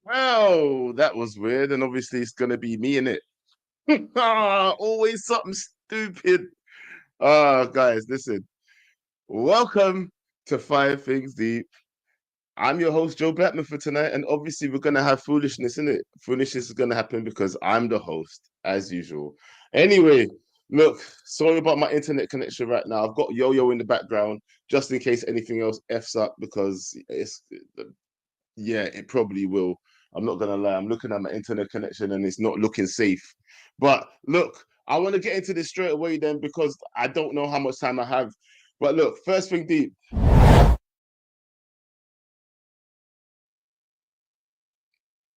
Well, that was weird, and obviously it's gonna be me in it. Always something stupid. Guys, listen. Welcome to Five Things Deep. I'm your host, Joe Blackman, for tonight, and obviously we're gonna have foolishness in it. Foolishness is gonna happen because I'm the host, as usual. Anyway, look, sorry about my internet connection right now. I've got Yo-Yo in the background just in case anything else f's up because yeah, it probably will. I'm not gonna lie. I'm looking at my internet connection and it's not looking safe. But look, I want to get into this straight away then because I don't know how much time I have. But look, first thing deep.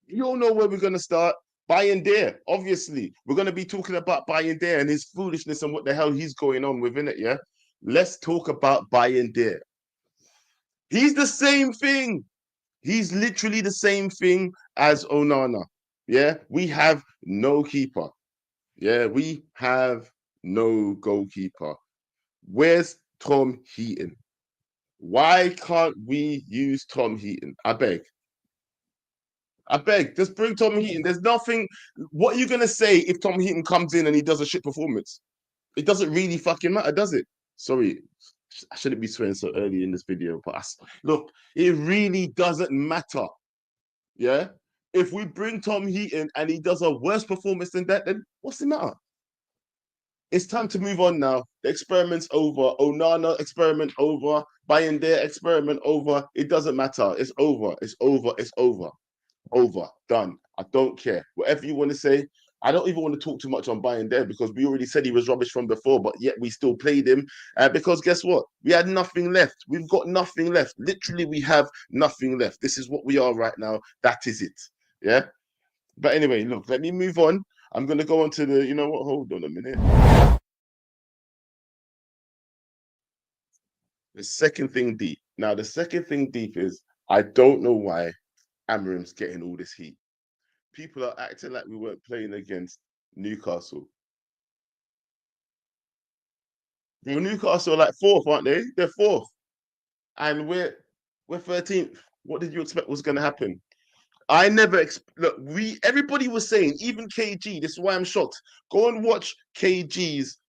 You all know where we're gonna start. Buying there, obviously. We're gonna be talking about buying there and his foolishness and what the hell he's going on within it, yeah? Let's talk about buying there. He's the same thing. He's literally the same thing as Onana. Yeah, we have no keeper. Yeah, we have no goalkeeper. Where's Tom Heaton? Why can't we use Tom Heaton? I beg. I beg. Just bring Tom Heaton. There's nothing. What are you gonna say if Tom Heaton comes in and he does a shit performance? It doesn't really fucking matter, does it? Sorry, I shouldn't be swearing so early in this video, but look, it really doesn't matter. Yeah. If we bring Tom Heaton and he does a worse performance than that, then what's the matter? It's time to move on now. The experiment's over. Onana experiment over. Buying their experiment over. It doesn't matter. It's over. It's over. It's over. Over. Done. I don't care. Whatever you want to say. I don't even want to talk too much on buying there because we already said he was rubbish from before, but yet we still played him because guess what? We had nothing left. We've got nothing left. Literally, we have nothing left. This is what we are right now. That is it. Yeah. But anyway, look, let me move on. I'm going to go on to the, you know what? Hold on a minute. The second thing deep. Now, the second thing deep is I don't know why Amorim's getting all this heat. People are acting like we weren't playing against Newcastle. Well, Newcastle are like fourth, aren't they? They're fourth, and we're 13th. What did you expect was going to happen? I never look. We everybody was saying, even KG. This is why I'm shocked. Go and watch KG's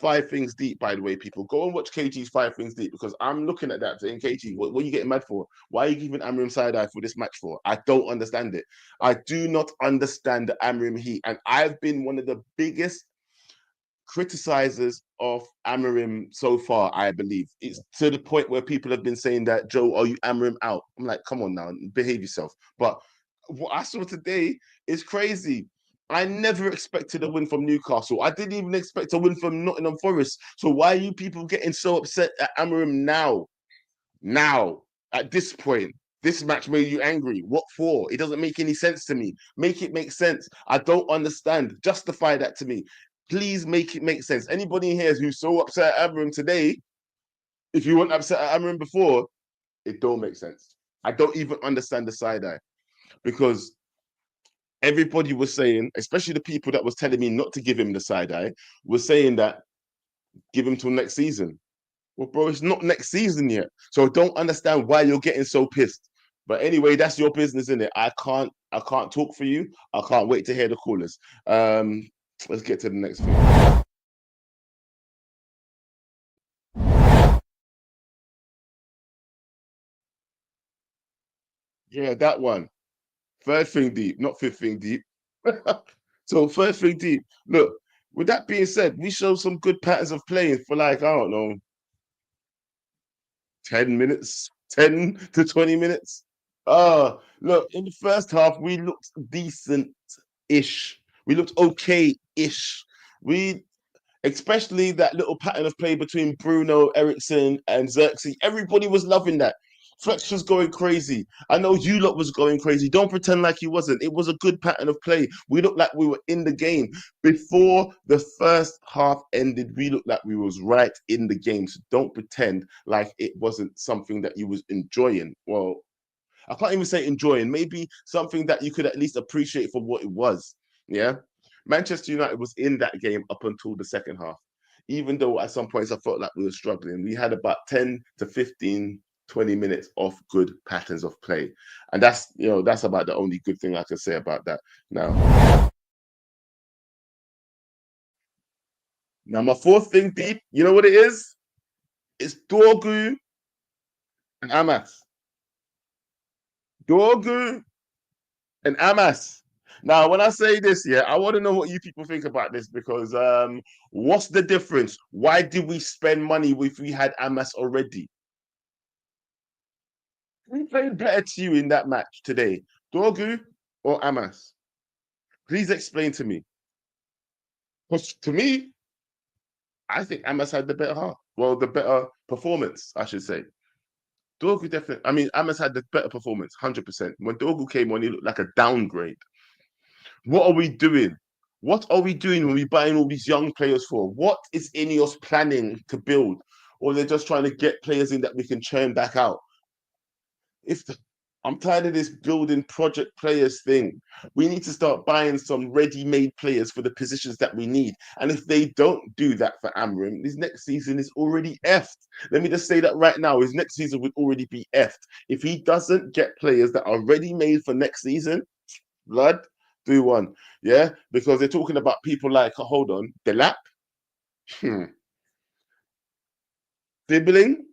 Five Things Deep. By the way, people, go and watch KG's Five Things Deep because I'm looking at that saying, KG, what are you getting mad for? Why are you giving Amorim side eye for this match for? I don't understand it. I do not understand the Amorim heat, and I've been one of the biggest criticizers of Amorim so far, I believe. It's to the point where people have been saying that, Joe, are you Amorim out? I'm like, come on now, behave yourself. But what I saw today is crazy. I never expected a win from Newcastle. I didn't even expect a win from Nottingham Forest. So why are you people getting so upset at Amorim now? Now, at this point, this match made you angry. What for? It doesn't make any sense to me. Make it make sense. I don't understand. Justify that to me. Please make it make sense. Anybody here who's so upset at Amorim today, if you weren't upset at Amorim before, it don't make sense. I don't even understand the side eye because everybody was saying, especially the people that was telling me not to give him the side eye, was saying that give him till next season. Well, bro, it's not next season yet. So I don't understand why you're getting so pissed. But anyway, that's your business, isn't it? I can't talk for you. I can't wait to hear the callers. Let's get to the next thing. Yeah, that one. Third thing deep, not fifth thing deep. So first thing deep. Look, with that being said, we showed some good patterns of playing for like, I don't know, 10 minutes, 10 to 20 minutes. Look, in the first half, we looked decent-ish. We looked okay-ish. We, especially that little pattern of play between Bruno, Ericsson, and Zirkzee. Everybody was loving that. Fletch was going crazy. I know you lot was going crazy. Don't pretend like he wasn't. It was a good pattern of play. We looked like we were in the game. Before the first half ended, we looked like we was right in the game. So don't pretend like it wasn't something that you was enjoying. Well, I can't even say enjoying. Maybe something that you could at least appreciate for what it was. Yeah. Manchester United was in that game up until the second half. Even though at some points I felt like we were struggling. We had about 10 to 15 20 minutes of good patterns of play. And that's about the only good thing I can say about that now. Now, my fourth thing, deep, you know what it is? It's Dorgu and Amas. Dorgu and Amas. Now, when I say this, I want to know what you people think about this, because what's the difference? Why did we spend money if we had Amas already? Who played better to you in that match today, Dorgu or Amas? Please explain to me. Because to me, I think Amas had the better heart. Well, the better performance, I should say. Dorgu definitely. I mean, Amas had the better performance, 100%. When Dorgu came on, he looked like a downgrade. What are we doing? What are we doing when we're buying all these young players for? What is Ineos planning to build? Or they're just trying to get players in that we can churn back out? I'm tired of this building project players thing. We need to start buying some ready-made players for the positions that we need. And if they don't do that for Amorim, his next season is already effed. Let me just say that right now. His next season would already be effed. If he doesn't get players that are ready-made for next season, blood, do one. Yeah? Because they're talking about people like, hold on, Delap, Dribbling,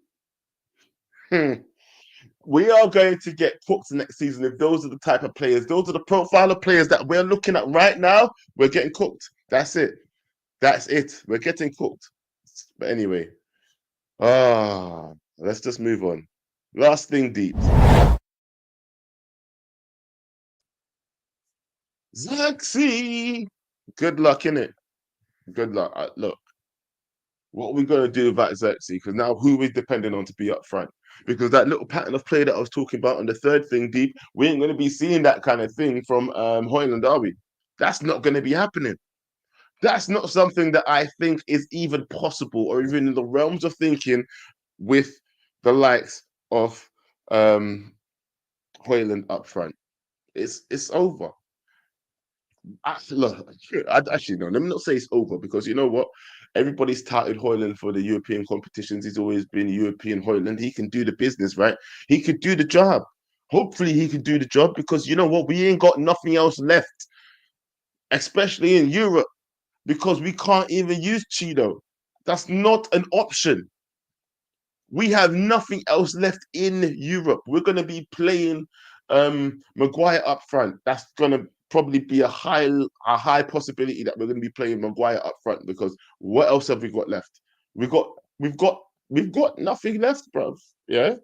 we are going to get cooked next season if those are the type of players, those are the profile of players that we're looking at right now. We're getting cooked. That's it. We're getting cooked. But anyway, let's just move on. Last thing, deep. Zirkzee. Good luck, innit? Good luck. Look, what are we going to do about Zirkzee? Because now who are we depending on to be up front? Because that little pattern of play that I was talking about on the third thing, deep, we ain't going to be seeing that kind of thing from Højlund, are we? That's not going to be happening. That's not something that I think is even possible or even in the realms of thinking with the likes of Højlund up front. It's over. Actually, no, let me not say it's over, because you know what? Everybody's touted Højlund for the European competitions. He's always been European Højlund. He can do the business, right? He could do the job. Hopefully he can do the job, because you know what? We ain't got nothing else left, especially in Europe, because we can't even use Cheeto. That's not an option. We have nothing else left in Europe. We're going to be playing Maguire up front. That's going to probably be a high possibility that we're going to be playing Maguire up front, because what else have we got left? We've got nothing left, bro. Yeah.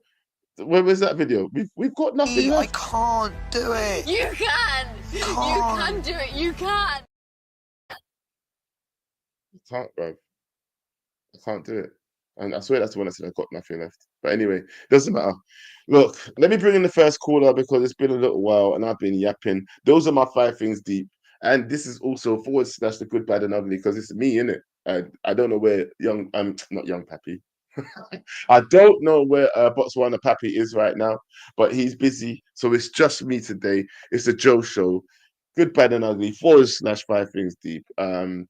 Where's that video? We've got nothing left. I can't do it. You can. You can do it. You can. I can't, bro. I can't do it. And I swear that's the one I said I've got nothing left. But anyway, doesn't matter. Look, let me bring in the first caller, because it's been a little while and I've been yapping. Those are my 5 things, deep. And this is also / the good, bad, and ugly, because it's me, innit? I don't know where not young Pappy. I don't know where Botswana Pappy is right now, but he's busy. So it's just me today. It's the Joe Show. Good, bad, and ugly / 5 things, deep.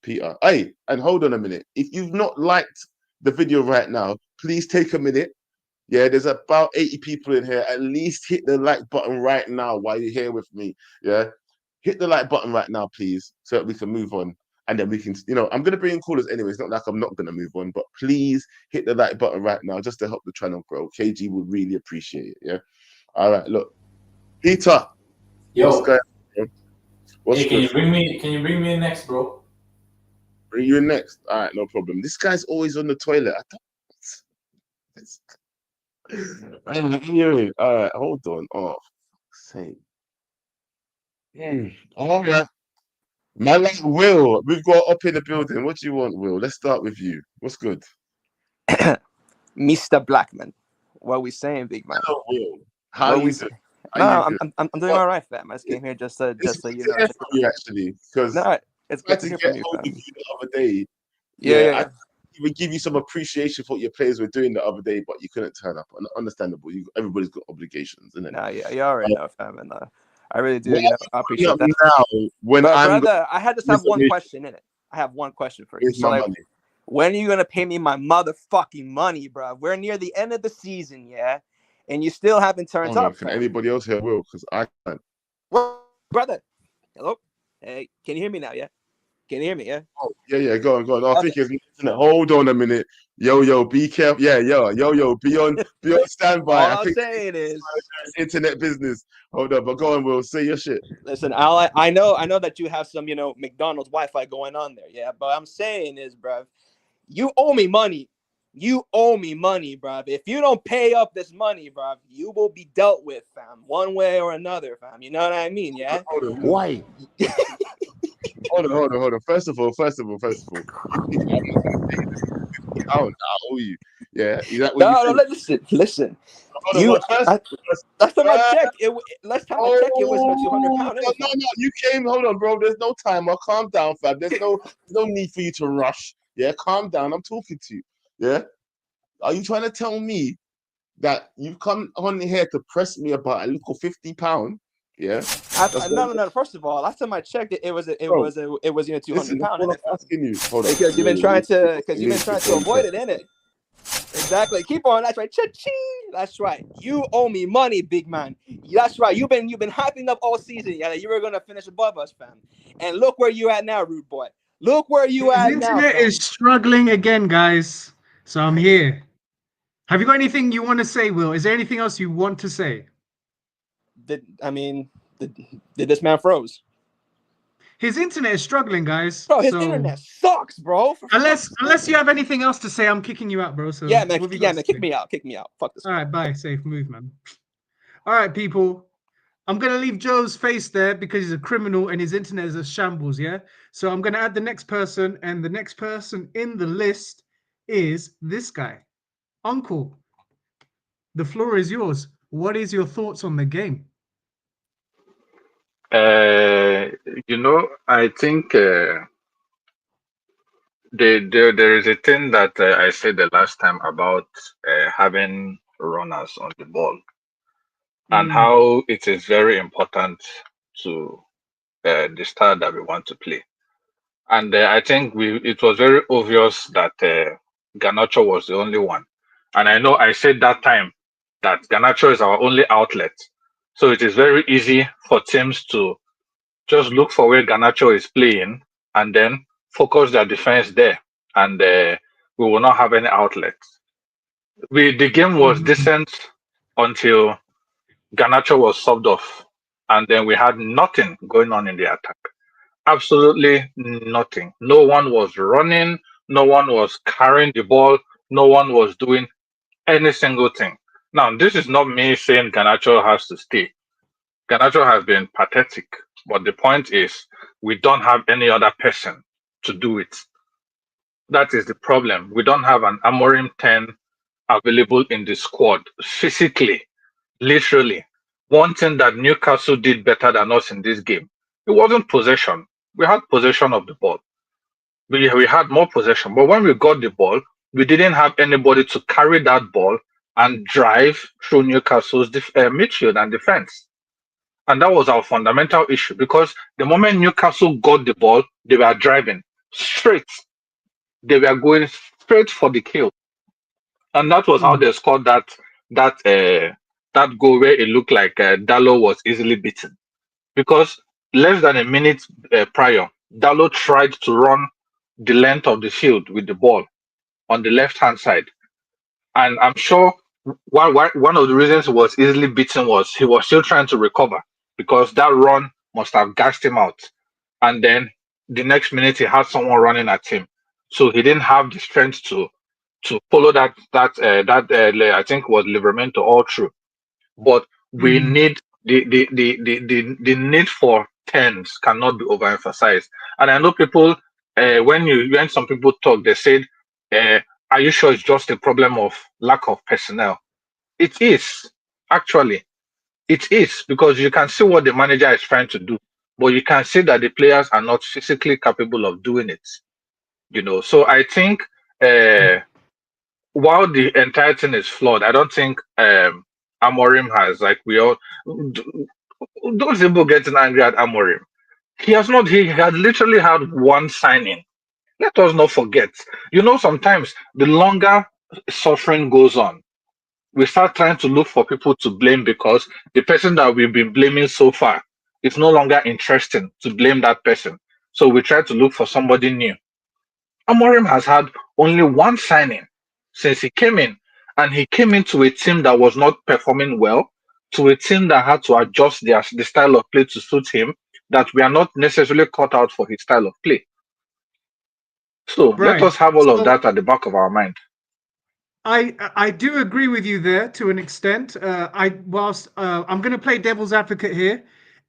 Peter. Hey, and hold on a minute. If you've not liked the video right now, please take a minute. Yeah, there's about 80 people in here. At least hit the like button right now while you're here with me. Yeah, hit the like button right now, please, so that we can move on. And then we can, I'm going to bring in callers anyway. It's not like I'm not going to move on, but please hit the like button right now just to help the channel grow. KG would really appreciate it. Yeah. All right, look. Peter. Yo. What's going on? Hey, can you bring me in next, bro? Bring you in next. All right, no problem. This guy's always on the toilet. Anyway, all right, hold on. Oh, sake. All right. My like Will, we've got up in the building. What do you want, Will? Let's start with you. What's good? Mr. Blackman. What are we saying, big man? Hello, Will. How are you doing? No, I'm doing all right, fam. I just came here just so you know. From you actually, because no, it's good to hear from you, fam. fam. The other day. Yeah. I would give you some appreciation for what your players were doing the other day, but you couldn't turn up. Understandable. Everybody's got obligations, isn't it? Nah, yeah, you already know, fam, and I really do. I appreciate that. Now, brother, I had to have one question in it. I have one question for you. So, like, when are you gonna pay me my motherfucking money, bro? We're near the end of the season, yeah, and you still haven't I turned don't know. up, Can fam. anybody else hear Will? Because I can't. What, brother? Hello? Hey, can you hear me now? Yeah? Can you hear me? Yeah? Oh, yeah. Go on. I Okay. think it's internet. Hold on a minute. Yo, be careful. Yeah, yo, be on standby. All I I'm think saying is, it's internet business. Hold on, but go on, Will. Say your shit. listen, I know that you have some, McDonald's Wi-Fi going on there, yeah. But I'm saying is, bruv, you owe me money. You owe me money, bruv. If you don't pay up this money, bruv, you will be dealt with, fam, one way or another, fam. You know what I mean, yeah? Hold on. Why? Hold on. First of all, I owe you. Yeah, is that what you No, think? listen. Hold on, Last time I first. checked, it was for £200. No. You came. Hold on, bro. There's no timer. Calm down, fam. There's no need for you to rush. Yeah, calm down. I'm talking to you. Yeah. Are you trying to tell me that you've come on here to press me about a little £50? Yeah. No. First of all, last time I checked it, it was £200. Listen, that's what I'm asking you. Hold on. Because you've been trying to avoid it, innit? Exactly. Keep on. That's right. Cha-ching. That's right. You owe me money, big man. That's right. You've been hyping up all season. Yeah, you were gonna finish above us, fam. And look where you at now, rude boy. Look where you His at now. internet is struggling again, guys. So I'm here. Have you got anything you want to say, Will? Is there anything else you want to say? Did this man froze? His internet is struggling, guys. Bro, his internet sucks, bro. Unless you have anything else to say, I'm kicking you out, bro. So yeah, man. Kick me out. Fuck this. All right, bye. Safe move, man. All right, people. I'm gonna leave Joe's face there because he's a criminal and his internet is a shambles. Yeah. So I'm gonna add the next person, and the next person in the list is this guy, Uncle. The floor is yours. What is your thoughts on the game? I think there is a thing that I said the last time about having runners on the ball and how it is very important to the style that we want to play. And I think it was very obvious that Garnacho was the only one. And I know I said that time that Garnacho is our only outlet. So it is very easy for teams to just look for where Garnacho is playing and then focus their defense there. And we will not have any outlets. The game was decent until Garnacho was subbed off. And then we had nothing going on in the attack. Absolutely nothing. No one was running. No one was carrying the ball. No one was doing any single thing. Now, this is not me saying Garnacho has to stay. Garnacho has been pathetic. But the point is, we don't have any other person to do it. That is the problem. We don't have an Amorim 10 available in the squad physically, literally. One thing that Newcastle did better than us in this game, it wasn't possession. We had possession of the ball. We had more possession. But when we got the ball, we didn't have anybody to carry that ball and drive through Newcastle's midfield and defense. And that was our fundamental issue because the moment Newcastle got the ball, they were driving straight. They were going straight for the kill. And that was how they scored that goal where it looked like Dalot was easily beaten. Because less than a minute prior, Dalot tried to run the length of the field with the ball on the left-hand side. And I'm sure one of the reasons he was easily beaten was he was still trying to recover because that run must have gassed him out. And then the next minute he had someone running at him. So he didn't have the strength to follow that I think was Livramento all through. But we need the need for tens cannot be overemphasized. And I know people when some people talk, they said, "Are you sure it's just a problem of lack of personnel?" It is actually. It is because you can see what the manager is trying to do, but you can see that the players are not physically capable of doing it. So I think while the entire thing is flawed, I don't think Amorim has those people getting angry at Amorim. He has literally had one signing. Let us not forget. Sometimes the longer suffering goes on, we start trying to look for people to blame because the person that we've been blaming so far, it's no longer interesting to blame that person. So we try to look for somebody new. Amorim has had only one signing since he came in, and he came into a team that was not performing well, to a team that had to adjust the style of play to suit him, that we are not necessarily cut out for his style of play. So let Right. us have all of So that at the back of our mind. I do agree with you there to an extent. I'm going to play devil's advocate here,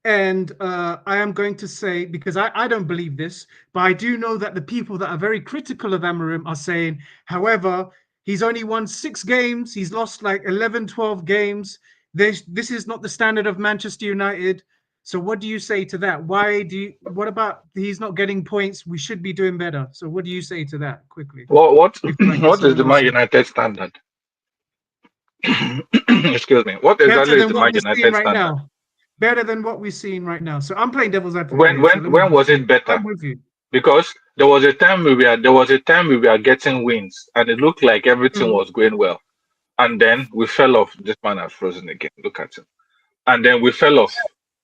and I am going to say, because I don't believe this, but I do know that the people that are very critical of Amorim are saying, however, he's only won 6 games, he's lost like 11, 12 games. This is not the standard of Manchester United. So what do you say to that? What about he's not getting points? We should be doing better. So what do you say to that quickly? What If you like to what is start the with Man this. United standard? Excuse me. What Better exactly is than the what Man we're seeing United right standard? now. Better than what we're seeing right now. So I'm playing devil's advocate When here. So when let me when just was say, it better? I'm with you. Because there was a time we were getting wins and it looked like everything was going well. And then we fell off. This man has frozen again. Look at him. And then we fell off.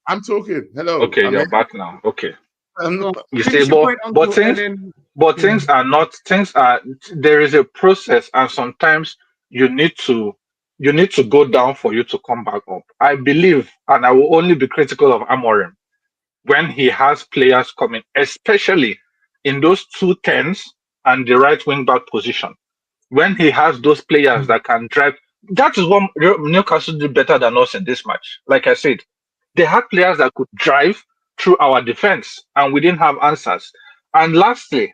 I'm talking. Hello. Okay, I'm you're here. back now. Okay. I'm Go on. not. You see, Finish your point, but Uncle, and things then but yeah. things are there is a process, and sometimes you need to go down for you to come back up. I believe, and I will only be critical of Amorim when he has players coming, especially in those 2 10s and the right wing back position. When he has those players that can drive, that is what Newcastle did better than us in this match. Like I said, they had players that could drive through our defense, and we didn't have answers. And lastly,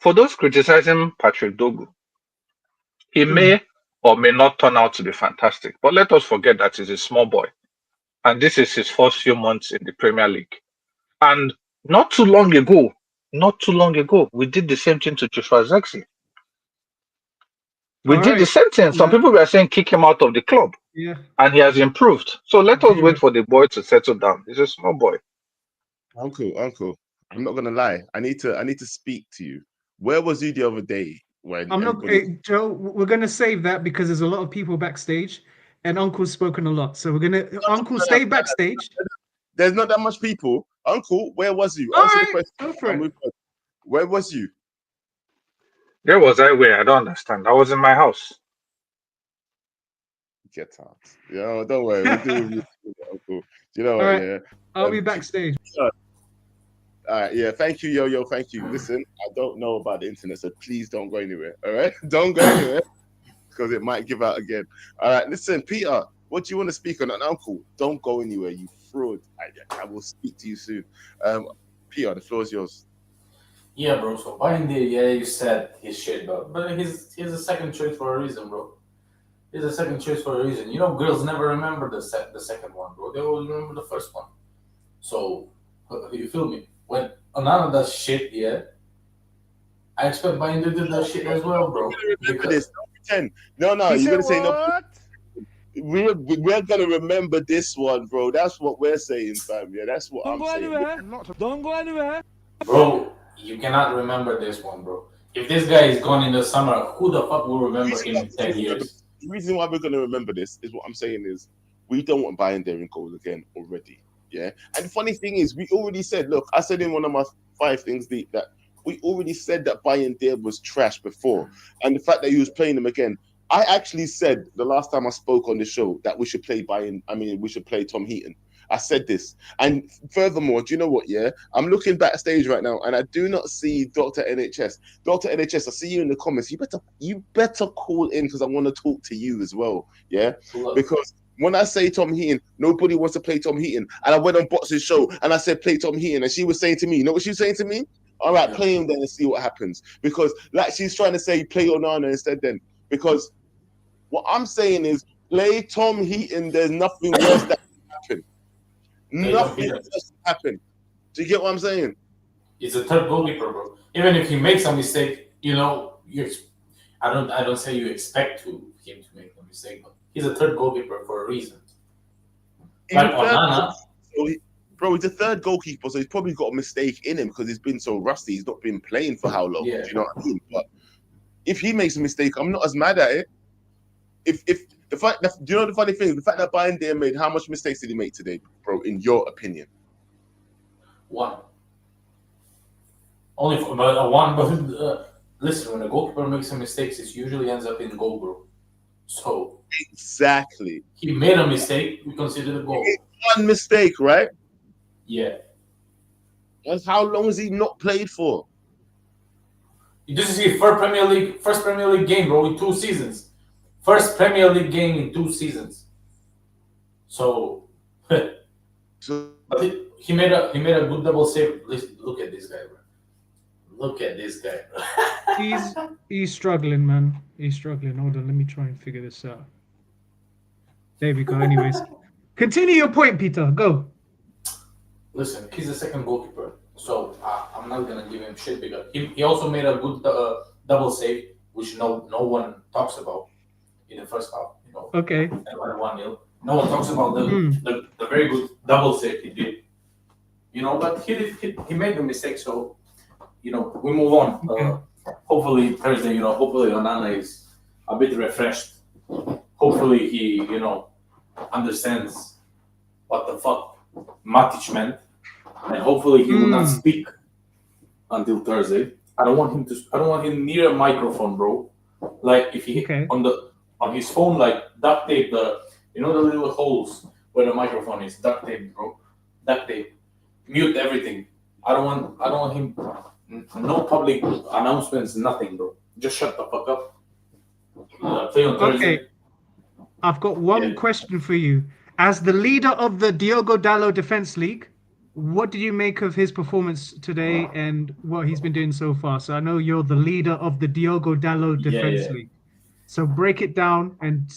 for those criticizing Patrick Dogu, he may or may not turn out to be fantastic. But let us forget that he's a small boy, and this is his first few months in the Premier League. And not too long ago, we did the same thing to Joshua Zirkzee. We All did the right. same thing. Some people were saying kick him out of the club, Yeah. and he has improved. So let us wait for the boy to settle down. He's a small boy. Uncle. I'm not gonna lie. I need to speak to you. Where was you the other day when I'm not everybody? Joe, we're gonna save that because there's a lot of people backstage and Uncle's spoken a lot. So we're gonna Uncle stay backstage. There's not that much people. Uncle, where was you? All Answer the right, question. go for I'll it. move on. Where was you? Where was I? Where? I don't understand. I was in my house. Get out. Yo, don't worry. We'll deal with you, Uncle. Do you know All what? right. Yeah. I'll be backstage. All right. Yeah. Thank you, yo. Thank you. Listen, I don't know about the internet, so please don't go anywhere. All right. Don't go anywhere because it might give out again. All right. Listen, Peter, what do you want to speak on? And Uncle, don't go anywhere, you fraud. I will speak to you soon. Peter, the floor is yours. Yeah, bro. So Biden did, yeah, you said his shit, but he's a second choice for a reason, bro. He's a second choice for a reason. You know, girls never remember the second one, bro. They always remember the first one. So you feel me? When Onana does shit, yeah, I expect Biden to do that shit as well, bro. Remember this. Because Don't pretend. No. He You're said gonna say no. what? We're gonna remember this one, bro. That's what we're saying, fam. Yeah, that's what Don't I'm go saying. anywhere. Don't go anywhere. bro, you cannot remember this one, bro. If this guy is gone in the summer, who the fuck will remember him in 10 years? The reason why we're gonna remember this is what I'm saying is we don't want Bayern there in goal again already. Yeah. And the funny thing is, we already said, look, I said in one of my 5 things deep that we already said that Bayern there was trash before. And the fact that he was playing them again, I actually said the last time I spoke on the show that we should play we should play Tom Heaton. I said this. And furthermore, do you know what? Yeah, I'm looking backstage right now and I do not see Dr. NHS. Dr. NHS, I see you in the comments. You better call in because I want to talk to you as well. Yeah, because when I say Tom Heaton, nobody wants to play Tom Heaton. And I went on Box's show and I said play Tom Heaton. And she was saying to me, you know what she was saying to me? All right, play him then and see what happens. Because like she's trying to say play Onana instead then. Because what I'm saying is play Tom Heaton. There's nothing worse that can happen. Nothing else happen. Do you get what I'm saying? He's a third goalkeeper, bro. Even if he makes a mistake, you know, I don't say you expect him to make a mistake, but he's a third goalkeeper for a reason. Like Onana, bro, he's a third goalkeeper, so he's probably got a mistake in him because he's been so rusty. He's not been playing for how long? Yeah. Do you know what I mean? But if he makes a mistake, I'm not as mad at it. If do you know the funny thing? The fact that Bayern made how much mistakes did he make today, bro? In your opinion, One. Only for, but one. But listen, when a goalkeeper makes some mistakes, it usually ends up in goal, bro. So exactly. he made a mistake. We consider the goal. One mistake, right? Yeah. And how long has he not played for? This is his first Premier League game, bro, in 2 seasons. First Premier League game in 2 seasons. So, So but he made a good double save. Listen, look at this guy, bro. Look at this guy, bro. He's struggling, man. He's struggling. Hold on, let me try and figure this out. There we go. Anyways, continue your point, Peter. Go. Listen, he's a second goalkeeper, so I'm not gonna give him shit because he also made a good double save, which no one talks about in the first half. You know, Okay. 1-0. No one talks about the very good double save he did. You know, but he made the mistake, so you know we move on. Okay. Hopefully Thursday, you know, hopefully Onana is a bit refreshed. Hopefully he, you know, understands what the fuck Matic meant, and hopefully he will not speak until Thursday. I don't want him near a microphone, bro. Like if he on his phone, like duct tape the little holes where the microphone is, duct tape, bro. Duct tape. Mute everything. I don't want him. No public announcements, nothing, bro. Just shut the fuck up. Play on Thursday. Okay. I've got one question for you. As the leader of the Diogo Dalot Defense League, what did you make of his performance today and what he's been doing so far? So I know you're the leader of the Diogo Dalot Defense League. So break it down and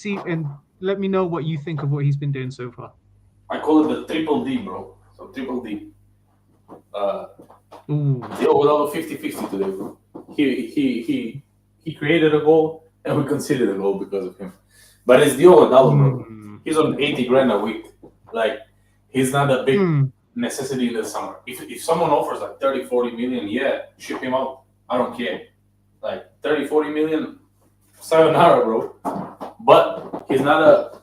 let me know what you think of what he's been doing so far. I call it the triple D, bro. So triple D. Diogo Dalot 50-50 today, bro. He created a goal and we considered a goal because of him. But it's Diogo Dalot, bro. He's on 80 grand a week. Like, he's not a big necessity in the summer. If someone offers like 30-40 million, yeah, ship him out. I don't care. Like 30-40 million, sayonara, bro. But he's not a.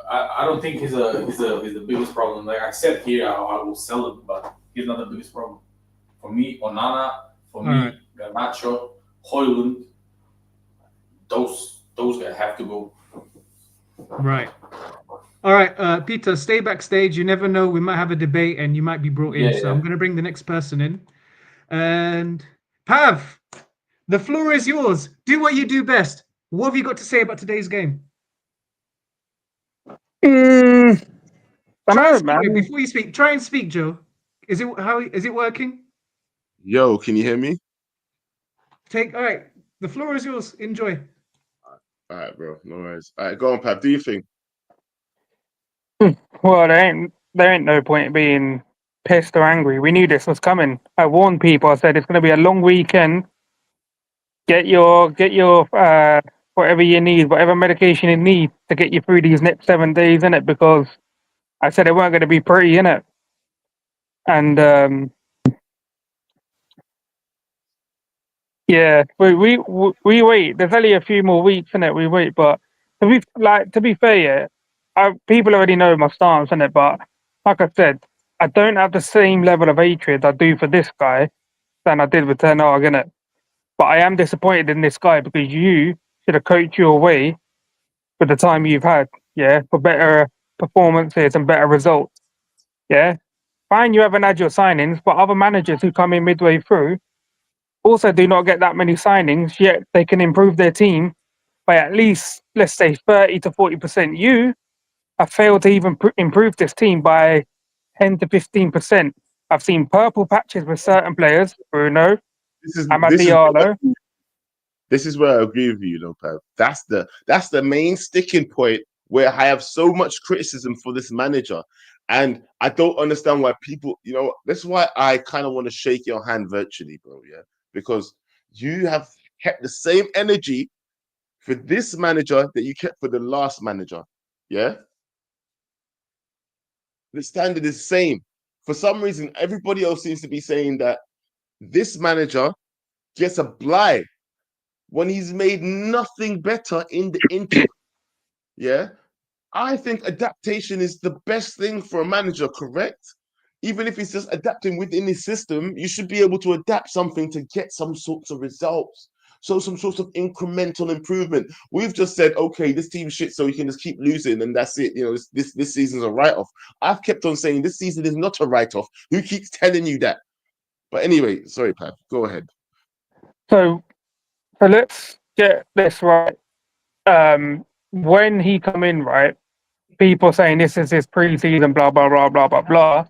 I don't think he's the biggest problem. Like I said here, I will sell him, but he's not the biggest problem. For me, Onana. For me, Garnacho, Højlund. Those guys have to go. Right. All right, Peter, stay backstage. You never know. We might have a debate and you might be brought in. So I'm going to bring the next person in. And Pav, the floor is yours. Do what you do best. What have you got to say about today's game? I know, man. Before you speak, try and speak, Joe. Is it working? Yo, can you hear me? All right. The floor is yours. Enjoy. All right, bro. No worries. All right, go on, Pav. Do your thing. Well, there ain't no point being pissed or angry. We knew this was coming. I warned people. I said it's going to be a long weekend. Get your whatever you need, whatever medication you need to get you through these next 7 days, innit? Because I said it weren't going to be pretty, innit? And yeah, we wait. There's only a few more weeks, innit? We wait, but to be fair, yeah, people already know my stance, innit? But like I said, I don't have the same level of hatred I do for this guy than I did with Ten Hag, innit? But I am disappointed in this guy because you should have coached your way for the time you've had, yeah, for better performances and better results, yeah. Fine, you haven't had your signings, but other managers who come in midway through also do not get that many signings, yet they can improve their team by at least, let's say, 30 to 40%. You have failed to even improve this team by 10 to 15%. I've seen purple patches with certain players, Bruno, Amadialo. This is where I agree with you, Pav. That's the main sticking point where I have so much criticism for this manager. And I don't understand why people, that's why I kind of want to shake your hand virtually, bro, yeah? Because you have kept the same energy for this manager that you kept for the last manager, yeah? The standard is the same. For some reason, everybody else seems to be saying that this manager gets a blight. when he's made nothing better in the interim. Yeah. I think adaptation is the best thing for a manager, correct? Even if he's just adapting within his system, you should be able to adapt something to get some sorts of results. So some sorts of incremental improvement. We've just said, okay, this team's shit, so you can just keep losing, and that's it. You know, this season's a write-off. I've kept on saying this season is not a write-off. Who keeps telling you that? But anyway, sorry, Pat. Go ahead. So let's get this right. When he come in, right, people saying this is his pre-season, blah blah blah blah blah blah,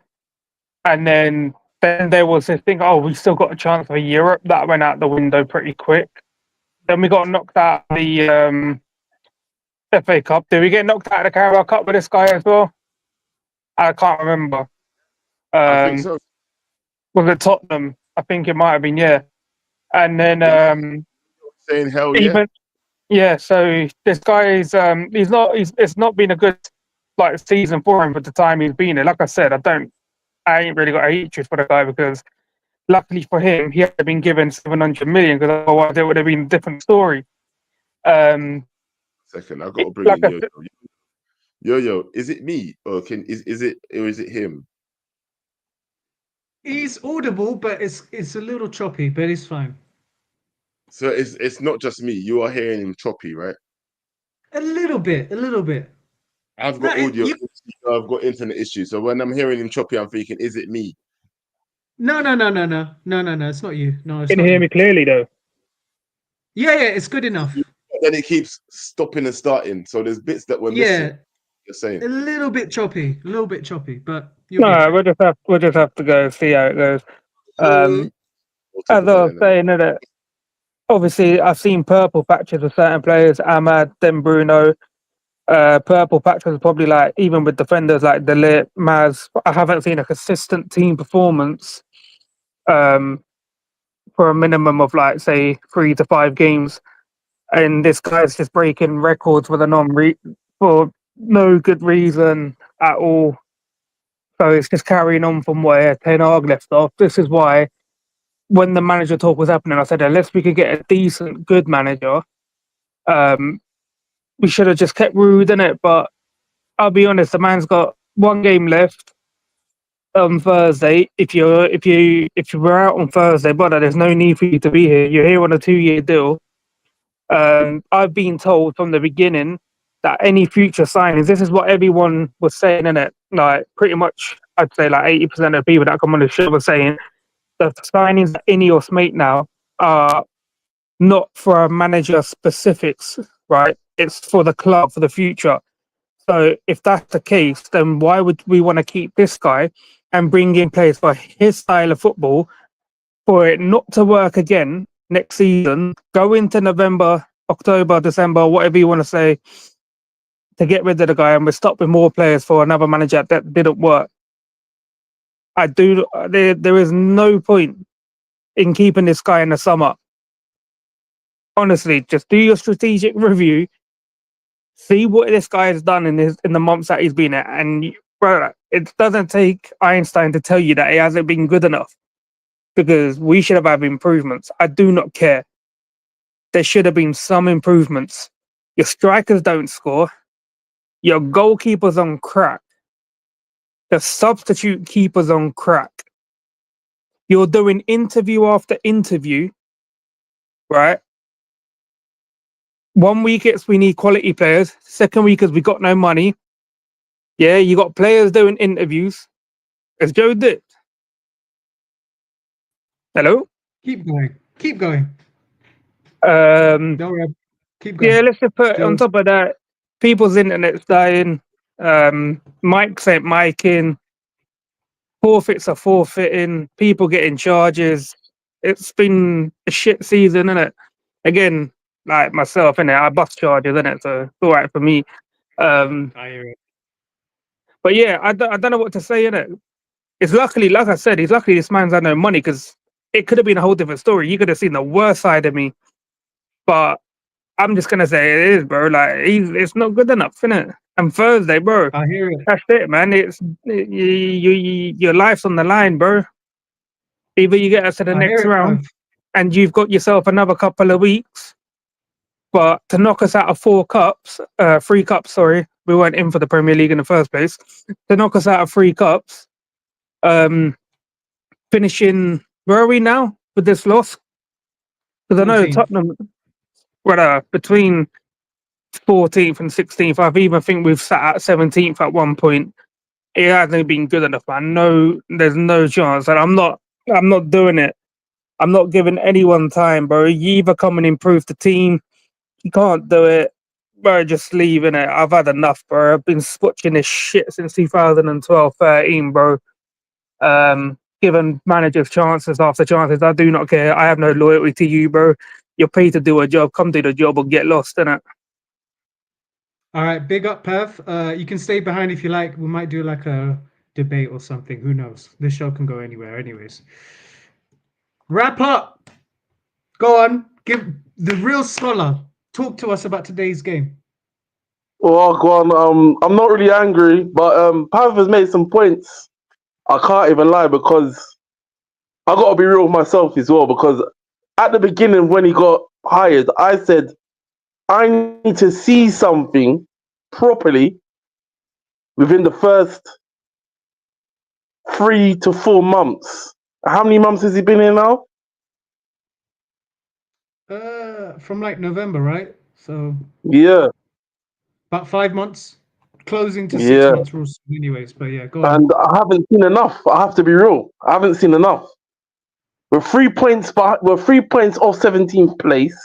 and then there was this thing. Oh, we still got a chance for Europe. That went out the window pretty quick. Then we got knocked out of the FA Cup. Did we get knocked out of the Carabao Cup with this guy as well? I can't remember. I think so. Was it Tottenham? I think it might have been, yeah. And then saying hell yeah. even yeah. So this guy is it's not been a good like season for him for the time he's been there. Like I said, I ain't really got a hatred for the guy because luckily for him, he had been given 700 million because otherwise it would have been a different story. Second, I've got to bring like in Yo-Yo. Is it me or is it him? He's audible, but it's a little choppy, but it's fine. So it's not just me. You are hearing him choppy, right? A little bit. I've got audio. I've got internet issues. So when I'm hearing him choppy, I'm thinking, is it me? No. It's not you. No, it's Can not you hear you. me clearly though? Yeah, it's good enough. Then it keeps stopping and starting. So there's bits that we're missing. You're saying a little bit choppy, but No, we'll just have to go see how it goes. As I was saying, that obviously I've seen purple patches with certain players, Ahmad, then Bruno. Purple patches probably like even with defenders like Delit, Maz. I haven't seen a consistent team performance for a minimum of like say 3 to 5 games, and this guy's just breaking records for for no good reason at all. So it's just carrying on from where Ten Hag left off. This is why when the manager talk was happening, I said unless we could get a decent, good manager, we should have just kept Rude in it. But I'll be honest, the man's got 1 game left on Thursday. If you were out on Thursday, brother, there's no need for you to be here. You're here on a 2-year deal. I've been told from the beginning that any future signings, this is what everyone was saying in it. Like pretty much, I'd say like 80% of people that come on the show were saying the signings that Ineos make now are not for a manager specifics, right? It's for the club for the future. So if that's the case, then why would we want to keep this guy and bring in players for his style of football for it not to work again next season? Go into November, October, December, whatever you want to say, to get rid of the guy, and we're stopping more players for another manager that didn't work. There is no point in keeping this guy in the summer. Honestly, just do your strategic review, see what this guy has done in the months that he's been at, and bro, it doesn't take Einstein to tell you that he hasn't been good enough, because we should have had improvements. I do not care. There should have been some improvements. Your strikers don't score. Your goalkeeper's on crack. The substitute keeper's on crack. You're doing interview after interview, right? 1 week it's we need quality players. 2nd week is we got no money. Yeah, you got players doing interviews. As Joe did. Hello? Keep going. Don't worry. Keep going. Yeah, let's just put on top of that, people's internet's dying. Mics ain't micing. Forfeits are forfeiting. People getting charges. It's been a shit season, innit? Again, like myself, innit? I bust charges, innit? So it's all right for me. I hear it. But yeah, I don't know what to say, innit? It's luckily, like I said, he's lucky this man's had no money, because it could have been a whole different story. You could have seen the worst side of me. But I'm just gonna say it is, bro. Like it's not good enough, innit? And Thursday, bro. I hear it. That's it, man. Your life's on the line, bro. Either you get us to the next round, and you've got yourself another couple of weeks, But to knock us out of 3 cups, sorry, we weren't in for the Premier League in the first place. To knock us out of 3 cups, finishing, where are we now with this loss? Because I know 14th. Tottenham, between 14th and 16th, I even think we've sat at 17th at one point. It hasn't been good enough, man. No, there's no chance. And I'm not doing it. I'm not giving anyone time, bro. You either come and improve the team. You can't do it, bro. Just leaving it. I've had enough, bro. I've been watching this shit since 2012-13, bro. Giving managers chances after chances. I do not care. I have no loyalty to you, bro. You're paid to do a job. Come do the job or get lost in it. All right, big up, Pev. You can stay behind if you like. We might do like a debate or something. Who knows? This show can go anywhere, anyways. Wrap up. Go on. Give the real scholar. Talk to us about today's game. Well, go on. I'm not really angry, but Pav has made some points. I can't even lie because I got to be real with myself as well. Because at the beginning when he got hired, I said I need to see something properly within the first 3 to 4 months. How many months has he been here now? From like November, right? So Yeah. about 5 months, closing to 6 Yeah. months rules, anyways. But yeah, go on. And I haven't seen enough. I have to be real. I haven't seen enough. We're 3 points we're 3 points off 17th place.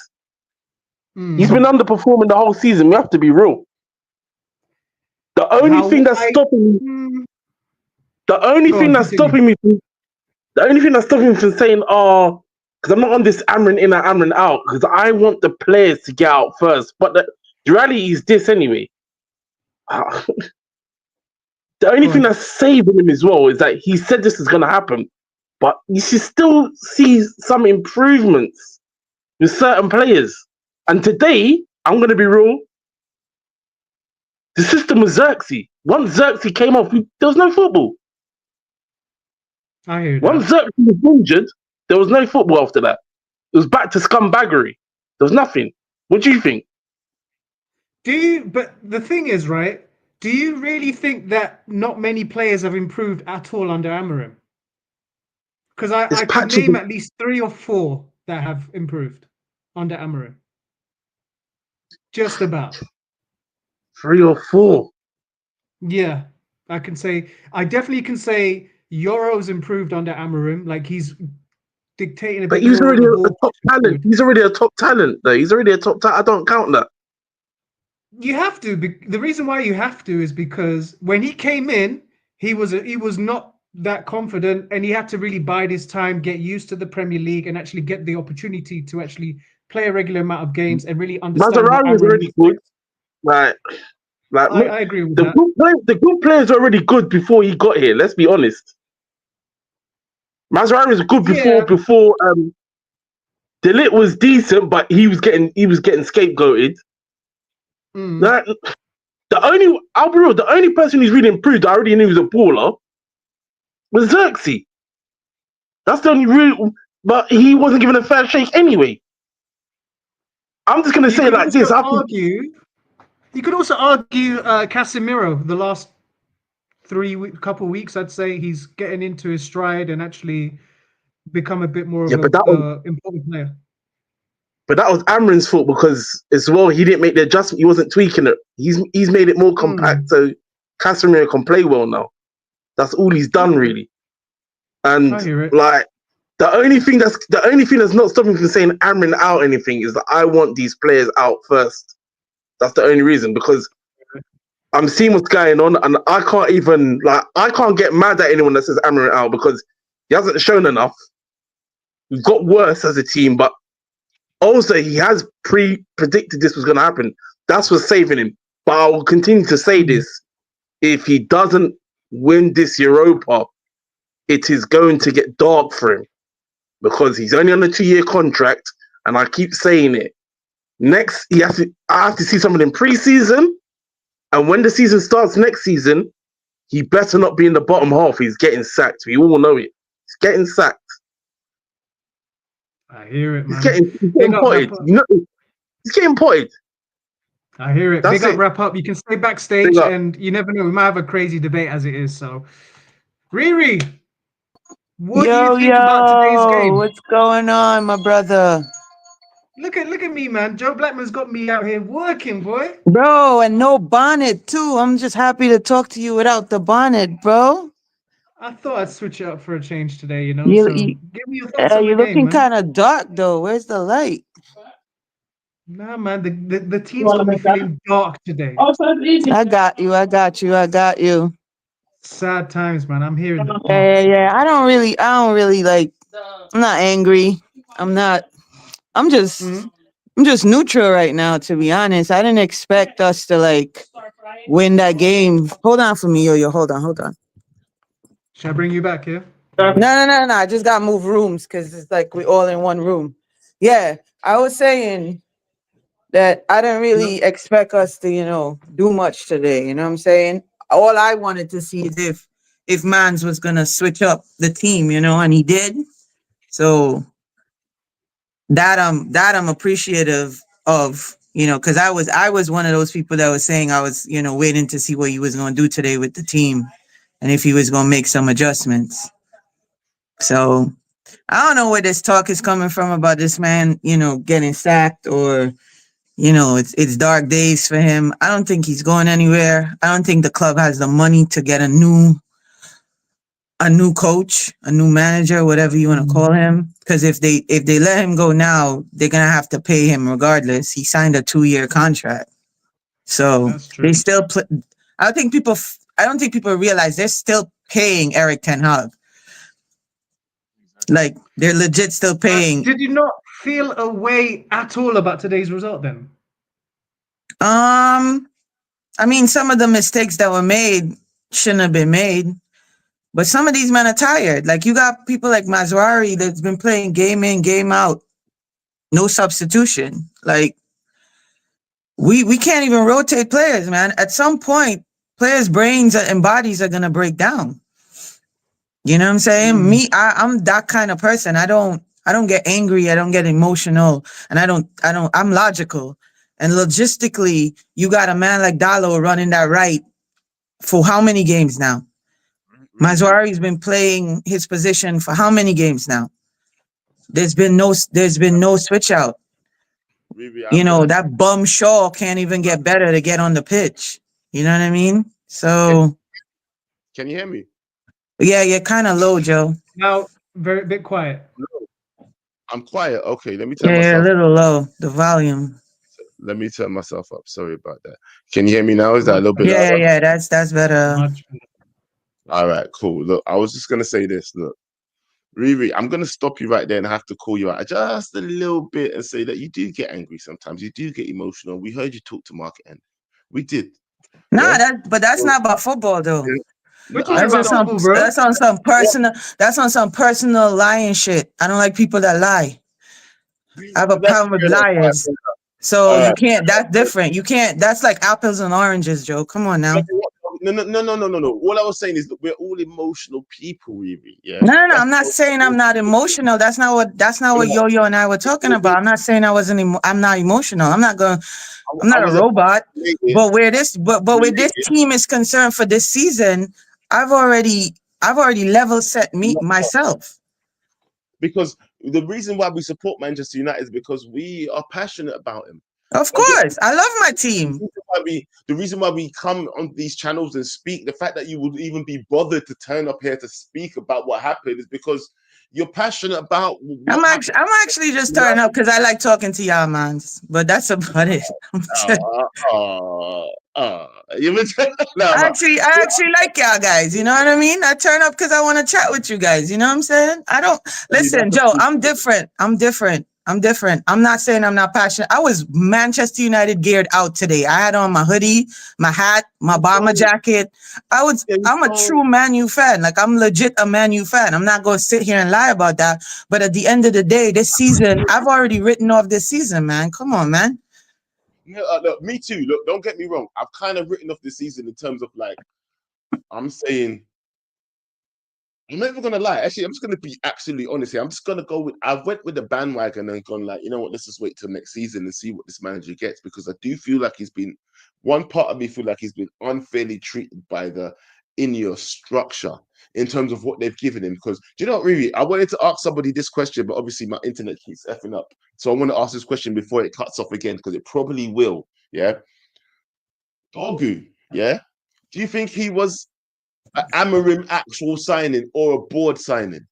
He's been underperforming the whole season. We have to be real. The only thing that's stopping me. The only thing that's stopping me from saying, because I'm not on this Amorim in and Amorim out, because I want the players to get out first. But the reality is this anyway. The only thing that's saving him as well is that he said this is going to happen. But you should still see some improvements with certain players. And today, I'm going to be real, the system was Zirkzee. Once Zirkzee came off, there was no football. I hear that. Once Zirkzee was injured, there was no football after that. It was back to scumbaggery. There was nothing. What do you think? But the thing is, right, do you really think that not many players have improved at all under Amorim? Because I can name at least 3 or 4 that have improved under Amorim. Just about. 3 or 4? Yeah, I definitely can say Yoro's improved under Amorim. Like he's dictating a bit. But he's already a top talent. He's already a top talent, though. He's already a top talent. I don't count that. You have to. The reason why you have to is because when he came in, he was not that confident, and he had to really bide his time, get used to the Premier League, and actually get the opportunity to actually play a regular amount of games and really understand. Mazraoui was already good. I agree with that. The good players were already good before he got here. Let's be honest. Mazraoui was good before. De Ligt was decent, but he was getting scapegoated. I'll be real, the only person who's really improved, I already knew was a baller, was Zirkzee. That's the only real, but he wasn't given a fair shake anyway. I'm just gonna say it like this. You could also argue Casemiro. The last couple weeks, I'd say he's getting into his stride and actually become a bit more of an important player. But that was Amorim's fault because as well he didn't make the adjustment. He wasn't tweaking it. He's made it more compact so Casemiro can play well now. That's all he's done really. And like the only thing that's not stopping me from saying Amorim out anything is that I want these players out first. That's the only reason, because I'm seeing what's going on and I can't get mad at anyone that says Amorim out because he hasn't shown enough. We've got worse as a team, but also he has predicted this was going to happen. That's what's saving him. But I will continue to say this. If he doesn't win this Europa, it is going to get dark for him because he's only on a 2-year contract, and I keep saying it. Next, I have to see someone in pre-season, and when the season starts next season, he better not be in the bottom half. He's getting sacked. We all know it. He's getting sacked. I hear it, man. He's getting potted. He's getting potted. I hear it. That's Big up, it. wrap up. You can stay backstage, Big up. and you never know. We might have a crazy debate as it is. So, Riri, what do you think about today's game? What's going on, my brother? Look at me, man. Joe Blackman's got me out here working, boy. Bro, and no bonnet too. I'm just happy to talk to you without the bonnet, bro. I thought I'd switch it up for a change today, you know. You, So, you give me your thoughts on the you're game, looking man. kind of dark though. Where's the light? Nah, man. The team's got me feeling dark today. I got you. I got you. I got you. Sad times, man. I'm hearing the Yeah. I don't really like. I'm not angry. I'm not. I'm just neutral right now, to be honest. I didn't expect us to like win that game. Hold on for me, yo. Hold on. Should I bring you back here? No. I just got to move rooms because it's like we're all in one room. Yeah, I was saying that I didn't really expect us to, do much today. You know what I'm saying? All I wanted to see is if Mans was gonna switch up the team, and he did. So that I'm appreciative of, because I was one of those people that was saying I was, waiting to see what he was gonna do today with the team and if he was gonna make some adjustments. So I don't know where this talk is coming from about this man, getting sacked or, it's dark days for him. I don't think he's going anywhere. I don't think the club has the money to get a new coach, a new manager, whatever you want to call him. Because if they let him go now, they're gonna have to pay him regardless. He signed a 2-year contract, so they still. I don't think people realize they're still paying Eric Ten Hag. Like they're legit still paying. Did you not feel a way at all about today's result then? I mean, some of the mistakes that were made shouldn't have been made. But some of these men are tired. Like you got people like Mazwari that's been playing game in, game out, no substitution. Like we can't even rotate players, man. At some point, players' brains and bodies are gonna break down. You know what I'm saying? I'm that kind of person. I don't get angry. I don't get emotional, and I'm logical. And logistically, you got a man like Dallo running that right for how many games now? Mazwari's been playing his position for how many games now? There's been no switch out. That bum Shaw can't even get better to get on the pitch. You know what I mean? So can you hear me? Yeah, you're kind of low, Joe. Now, very bit quiet. I'm quiet. Okay, let me turn myself. Yeah, a little low. The volume. Let me turn myself up. Sorry about that. Can you hear me now? Is that a little bit louder? Yeah, that's better. All right, cool. Look, I was just gonna say this. Look, Riri, I'm gonna stop you right there and have to call you out just a little bit and say that you do get angry sometimes. You do get emotional. We heard you talk to Market End. We did. Nah, that's not about football though. That's on some personal lying shit. I don't like people that lie. I have a problem with liars. So you can't. That's different. You can't. That's like apples and oranges, Joe. Come on now. No. All I was saying is that we're all emotional people, Riri. Yeah. No. I'm not saying I'm not emotional. That's not what Yo-Yo and I were talking about. I'm not saying I'm not emotional. I'm not a robot. But where this team is concerned for this season, I've already level set myself. Because the reason why we support Manchester United is because we are passionate about him. Of course, I love my team. The reason why we come on these channels and speak, the fact that you would even be bothered to turn up here to speak about what happened is because you're passionate about. I'm actually just turning up because I like talking to y'all, man. But that's about it. I actually like y'all guys. You know what I mean? I turn up because I want to chat with you guys. You know what I'm saying? I don't listen, Joe. I'm different. I'm not saying I'm not passionate. I was Manchester United geared out today. I had on my hoodie, my hat, my bomber jacket. I'm a true Man U fan. Like I'm legit a Man U fan. I'm not going to sit here and lie about that. But at the end of the day, this season, I've already written off this season, man. Come on, man. Yeah, look, me too. Look, don't get me wrong. I've kind of written off this season in terms of like, I'm saying I'm not even gonna lie. Actually, I'm just gonna be absolutely honest here. I'm just gonna go with. I went with the bandwagon and gone like, you know what? Let's just wait till next season and see what this manager gets, because I do feel like he's been. One part of me feel like he's been unfairly treated by the Ineos structure in terms of what they've given him. Because do you know what, Riri? I wanted to ask somebody this question, but obviously my internet keeps effing up. So I want to ask this question before it cuts off again, because it probably will. Yeah, Dogu. Yeah, do you think he was an Amorim actual signing or a board signing?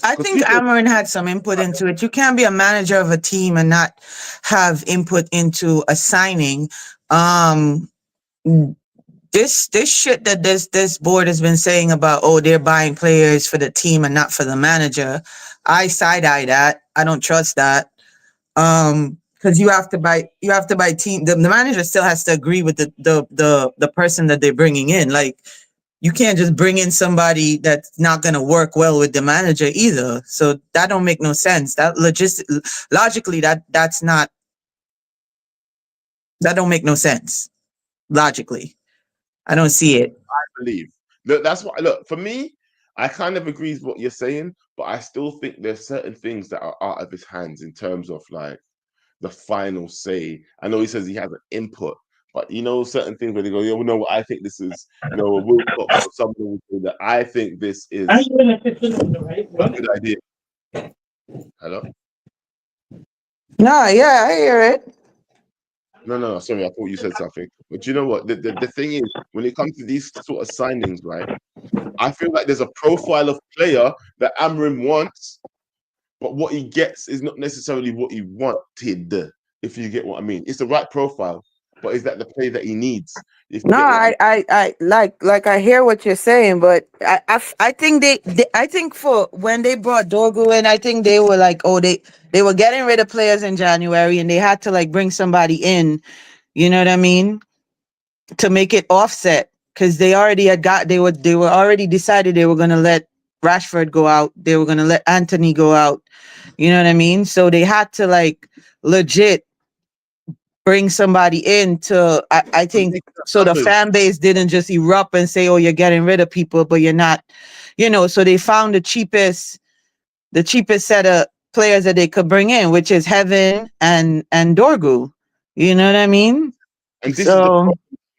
I think Amorim had some input into it. You can't be a manager of a team and not have input into a signing. This shit that this board has been saying about, oh, they're buying players for the team and not for the manager, I side-eye that. I don't trust that. Because you have to buy team. The manager still has to agree with the person that they're bringing in. Like, you can't just bring in somebody that's not gonna work well with the manager either. So that don't make no sense. That logically, that don't make no sense. Logically, I don't see it. I believe. Look, that's what. Look, for me, I kind of agree with what you're saying, but I still think there's certain things that are out of his hands in terms of like the final say. I know he says he has an input, but you know, certain things where they go, you know what, I think this is, you know, a Wilcox or something will say that I think this is a good idea. Hello? No, yeah, I hear it. No, sorry, I thought you said something. But you know what? The thing is, when it comes to these sort of signings, right? I feel like there's a profile of player that Amorim wants, but what he gets is not necessarily what he wanted, if you get what I mean. It's the right profile, but is that the play that he needs? No, I like I hear what you're saying, but I think I think for when they brought Dorgu in, I think they were like, oh, they were getting rid of players in January and they had to like bring somebody in, you know what I mean, to make it offset, because they already they were already decided they were gonna let Rashford go out, they were gonna let Anthony go out, you know what I mean? So they had to like legit bring somebody in to, I think, so the fan base didn't just erupt and say, oh, you're getting rid of people, but you're not, you know. So they found the cheapest set of players that they could bring in, which is Heaven and Dorgu. You know what I mean? And this is the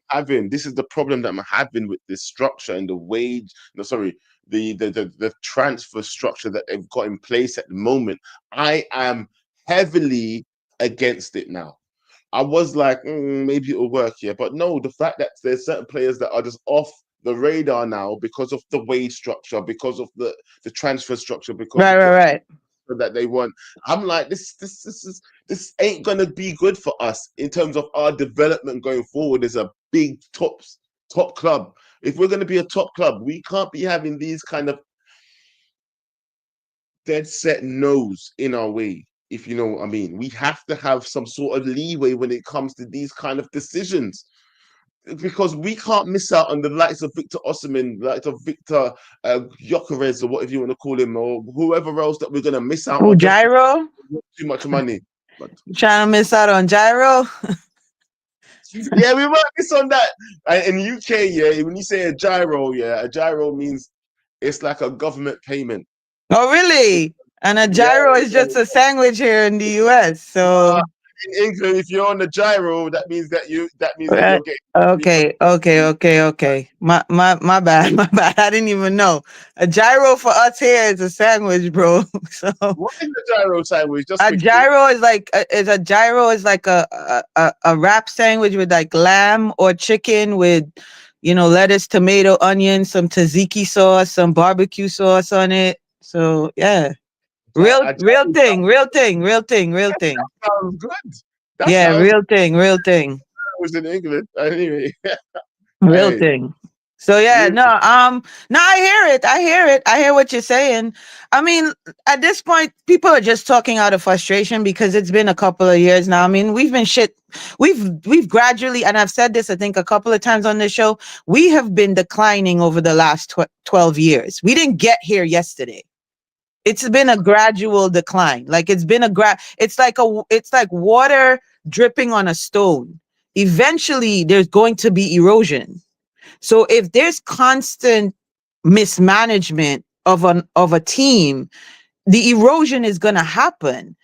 problem this is the problem that I'm having with this structure and the wage. No, sorry, the transfer structure that they've got in place at the moment. I am heavily against it now. I was like, maybe it'll work here, but no. The fact that there's certain players that are just off the radar now because of the wage structure, because of the transfer structure, because right. that they want. I'm like, this ain't gonna be good for us in terms of our development going forward as a big top club. If we're gonna be a top club, we can't be having these kind of dead set no's in our way, if you know what I mean. We have to have some sort of leeway when it comes to these kind of decisions, because we can't miss out on the likes of Victor Osimhen, likes of Victor Gyökeres, or whatever you want to call him, or whoever else that we're going to miss out on. Gyro? Too much money. Trying to miss out on Gyro? Yeah, we might miss on that. In UK, yeah, when you say a gyro, yeah, a gyro means it's like a government payment. Oh, really? And a gyro is just a sandwich here in the US. So in England, if you're on the gyro, that means that you're getting. Okay. My bad. I didn't even know. A gyro for us here is a sandwich, bro. So what is a gyro sandwich? Just a gyro is like a wrap sandwich with like lamb or chicken with, you know, lettuce, tomato, onion, some tzatziki sauce, some barbecue sauce on it. So yeah. Real thing. That sounds good. Real thing. I was in England anyway. Real thing. So yeah, no, I hear what you're saying. I mean, at this point, people are just talking out of frustration because it's been a couple of years now. I mean, we've gradually, and I've said this, I think, a couple of times on this show, we have been declining over the last 12 years. We didn't get here yesterday. It's been a gradual decline. Like it's like water dripping on a stone. Eventually there's going to be erosion. So if there's constant mismanagement of a team, the erosion is going to happen.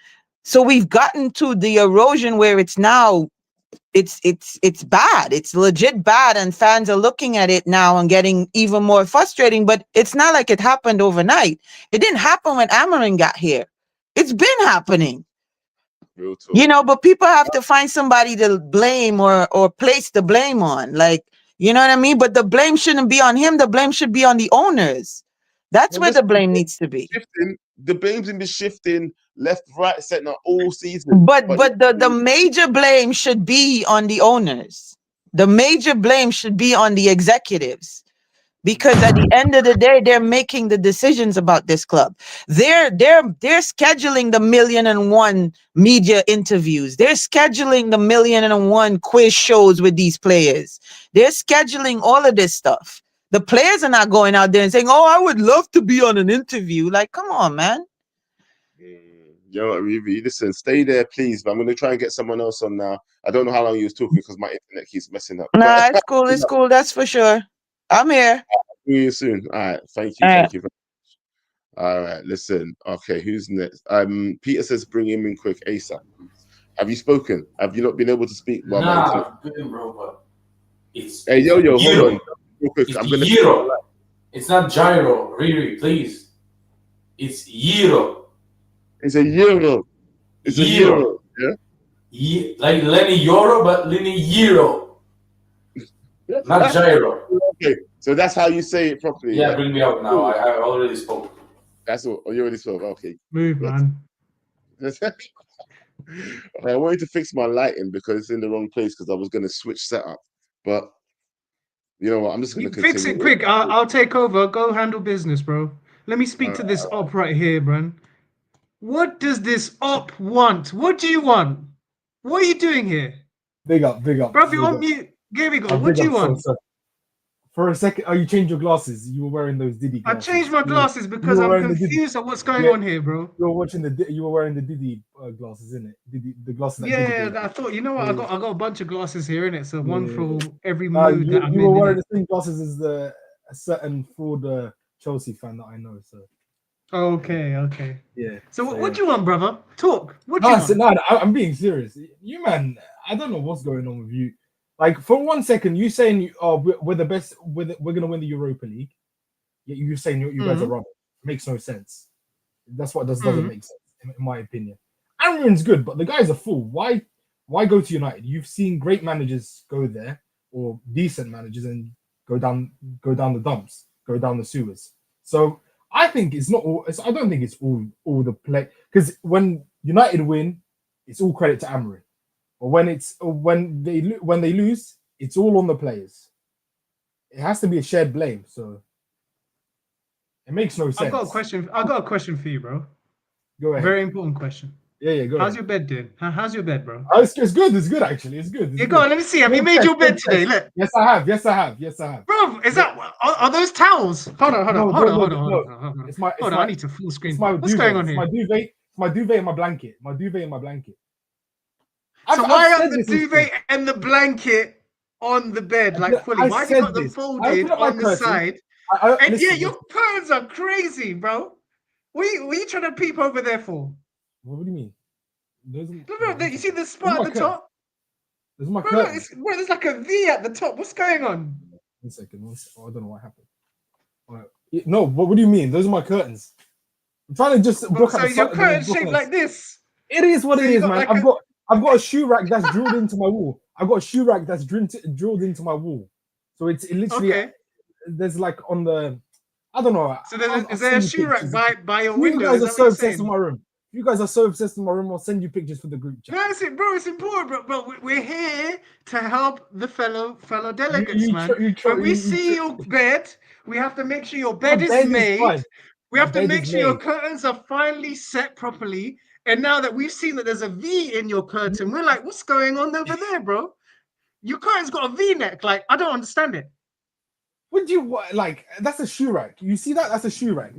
So we've gotten to the erosion where it's now it's bad. It's legit bad, and fans are looking at it now and getting even more frustrating. But it's not like it happened overnight. It didn't happen when Amorim got here. It's been happening. Real talk. You know, but people have to find somebody to blame or place the blame on. Like, you know what I mean? But the blame shouldn't be on him. The blame should be on the owners. That's where the blame needs to be. The blame's been shifting left, right, centre all season. But the major blame should be on the owners. The major blame should be on the executives. Because at the end of the day, they're making the decisions about this club. They're scheduling the 1,000,001 media interviews. They're scheduling the 1,000,001 quiz shows with these players. They're scheduling all of this stuff. The players are not going out there and saying, "Oh, I would love to be on an interview." Like, come on, man. You know what, Riri? Listen, stay there, please. But I'm going to try and get someone else on now. I don't know how long you was talking because my internet keeps messing up. Nah, it's cool. It's cool. That's for sure. I'm here. See you soon. All right. Thank you. Thank you very much. All right. Listen. Okay. Who's next? Peter says bring him in quick ASAP. Have you spoken? Have you not been able to speak? Nah, I've been, bro, but it's... Hey, yo, hold on. Real quick. It's I'm going to... Euro. It's not gyro. Riri, please. It's Euro. It's a euro. It's a euro. Yeah? Like Lenny Euro, but Lenny Euro. Not gyro. Okay. So that's how you say it properly. Yeah, bring me out now. I already spoke. That's all. You already spoke. Okay. Move, man. I wanted to fix my lighting because it's in the wrong place because I was going to switch setup. But you know what? I'm just going to continue. Fix it quick. I'll take over. Go handle business, bro. Let me speak to this op right here, bro. What does this op want? What do you want? What are you doing here? Big up. Bro, you're on mute. Here we go. What do you want? For a second, you changed your glasses. You were wearing those Diddy glasses. I changed my glasses because I'm confused at what's going on here, bro. You were wearing the Diddy glasses, isn't it? The glasses. Yeah, I thought, you know what? I got a bunch of glasses here, innit? So one for every mood that I'm in. You were wearing the same glasses as a certain fraud Chelsea fan that I know. So. Okay. Yeah. So what do you want, brother? Talk. What do you want? No, I'm being serious. You, man, I don't know what's going on with you. Like, for 1 second, you saying we're the best, we're gonna win the Europa League. You're saying you guys are wrong. Makes no sense. That's what doesn't make sense, in my opinion. Amorim's good, but the guy's a fool. Why go to United? You've seen great managers go there, or decent managers, and go down the dumps, go down the sewers. So I think it's not all. I don't think it's all the play, because when United win, it's all credit to Amorim. But when they lose, it's all on the players. It has to be a shared blame. So it makes no sense. I've got a question for you, bro. Go ahead. Very important question. Yeah, go ahead. How's your bed doing? How's your bed, bro? It's good. It's good, actually. It's good. Go on, let me see. Have you made your bed today? Look. Yes, I have. Bro, are those towels? Hold on. I need to full screen. What's going on here? My duvet and my blanket. So why are the duvet and the blanket on the bed, like fully? Why have you got them folded on the side? And yeah, your curtains are crazy, bro. What are you trying to peep over there for? What do you mean? You see the spot at the top? There's my curtains. There's like a V at the top. What's going on? 1 second. I don't know what happened. No, what do you mean? Those are my curtains. I'm trying to just block out the sun. So your curtains shaped like this? It is what it is, man. I've got a shoe rack that's drilled into my wall. So it's literally there's like on the, I don't know. So is there a shoe rack by your window? You guys are so obsessed with my room. You guys are so obsessed with my room. I'll send you pictures for the group chat. That's it, bro. It's important, bro. We're here to help the fellow delegates, man. When we see your bed, we have to make sure your bed is made. We have to make sure your curtains are finally set properly. And now that we've seen that there's a V in your curtain, we're like, what's going on over there, bro? Your curtain's got a V-neck. Like, I don't understand it. Would you like? That's a shoe rack. You see that? That's a shoe rack.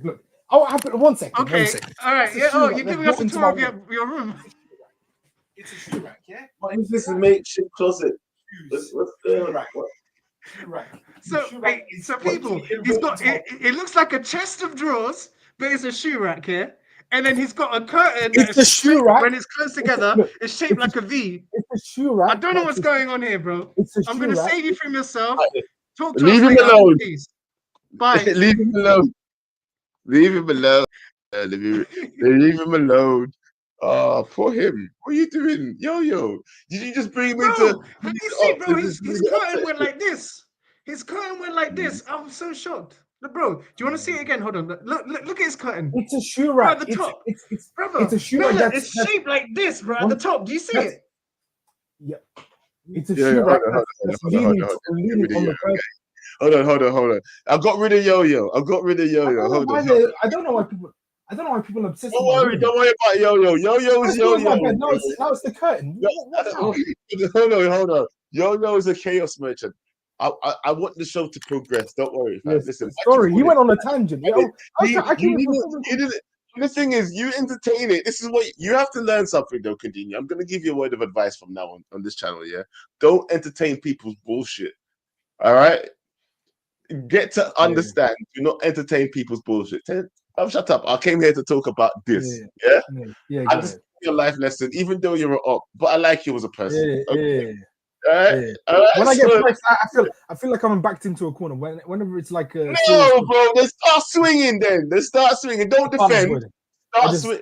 Look. Oh, happen. 1 second. Okay. 1 second. All right. Yeah. Oh, you're giving us a tour of your room. It's a shoe rack. Yeah. What is this makeshift closet? What's the rack? So, so people, he's got it looks like a chest of drawers, but it's a shoe rack here. And then he's got a curtain It's a shoe rack. when it's close together, Look, it's shaped like a V. It's a shoe rack. I don't know what's going on here, bro. It's a I'm shoe gonna rack. save you from yourself. Talk to Leave us him later, alone. please. Bye. Leave him alone. Leave him alone. Leave him alone. Oh, poor him. What are you doing? Yo. Did you just bring him into... Bro, have you seen, bro? His curtain went like this. His curtain went like this. I was so shocked. Look, bro, do you want to see it again? Hold on. Look at his curtain. It's a shoe rack. Bro, at the top. Brother, it's a shoe rack. Look, it's shaped like this, bro. At the top. Do you see it? Yeah. It's a shoe rack that's leaning on the curtain. Hold on. I got rid of Yo-Yo. Hold on. I don't know why people obsess. Don't worry about Yo-Yo. Yo-Yo's Yo-Yo. Now it's the curtain. Hold on. Yo-Yo is a chaos merchant. I want the show to progress. Don't worry. Yes. Listen. Sorry, he went on a tangent. The thing is, you entertain it. This is what you have to learn something, though, Continue. I'm going to give you a word of advice from now on this channel, yeah? Don't entertain people's bullshit. All right? Get to understand. Do not entertain people's bullshit. Shut up. I came here to talk about this. Yeah? I'm just giving you a life lesson, even though you're an op, but I like you as a person. All right? When I get pressed, I feel like I'm backed into a corner. Whenever it's like no, bro, they start swinging. Don't defend. Listen,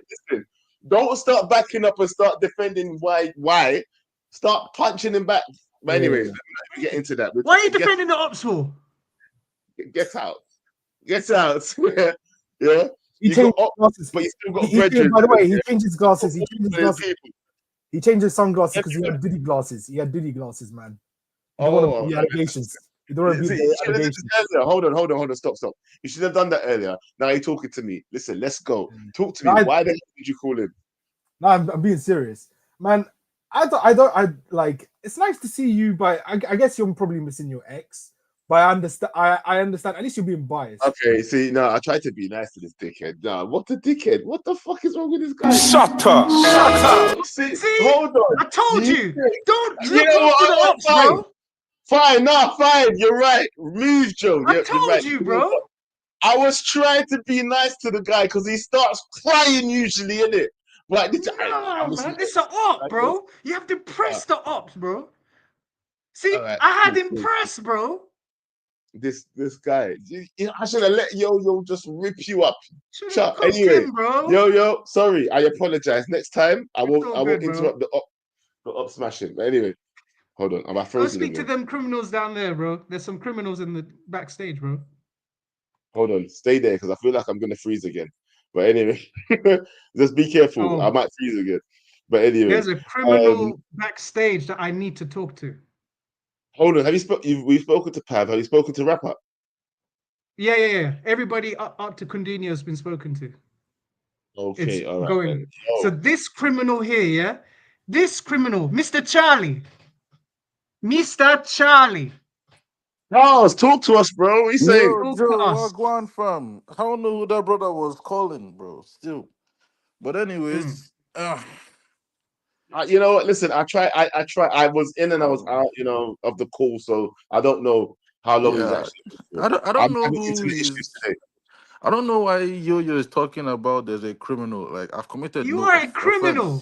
don't start backing up and start defending. Why? Start punching him back. But anyways, let me get into that. Why are you defending the ops for? Get out. Yeah. He changed glasses, but you still got by the way, he changed his glasses. He changed his sunglasses because he had Diddy glasses. He had Diddy glasses, man. You don't want to be allegations. You don't want to be allegations. Hold on. Stop. You should have done that earlier. Now you're talking to me. Listen, let's go. Talk to me. Why the hell did you call him? No, I'm being serious, man. I like. It's nice to see you, but I guess you're probably missing your ex. But I understand. At least you're being biased. Okay, see, no, I tried to be nice to this dickhead. No, what a dickhead. What the fuck is wrong with this guy? Shut up. See, hold on. I told you. Don't look up to the ops, bro. Fine. You're right. Move, Joe. I told you, bro. I was trying to be nice to the guy because he starts crying usually, innit? Like, man, it's an op, bro. You have to press the ops, bro. See, I had him press, bro. This guy, I should have let Yo just rip you up. Anyway, bro. Yo, sorry, I apologize. Next time, I won't interrupt the op smashing. But anyway, hold on. Am I frozen? Go speak to them criminals down there, bro. There's some criminals in the backstage, bro. Hold on, stay there because I feel like I'm gonna freeze again. But anyway, just be careful. I might freeze again. But anyway, there's a criminal backstage that I need to talk to. Hold on, we've spoken to Pav. Have you spoken to Rapper? Yeah. Everybody up to Condinho has been spoken to. Okay, all right. So this criminal here, yeah? This criminal, Mr. Charlie. Charles, talk to us, bro. What you saying? Joe, Wagwan fam. I don't know who that brother was calling, bro. Still. But anyways, you know what? Listen, I try. I was in and I was out, of the call, so I don't know how long he's actually. I don't know who is. I don't know why Yo-Yo is talking about there's a criminal. Like, I've committed You are a criminal.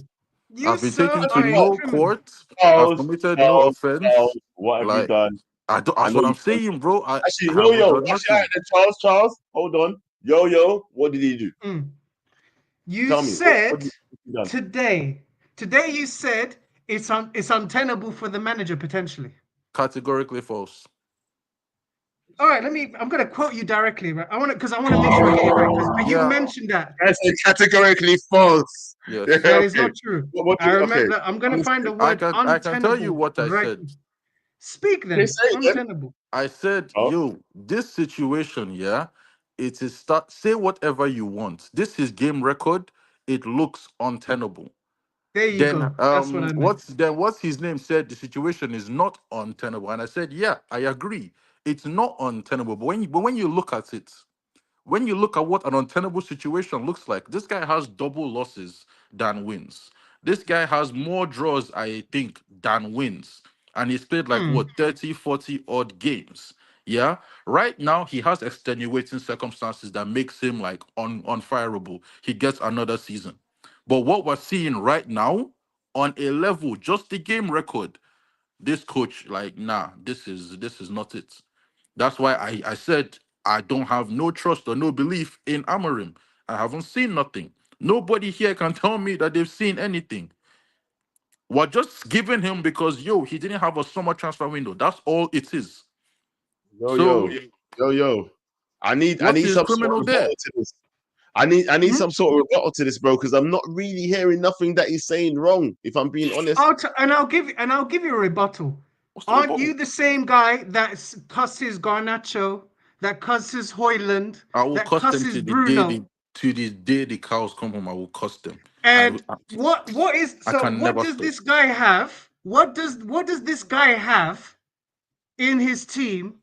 Offense. I've been taken to no court. I've committed no offense. What have you done? That's what I'm saying, bro. Actually, Charles, hold on. Yo, what did he do? You said today you said it's untenable for the manager potentially. Categorically false. All right, I'm gonna quote you directly, right? I want to make sure I get it right because you mentioned that. That's categorically false. Yes. That is not true. I remember. I'm gonna find the word untenable. I can tell you what I said. Speak then. Untenable. I said, this situation, it is say whatever you want. This is game record. It looks untenable. There you go. That's what I meant. What's his name said the situation is not untenable, and I said, yeah, I agree. It's not untenable. But when you look at it, when you look at what an untenable situation looks like, this guy has double losses than wins. This guy has more draws, I think, than wins. and he's played like what 30, 40 odd games. Yeah. Right now, he has extenuating circumstances that makes him like unfireable. He gets another season. But what we're seeing right now on a level, just the game record, this coach, like, nah, this is not it. That's why I said I don't have no trust or no belief in Amorim. I haven't seen nothing. Nobody here can tell me that they've seen anything. We're just giving him because he didn't have a summer transfer window. That's all it is. Yo, So yo. I need what is some sort criminal of there? rebuttal to this. I need some sort of rebuttal to this, bro, because I'm not really hearing nothing that he's saying wrong. If I'm being honest. I'll give you a rebuttal. Aren't you the same guy that cusses Garnacho, that cusses Hoyland, I will that cost them cusses to Bruno? the day the cows come home. I will cost them. And I what can never does stop. this guy have? What does this guy have in his team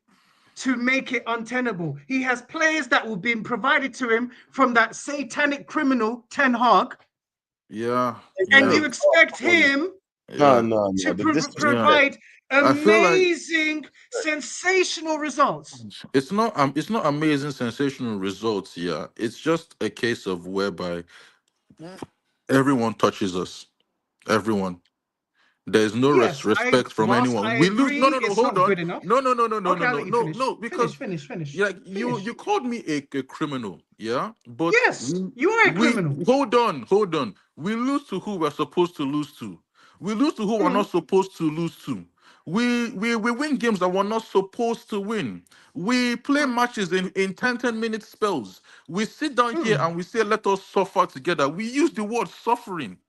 to make it untenable? He has players that will be provided to him from that satanic criminal Ten Hag. Yeah. And you expect him No. to provide I feel like amazing, sensational results. it's not amazing, sensational results. Yeah, it's just a case of whereby everyone touches us. Everyone. There's no Yes, respect from whilst I anyone. We lose. No, agree, no, no. it's Hold not on. good enough. Okay, I'll let you finish. Because Finish. you called me a criminal. Yeah, but Yes, you are a we criminal. hold on. We lose to who we're supposed to lose to. We lose to who we're not supposed to lose to. We win games that we're not supposed to win. We play matches in 10 minute spells. We sit down here and we say, let us suffer together. We use the word suffering.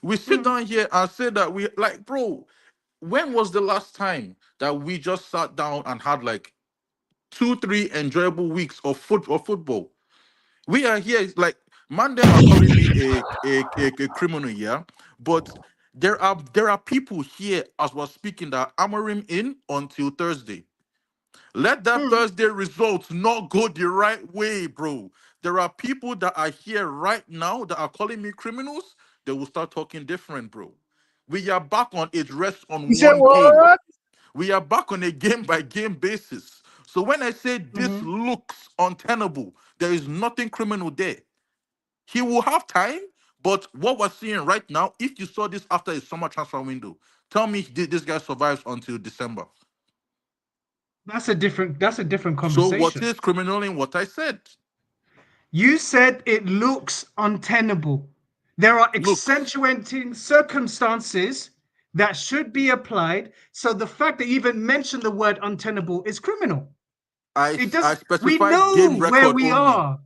We sit down here and say that we like, bro, when was the last time that we just sat down and had like 2, 3 enjoyable weeks of football? We are here, like, man, them are calling me a criminal, yeah. But there are people here as we're speaking that Amorim in until Thursday. Let that Thursday results not go the right way, bro. There are people that are here right now that are calling me criminals. They will start talking different, bro. We are back on it rests You on said one game. what? We are back on a game by game basis. So when I say this looks untenable, there is nothing criminal there. He will have time, but what we're seeing right now, if you saw this after a summer transfer window, tell me this guy survives until December. That's a different So what conversation. is criminal in what I said? You said it looks untenable. There are Looks. accentuating circumstances that should be applied. So the fact that you even mentioned the word untenable is criminal. I We specified game know where record we only. are.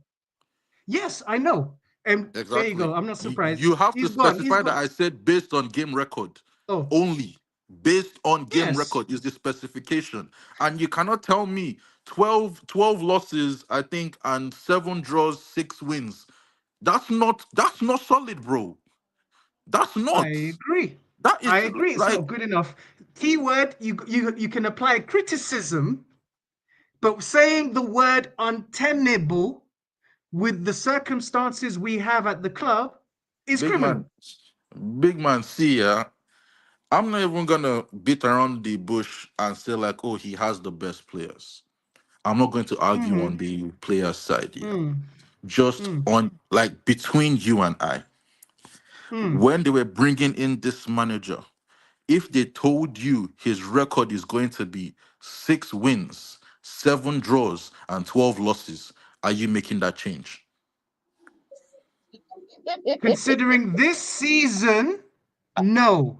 Yes, I know. And there you Exactly. go. I'm not surprised. You have to He's gone. specify that I said based on game record Oh, only. Based on game yes. record is the specification. And you cannot tell me 12 losses, I think, and 7 draws, 6 wins. That's not solid, bro. That's I not. agree. That is I agree. It's like not good enough. Keyword, you can apply criticism, but saying the word untenable with the circumstances we have at the club is big criminal. man. Big man, see ya. I'm not even gonna beat around the bush and say like, oh, he has the best players. I'm not going to argue on the player side here. Just on like between you and I, when they were bringing in this manager, if they told you his record is going to be 6 wins, 7 draws, and 12 losses, are you making that change? Considering this season, no.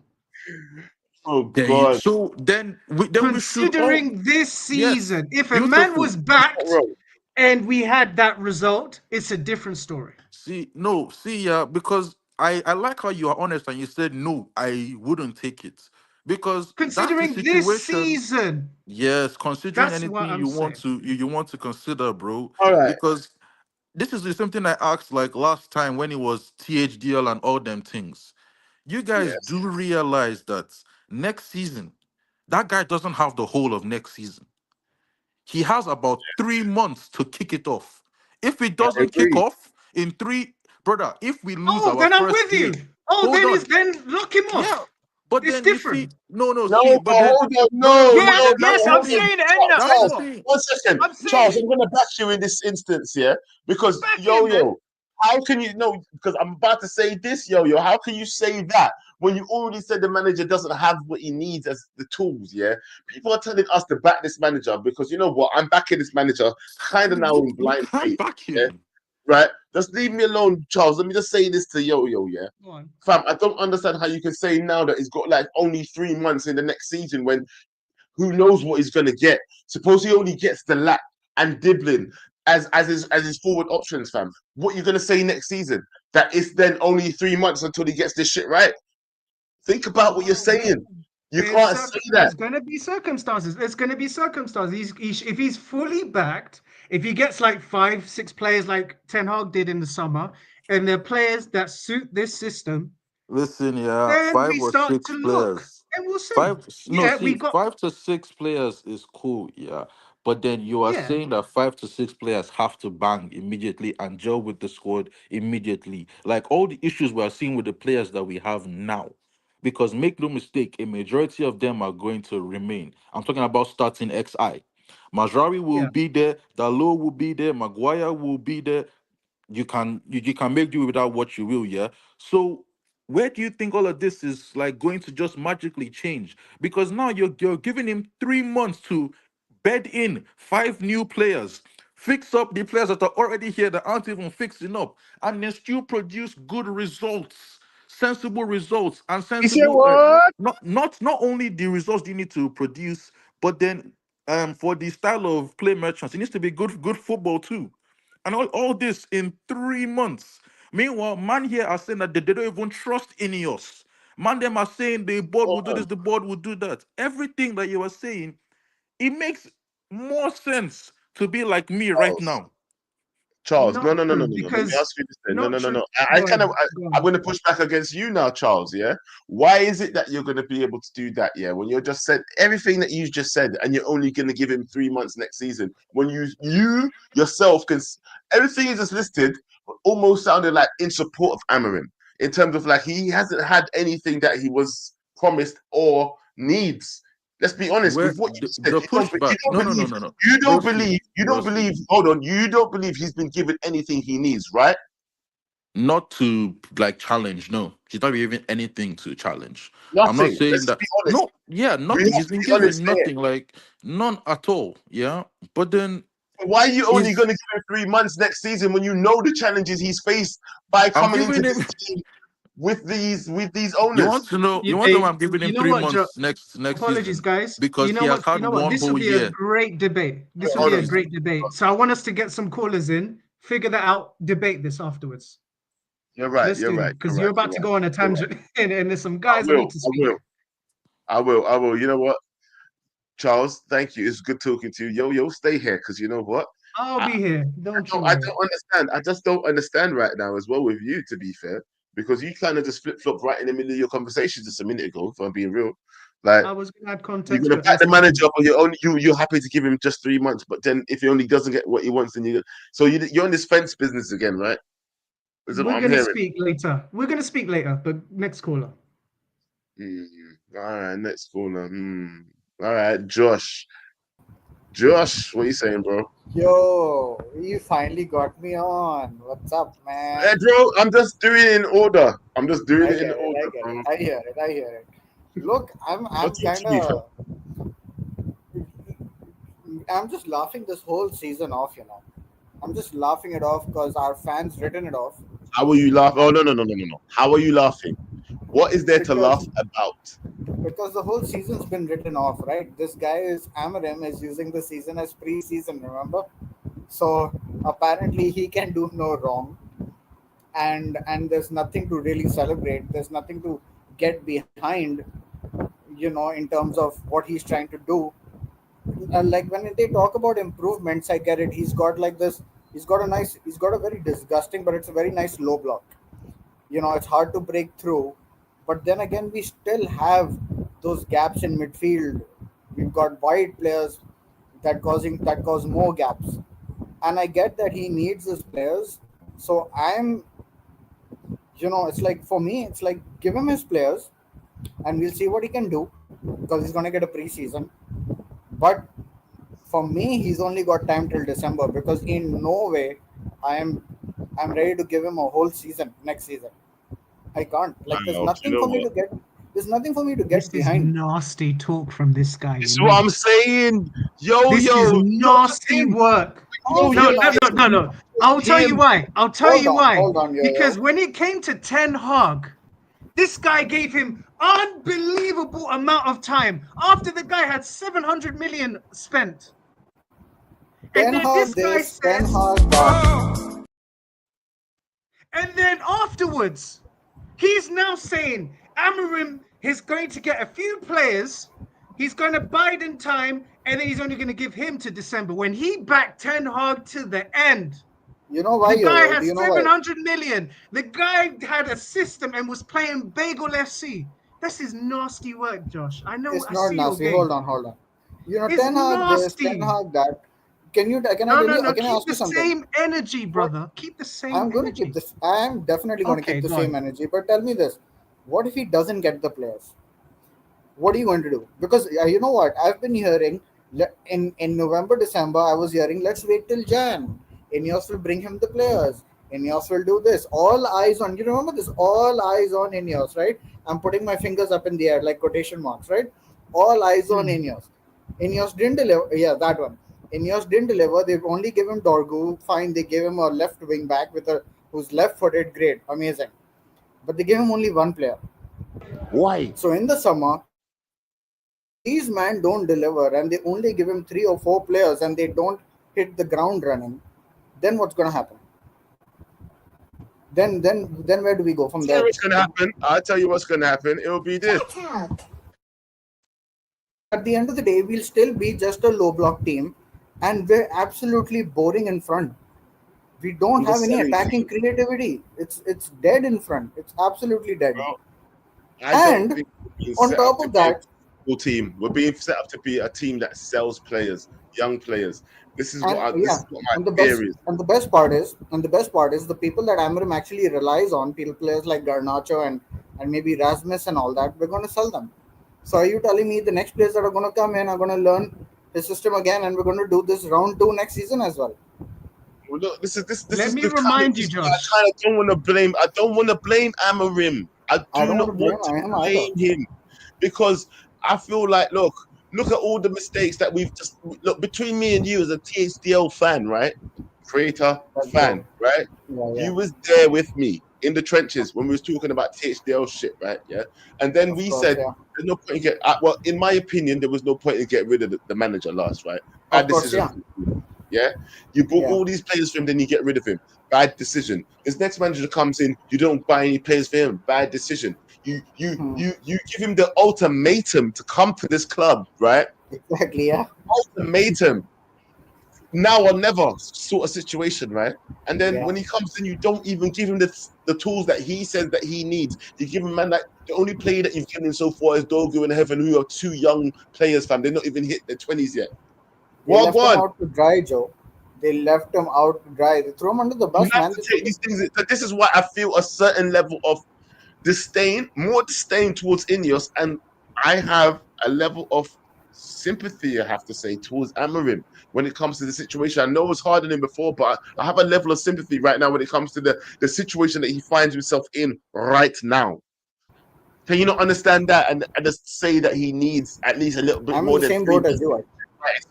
Oh Then God. we should all, Considering this yes, season, if a man beautiful. was backed and we had that result, it's a different story. Because I like how you are honest and you said no, I wouldn't take it because that's the Considering this situation. season, Yes, considering that's what anything I'm you want saying. to you want to consider, bro. All right. Because this is the same thing I asked like last time when it was THDL and all them things. You guys Yes. do realize that next season, that guy doesn't have the whole of next season. He has about 3 months to kick it off. If it I doesn't kick agree. off in three, brother, if we lose Oh, our then I'm first with you. game, Oh, hold on. then lock him Yeah, off. But It's then you see, different. see, No, but but then hold on. no, but Yes, then No, that's yes, the I'm hold on. thing. saying it. No, That's the Charles, thing. 1 second. I'm saying Charles, it. I'm going to back you in this instance, yeah? Because, Back in, man. yo, how can you know? Because I'm about to say this, yo, how can you say that when you already said the manager doesn't have what he needs as the tools, yeah? People are telling us to back this manager because you know what? I'm backing this manager kind of now in You blind can't faith, back yeah? him. Right? Just leave me alone, Charles. Let me just say this to yo, yeah? Go on. Fam, I don't understand how you can say now that he's got like only 3 months in the next season when who knows what he's going to get. Suppose he only gets the lap and Diblin as his forward options, fam. What you going to say next season? That it's then only 3 months until he gets this shit right? Think about what you're No, saying. You can't say there's that. going to be circumstances. There's going to be circumstances. If he's fully backed, if he gets like 5, 6 players like Ten Hag did in the summer, and they're players that suit this system, Listen, yeah, then five we or start to six look players. and we'll see. Five, no, Yeah, we see, got, 5 to 6 players is cool, yeah. But then you are yeah, saying that 5 to 6 players have to bang immediately and gel with the squad immediately. Like all the issues we are seeing with the players that we have now. Because make no mistake, a majority of them are going to remain. I'm talking about starting XI. Majari will yeah. be there, Dalo will be there, Maguire will be there. You can make do without what you will, yeah. So where do you think all of this is like going to just magically change? Because now you're giving him 3 months to bed in 5 new players, fix up the players that are already here that aren't even fixing up, and then still produce good results, sensible results, and You say sensible what? not only the results you need to produce, but then for the style of play merchants, it needs to be good football too. And all this in 3 months. Meanwhile, man here are saying that they don't even trust Ineos. Man, them are saying the board will Hold do on, this, the board will do that. Everything that you are saying, it makes more sense to be like me right Charles. now. Charles, no, Not no, no, no, true no, no. Let me because ask you this then. No, not no, no, true. no. I Go kind ahead. of, Go I'm on. going to push back against you now, Charles. Yeah. Why is it that you're going to be able to do that? Yeah. When you just said everything that you just said, and you're only going to give him 3 months next season, when you yourself can, everything you just listed almost sounded like in support of Amorim in terms of like he hasn't had anything that he was promised or needs. Let's be honest Where with what you said. the You pushback? don't No, no, no, believe. no, no. You don't Broski, believe. You don't Broski. believe. Hold on. You don't believe he's been given anything he needs, right? Not to like challenge, no. He's not given anything to challenge. I'm not Nothing. saying Let's that. be honest. No, yeah, We nothing. have He's to been be honest given here. nothing, like none at all. Yeah. But then Why are you only is going to give him 3 months next season when you know the challenges he's faced by I'm coming into giving him this team with these you want owners? to know You, you want to know why hey, I'm giving him you know three what, Joe? months next Apologies, season? guys. You Because know he has what? You had know what? one This will whole be a year. great debate. This will Hold be on. a great debate. So I want us to get some callers in, figure that out, debate this afterwards. You're right. Let's You're do that right. You're because right. you're about You're to right. go on a You're right. tangent, and there's some I guys that will. need to I speak. will. I will. I will. You know what, Charles? Thank you. It's good talking to you. Yo, stay here because you know what? I'll I, be here. Don't you I worry. don't understand. I just don't understand right now as well with you, to be fair, because you kind of just flip flop right in the middle of your conversation just a minute ago. If I'm being real, like I was gonna add you're context, gonna but back let's the manager, continue. but you're happy to give him just 3 months. But then if he only doesn't get what he wants, then you're in this fence business again, right? Is what We're I'm gonna hearing. speak later. We're gonna speak later. But next caller. All right, next corner. All right, Josh. Josh, what are you saying, bro? Yo, you finally got me on. What's up, Hey, man? bro, I'm just doing it in order. I'm just doing I it in get it. I order, get it. bro. I hear it. I hear it. Look, I'm Don't I'm talk kind to me, fam. of I'm just laughing this whole season off. I'm just laughing it off because our fans written it off, How are you laughing? Oh, and no, no, no, no, no, no. How are you laughing? What is there to laugh because about? the whole season's been written off, right? This guy is Amorim is using the season as pre-season. Remember? So apparently he can do no wrong, and there's nothing to really celebrate. There's nothing to get behind, in terms of what he's trying to do. Like when they talk about improvements, I get it. He's got a very disgusting, but it's a very nice low block. It's hard to break through, but then again, we still have those gaps in midfield. We've got wide players that cause more gaps, and I get that he needs his players. So it's like, for me, it's like, give him his players, and we'll see what he can do because he's going to get a preseason. But for me, he's only got time till December because in no way I'm ready to give him a whole season next season. I can't. Like, there's Wow, do you nothing know for me what? to get. There's nothing for me to This get is behind. nasty talk from this guy. This is You what know, I'm saying. Yo, this is not just nasty him. work. Yo, How's No, it yo, no, nasty? no, no, no. I'll tell you him. why. I'll tell you why. Hold on, yo. Because when it came to Ten Hag, this guy gave him unbelievable amount of time after the guy had 700 million spent. And then this guy says, and then afterwards, he's now saying Amorim is going to get a few players, he's going to bide in time, and then he's only going to give him to December. When he backed Ten Hag to the end, you know why? the guy Do has you know why? 700 million. The guy had a system and was playing Bagel FC. This is nasty work, Josh. I know. It's I not see your nasty. game. Hold on. You know, It's Ten Hag this, nasty. Ten Hag that. Can I No, tell no, you? no. Can I Keep ask the you something? same energy, brother. Keep the same I'm going to energy. keep this. I'm definitely going to Okay, keep the go same on. energy. But tell me this: what if he doesn't get the players? What are you going to do? Because you know what? I've been hearing in November, December. I was hearing, let's wait till Jan. Ineos will bring him the players. Ineos will do this. All eyes on. You remember this? All eyes on Ineos, right? I'm putting my fingers up in the air like quotation marks, right? All eyes on Ineos. Ineos didn't deliver. Yeah, that one. Ineos didn't deliver. They've only given Dorgu. Fine, they gave him a left wing back with a who's left-footed. Great, amazing. But they gave him only one player. Why? So in the summer, these men don't deliver, and they only give him 3 or 4 players, and they don't hit the ground running. Then what's going to happen? Then where do we go from I'll tell you there? what's gonna happen. I'll tell you what's gonna happen. It'll be this. At the end of the day, we'll still be just a low block team, and we're absolutely boring in front. We don't The have any selling attacking season, creativity. It's dead in front. It's absolutely dead. bro. I don't And think we're being on set up top to of be a that, full team. We're being set up to be a team that sells players, young players. This is and this yeah, is what my and the fear is. best part is, the people that Amorim actually relies on, people players like Garnacho and maybe Rasmus and all that, we're going to sell them. So are you telling me the next players that are going to come in are going to learn his system again, and we're going to do this round 2 next season as well? Well, look, this Let is me the kind remind of you, issue I Josh. kind of don't want to blame. I don't want to blame Amorim. I I do don't want not to blame want to him either. blame him because I feel like look at all the mistakes that we've just look between me and you as a THDL fan, right? Creator That's fan, right? yeah. You was there with me in the trenches when we was talking about THDL shit, right? Yeah, and then Of we course, said yeah. there's no point in get. Well, in my opinion, there was no point in getting rid of the manager last, right? Bad Of course, decision. yeah. Yeah, you bought Yeah. all these players for him, then you get rid of him. Bad decision. This next manager comes in, you don't buy any players for him. Bad decision. You give him the ultimatum to come to this club, right? Exactly, yeah. Ultimatum. Now or never sort of situation, right? And then Yeah. when he comes in, you don't even give him the tools that he says that he needs. You give him man like the only player that you've given him so far is Dogu and Heaven, who are 2 young players, fam. They're not even hit their 20s yet. They Well, left go him on. out to dry, Joe. They left him out to dry. They threw him under the You bus, have man. to take these things. This is why I feel a certain level of more disdain towards Ineos, and I have a level of sympathy, I have to say, towards Amorim when it comes to the situation. I know it's harder than before, but I have a level of sympathy right now when it comes to the situation that he finds himself in right now. Can you not understand that and just say that he needs at least a little bit I'm in more the than same 3 boat as months, you are.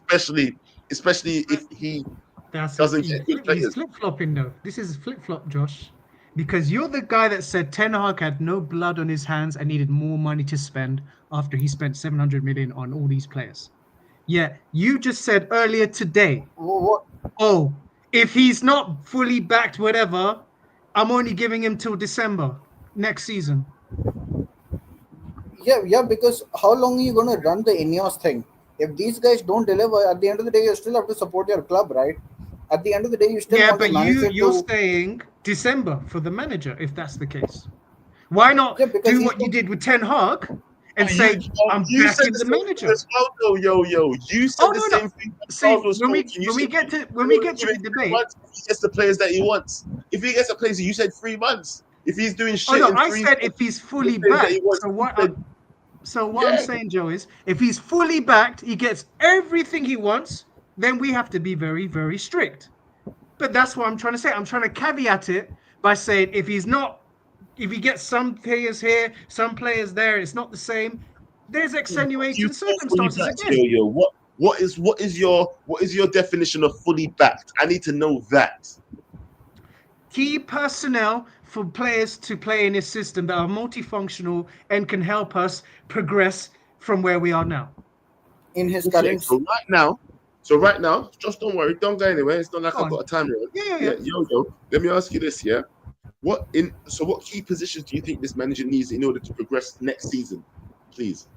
especially if he That's it. doesn't get good He's players? flip flopping though. This is flip flop, Josh, because you're the guy that said Ten Hag had no blood on his hands and needed more money to spend after he spent 700 million on all these players. Yeah, you just said earlier today, What? oh, if he's not fully backed, whatever, I'm only giving him till December next season. Yeah, because how long are you going to run the Ineos thing? If these guys don't deliver, at the end of the day, you still have to support your club, right? At the end of the day, you still Yeah, want the but manager you're to. saying December for the manager, if that's the case. Why not Yeah, because do he's what you did with Ten Hag and You, say, I'm you said backing the the same thing manager? as well, though, yo. You said Oh the no, no. same thing that See, was when talking. You we said get to give the it 3 debate. months if he gets the players that he wants. If he gets the players, you said 3 months. If he's doing Oh shit no, in I 3 said months, if he's the fully players that he backed. wants, So you what? said So what I'm saying, Joe, is if he's fully backed, he gets everything he wants, then we have to be very, very strict. But that's what I'm trying to say. I'm trying to caveat it by saying if he's not, if he gets some players here, some players there, it's not the same. There's extenuating Fully circumstances backed, again. yo. What is your definition of fully backed? I need to know that. Key personnel for players to play in his system that are multifunctional and can help us progress from where we are now. In his Okay, current. so right now, just don't worry, don't go anywhere. It's not like I've got a timer. Yeah. Yo. Let me ask you this, yeah. What key positions do you think this manager needs in order to progress next season? Please.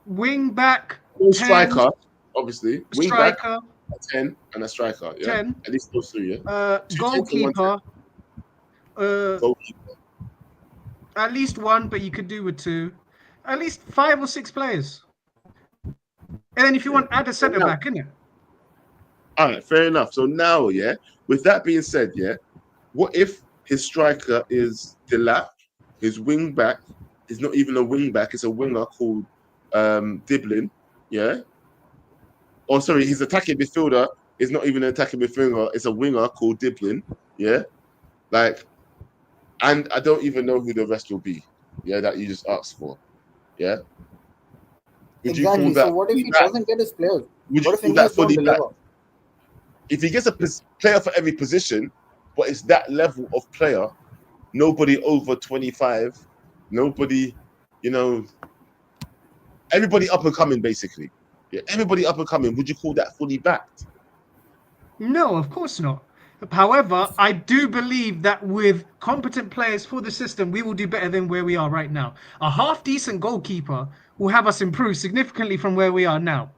Wing back, striker, obviously. Wing back, striker, a 10, and a striker. Yeah, 10. At least those three. Yeah. Goalkeeper. Goalkeeper. At least one, but you could do with two. At least 5 or 6 players. And then if you want, add a centre back, innit? All right, fair enough. So now, yeah, with that being said, yeah, what if his striker is Delap, his wing back is not even a wing back, it's a winger called Diblin, yeah? Oh, sorry, his attacking midfielder is not even an attacking midfielder, it's a winger called Diblin, yeah? Like, and I don't even know who the rest will be, yeah, that you just asked for, yeah? Would you call that So what if he doesn't get his players? Would What you if call he that don't fully back? deliver? If he gets a player for every position, but it's that level of player, nobody over 25, nobody, everybody up and coming, basically. Yeah, everybody up and coming. Would you call that fully backed? No, of course not. However, I do believe that with competent players for the system, we will do better than where we are right now. A half-decent goalkeeper will have us improve significantly from where we are now.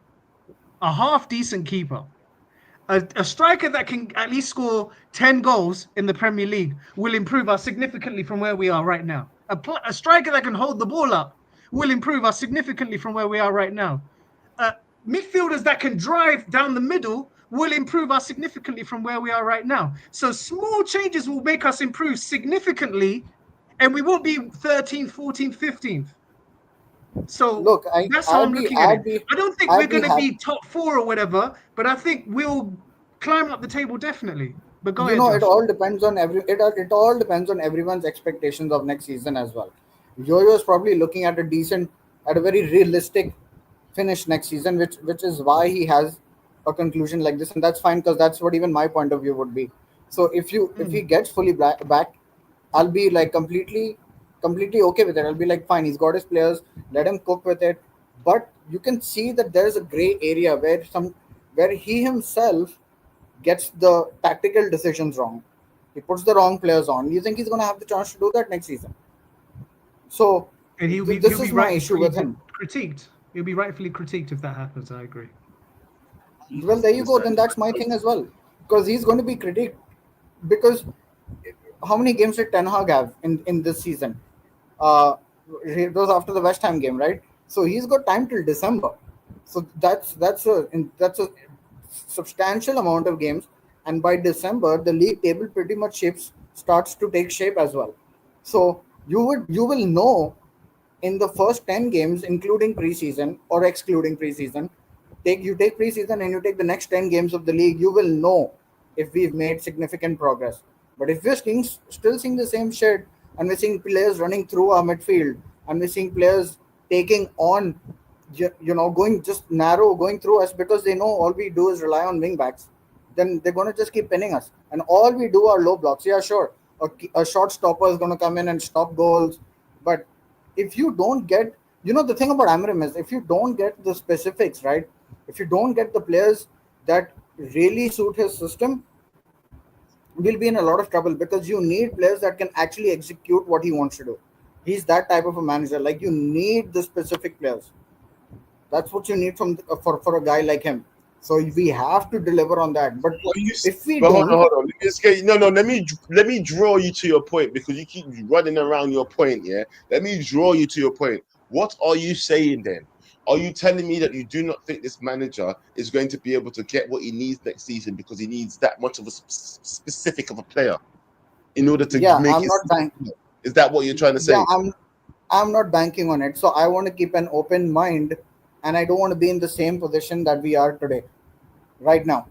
A half-decent keeper. A striker that can at least score 10 goals in the Premier League will improve us significantly from where we are right now. A striker that can hold the ball up will improve us significantly from where we are right now. Midfielders that can drive down the middle will improve us significantly from where we are right now. So small changes will make us improve significantly, and we won't be 13th, 14th, 15th. So look, that's how I'm looking at it. I don't think we're going to be top 4 or whatever, but I think we'll climb up the table definitely. But go ahead, Josh. It all depends on it all depends on everyone's expectations of next season as well. Yo-Yo is probably looking at a very realistic finish next season, which is why he has a conclusion like this, and that's fine because that's what even my point of view would be. So if he gets fully back, I'll be like completely okay with it. I'll be like, fine, he's got his players, let him cook with it. But you can see that there is a gray area where he himself gets the tactical decisions wrong. He puts the wrong players on. You think he's going to have the chance to do that next season? So and this is my issue with him. Critiqued. He'll be rightfully critiqued if that happens. I agree. Well, there you go. Then that's my thing as well, because he's going to be critiqued. Because how many games did Ten Hag have in this season? It was after the West Ham game, right? So he's got time till December. So that's a substantial amount of games, and by December the league table pretty much starts to take shape as well. So you will know in the first 10 games, including preseason or excluding preseason. Take preseason and you take the next 10 games of the league, you will know if we've made significant progress. But if we're still seeing the same shit, and we're seeing players running through our midfield, and we're seeing players taking on, going just narrow, going through us because they know all we do is rely on wing backs, then they're going to just keep pinning us. And all we do are low blocks. Yeah, sure. A short stopper is going to come in and stop goals. But if you don't get, the thing about Amorim is if you don't get the specifics, right? If you don't get the players that really suit his system, we'll be in a lot of trouble, because you need players that can actually execute what he wants to do. He's that type of a manager. Like, you need the specific players. That's what you need for a guy like him. So we have to deliver on that. But if we don't, hold on. Let me draw you to your point, because you keep running around your point. Yeah, let me draw you to your point. What are you saying then? Are you telling me that you do not think this manager is going to be able to get what he needs next season because he needs that much of a specific of a player in order to make I'm it? not trying. Is that what you're trying to say? Yeah, I'm not banking on it. So I want to keep an open mind, and I don't want to be in the same position that we are today, right now.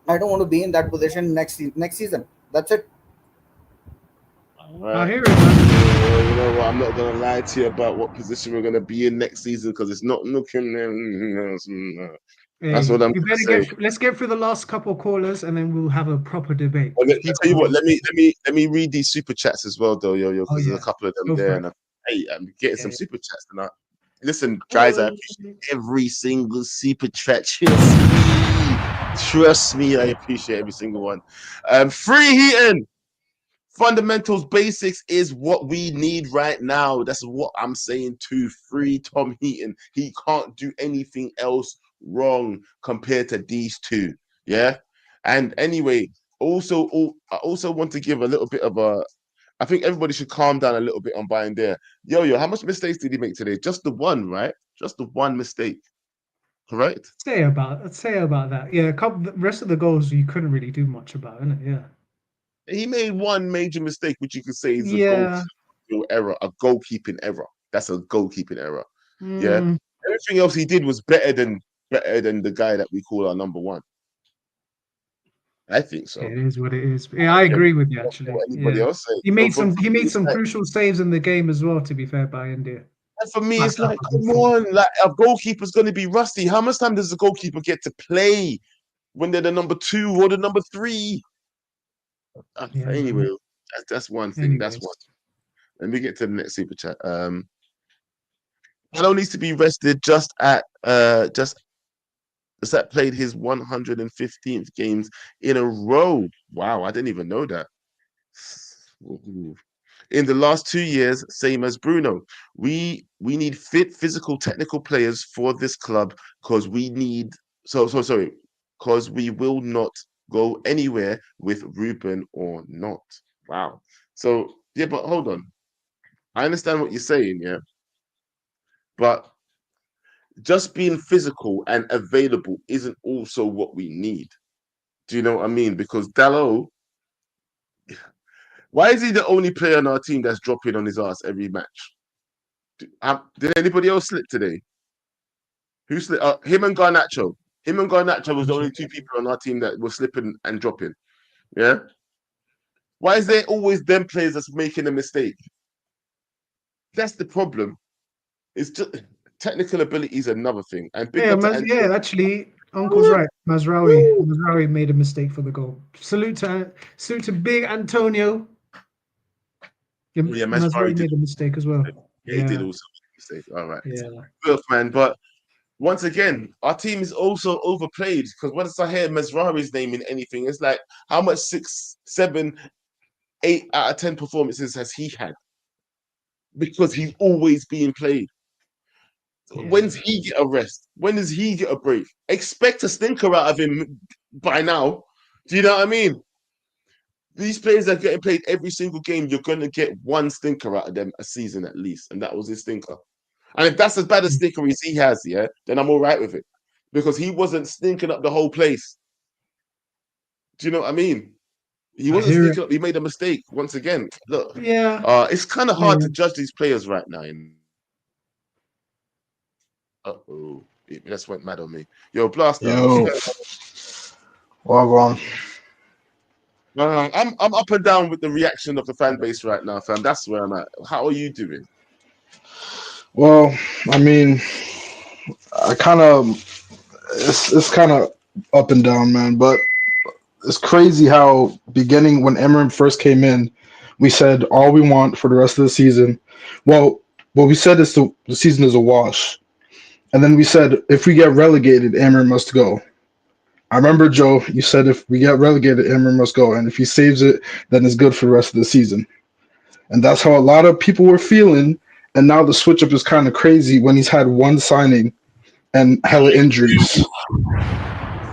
I don't want to be in that position next season. That's it. All I right. hear it, man. Well, you know what? I'm not gonna lie to you about what position we're gonna be in next season because it's not looking. That's Hey, what I'm we gonna better say. let's get through the last couple of callers and then we'll have a proper debate. Well, I tell you what. Because Let me read these super chats as well, though, yo, oh because there's yeah, a couple of them go there, for and it. I'm getting Yeah, some super chats tonight. Listen, guys, I yeah. appreciate every single super chat. Trust me, I appreciate every single one. Free heating. Fundamentals basics is what we need right now. That's what I'm saying to free Tom Heaton. He can't do anything else wrong compared to these two. Yeah. And anyway, I also want to give a little bit of a. I think everybody should calm down a little bit on buying there. Yo, how much mistakes did he make today? Just the one, right? Just the one mistake, correct? Say about that. Yeah, the rest of the goals you couldn't really do much about, innit? Yeah. He made one major mistake, which you could say is a Yeah. error, a goalkeeping error. That's a goalkeeping error. Yeah. Mm, Everything else he did was better than the guy that we call our number one. I think so. it is what it is. I Yeah, I don't care agree with you what actually. anybody Yeah. else says. He So, made but some for he me, made it's some like, crucial saves in the game as well, to be fair, by India. and for me, Backed it's up like, a good come finish. on, like a goalkeeper's going to be rusty. How much time does the goalkeeper get to play when they're the number two or the number three? Yeah, Anyway, man. that's one thing. That's one. Anyways. Let me get to the next super chat. Hello needs to be rested just as that played his 115th games in a row. Wow, I didn't even know that. In the last 2 years, same as Bruno. We need fit, physical, technical players for this club because we need sorry, because we will not go anywhere with Ruben or not. Wow. So yeah, but hold on. I understand what you're saying, yeah, but just being physical and available isn't also what we need. Do you know what I mean? Because Dallo, why is he the only player on our team that's dropping on his ass every match? Did anybody else slip today? Who slipped? Him and Garnacho. Him and Garnacho was the only two people on our team that were slipping and dropping. Yeah. Why is there always them players that's making a mistake? That's the problem. It's just technical ability is another thing. And big Yeah, up to Antonio. actually, Uncle's right. Mazraoui made a mistake for the goal. Salute to big Antonio. Yeah, Oh, yeah, Masvari Mazraoui did. made a mistake as well. Yeah, he did Yeah, also make a mistake. All right. yeah. Good, man. But once again, our team is also overplayed because once I hear Masrari's name in anything, it's like how much 6, 7, 8 out of 10 performances has he had? Because he's always being played. When's he get a rest? When does he get a break? Expect a stinker out of him by now. Do you know what I mean? These players are getting played every single game. You're going to get one stinker out of them a season at least, and that was his stinker. And if that's as bad a stinker as he has, yeah, then I'm all right with it because he wasn't stinking up the whole place. Do you know what I mean? He I wasn't hear it. stinking up. He made a mistake once again. Look, Yeah, it's kind of hard to judge these players right now. Uh-oh, it just went mad on me. Yo, Blaster, what you Yo, got? well, I'm up and down with the reaction of the fan base right now, fam. That's where I'm at. How are you doing? well, I mean, I kind of it's kind of up and down, man. But it's crazy how beginning when Amorim first came in, we said all we want for the rest of the season. Well, what we said is the season is a wash, and then we said if we get relegated, Amorim must go. I remember Joe. You said if we get relegated, Amorim must go, and if he saves it, then it's good for the rest of the season. And that's how a lot of people were feeling. And now the switch up is kind of crazy when he's had one signing and hella injuries.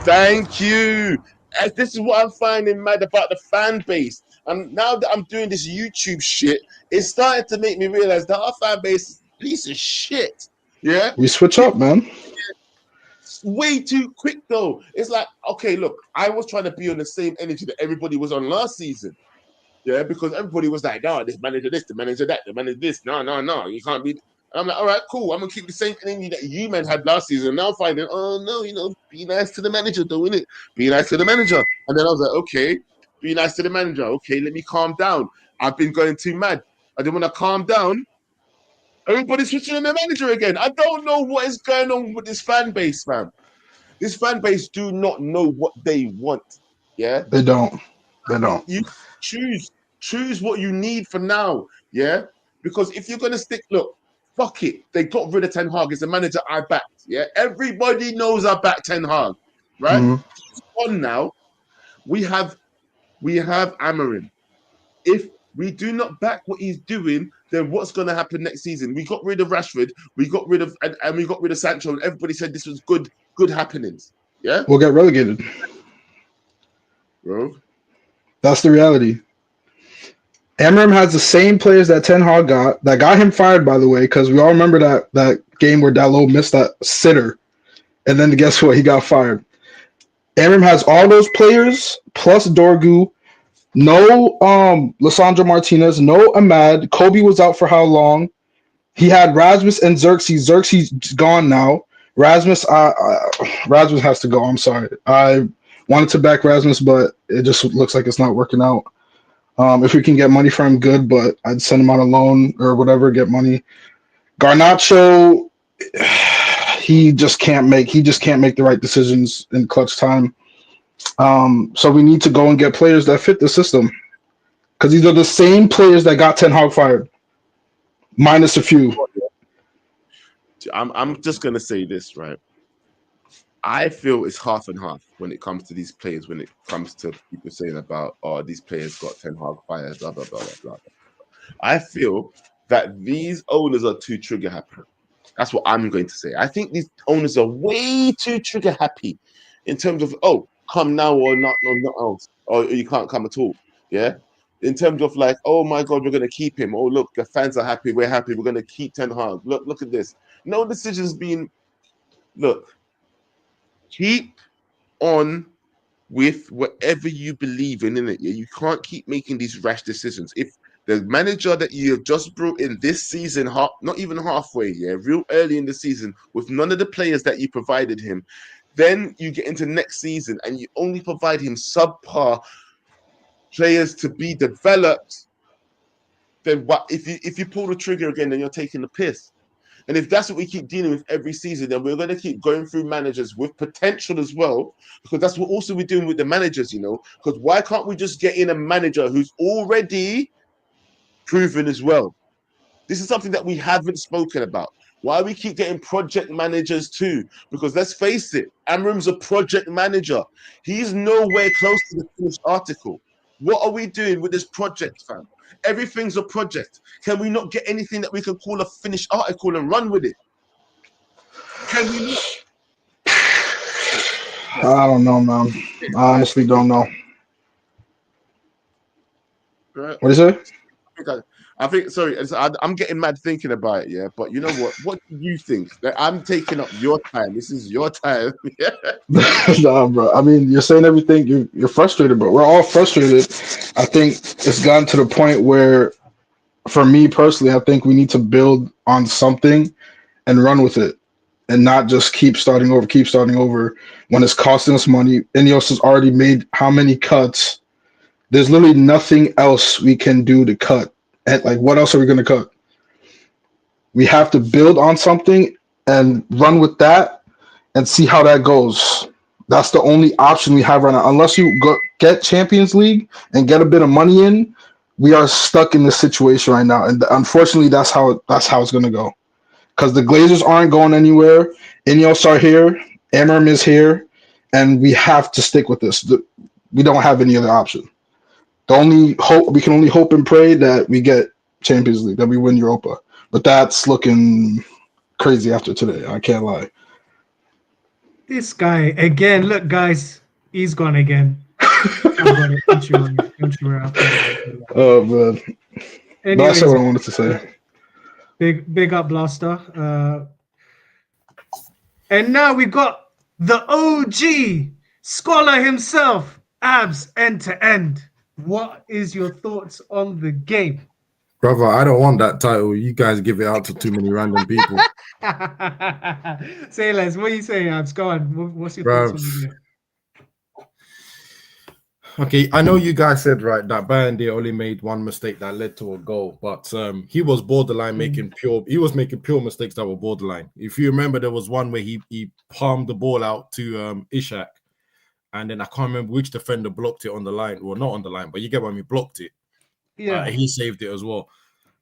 Thank you. This is what I'm finding mad about the fan base. And now that I'm doing this YouTube shit, it's starting to make me realize that our fan base is a piece of shit. Yeah? We switch up, man. Way too quick, though. It's like, okay, look, I was trying to be on the same energy that everybody was on last season. Yeah, because everybody was like, no, this manager this, the manager that, the manager this. No, you can't be. And I'm like, all right, cool. I'm gonna keep the same energy that you men had last season. Now finding, oh no, be nice to the manager, though, innit? Be nice to the manager. And then I was like, okay, be nice to the manager. Okay, let me calm down. I've been going too mad. I didn't want to calm down. Everybody's switching on their manager again. I don't know what is going on with this fan base, man. This fan base do not know what they want. Yeah, They don't. They don't. you choose what you need for now. Yeah, because if you're gonna stick, look, fuck it. They got rid of Ten Hag. It's the manager I backed. Yeah, everybody knows I backed Ten Hag. Right? Mhm. He's on now. We have Amorim. If we do not back what he's doing, then what's going to happen next season? We got rid of Rashford, we got rid of and we got rid of Sancho, and everybody said this was good happenings. Yeah, We'll get relegated. bro. That's the reality. Amorim has the same players that Ten Hag got him fired, by the way, because we all remember that game where Dalot missed that sitter, and then guess what? He got fired. Amorim has all those players plus Dorgu. No, Lissandro Martinez. No, Ahmad. Kobe was out for how long? He had Rasmus and Zirkzee. Zirkzee's gone now. Rasmus has to go. I'm sorry. I wanted to back Rasmus, but it just looks like it's not working out. If we can get money for him, good, but I'd send him on a loan or whatever, get money. Garnacho, he just can't make the right decisions in clutch time. So we need to go and get players that fit the system, because these are the same players that got Ten Hag fired, minus a few. I'm just gonna say this, right? I feel it's half and half when it comes to these players. When it comes to people saying about, oh, these players got Ten Hag fired, blah blah blah blah blah. I feel that these owners are too trigger happy. That's what I'm going to say. I think these owners are way too trigger happy in terms of, oh, come now or not else, or you can't come at all. Yeah. In terms of like, oh my God, we're going to keep him. Oh, look, the fans are happy. We're happy. We're going to keep Ten Hag. Look at this. No decisions being, look, keep on with whatever you believe in it. Yeah? You can't keep making these rash decisions. If the manager that you have just brought in this season, not even halfway, yeah, real early in the season, with none of the players that you provided him, then you get into next season and you only provide him subpar players to be developed, then what? If you pull the trigger again, then you're taking the piss. And if that's what we keep dealing with every season, then we're going to keep going through managers with potential as well, because that's what also we're doing with the managers, you know. Because why can't we just get in a manager who's already proven as well? This is something that we haven't spoken about. Why we keep getting project managers too? Because let's face it, Amorim's a project manager. He's nowhere close to the finished article. What are we doing with this project, fam? Everything's a project. Can we not get anything that we can call a finished article and run with it? Can we? I don't know, man. I honestly don't know. Right. What is it? I think. Sorry, I'm getting mad thinking about it. Yeah, but you know what? What do you think? I'm taking up your time. This is your time. Nah, bro. I mean, you're saying everything. You're frustrated, bro. We're all frustrated. I think it's gotten to the point where, for me personally, I think we need to build on something and run with it, and not just keep starting over when it's costing us money. Ineos has already made how many cuts? There's literally nothing else we can do to cut. And like, what else are we going to cut? We have to build on something and run with that and see how that goes. That's the only option we have right now. Unless you get Champions League and get a bit of money in, we are stuck in this situation right now. And unfortunately, that's how it's going to go. Because the Glazers aren't going anywhere. Ineos are here. Amorim is here. And we have to stick with this. We don't have any other option. We can only hope and pray that we get Champions League, that we win Europa. But that's looking crazy after today. I can't lie. This guy again. Look, guys, he's gone again. I've got it. Don't you worry. Oh man. Anyways, but I said what I wanted to say. Big up, Blaster. And now we got the OG scholar himself, Abs end to end. What is your thoughts on the game? Brother, I don't want that title. You guys give it out to too many random people. Say less. What are you saying, Abs? Go on. What's your Bro. thoughts on the game? Okay, I know you guys said right that Bayern only made one mistake that led to a goal, but he was borderline making pure mistakes that were borderline. If you remember, there was one where he palmed the ball out to Ishak, and then I can't remember which defender blocked it on the line. Well, not on the line, but you get what I mean, blocked it. Yeah. He saved it as well.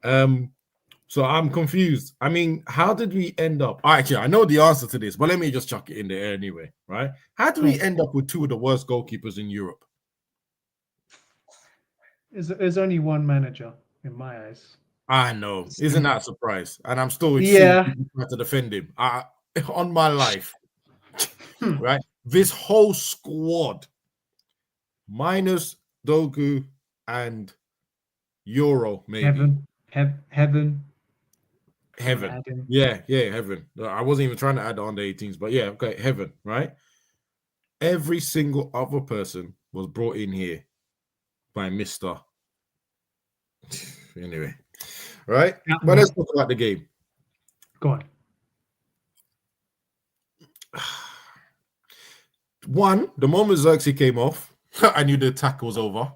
So I'm confused. I mean, how did we end up? Actually, I know the answer to this, but let me just chuck it in the air anyway, right? How did we end up with two of the worst goalkeepers in Europe? There's only one manager in my eyes. I know. Isn't that a surprise? And I'm still Yeah. seeing people try to defend him. On my life, right? This whole squad, minus Dogu and Euro, maybe. Heaven. Yeah, Heaven. I wasn't even trying to add the under 18s, but yeah, okay, Heaven, right? Every single other person was brought in here by Mr. Anyway, right? But let's talk about the game. Go on. One, the moment Zirkzee came off, I knew the attack was over.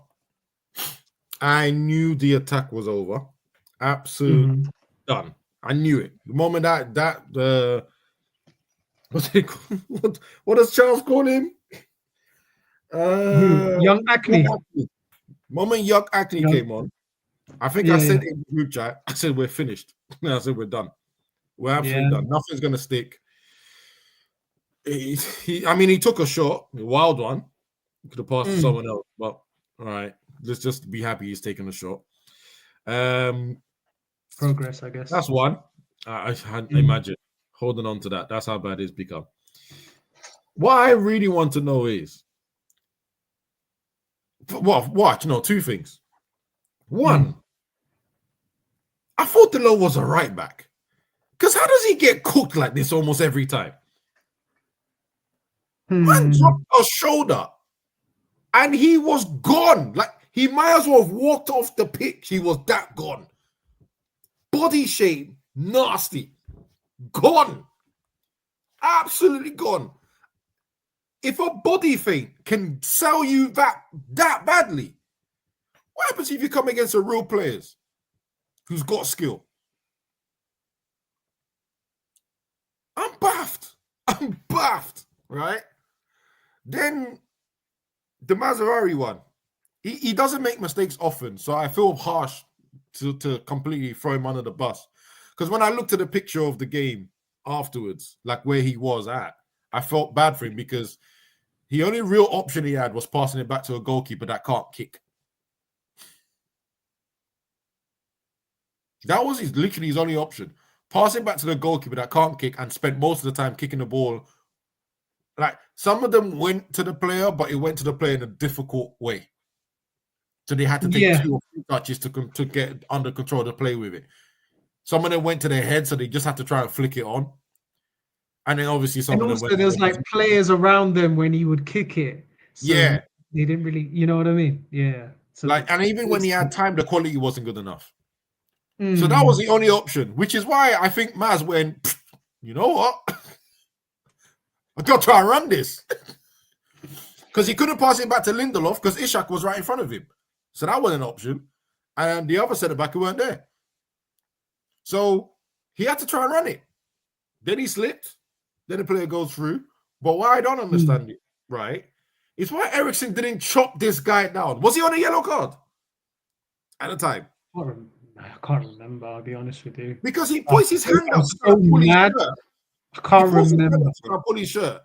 Absolute done. I knew it. The moment that what's it called? What does Charles call him? Young Acne. Moment Young Acne came on, I think I said in the group chat, I said we're finished. I said we're done. We're absolutely done. Nothing's gonna stick. He took a shot, a wild one. He could have passed to someone else, but all right. Let's just be happy he's taking a shot. Progress, I guess. That's one. I imagine holding on to that. That's how bad it's become. What I really want to know is, two things. One, I thought Delo was a right back. Because how does he get cooked like this almost every time? Man dropped a shoulder and he was gone. Like, he might as well have walked off the pitch. He was that gone. Body shape, nasty. Gone. Absolutely gone. If a body feint can sell you that badly, what happens if you come against a real player who's got skill? I'm baffed, right? Then the Maserati one, he doesn't make mistakes often, so I feel harsh to completely throw him under the bus. Because when I looked at the picture of the game afterwards, like where he was at, I felt bad for him because the only real option he had was passing it back to a goalkeeper that can't kick. That was literally his only option. Pass it back to the goalkeeper that can't kick and spent most of the time kicking the ball. Like, some of them went to the player, but it went to the player in a difficult way. So they had to take 2 or 3 touches to get under control to play with it. Some of them went to their head, so they just had to try and flick it on. And then obviously some of them went. There's like players around them when he would kick it. So they didn't really, you know what I mean? Yeah. So and even when he had time, the quality wasn't good enough. So that was the only option, which is why I think Maz went, you know what? I got to try and run this. Because he couldn't pass it back to Lindelof because Ishak was right in front of him. So that wasn't an option. And the other centre-back weren't there. So he had to try and run it. Then he slipped. Then the player goes through. But why I don't understand it, right, is why Eriksson didn't chop this guy down. Was he on a yellow card at the time? I can't remember, I'll be honest with you. Because he puts his hand up to so mad. I can't remember. Pull his shirt.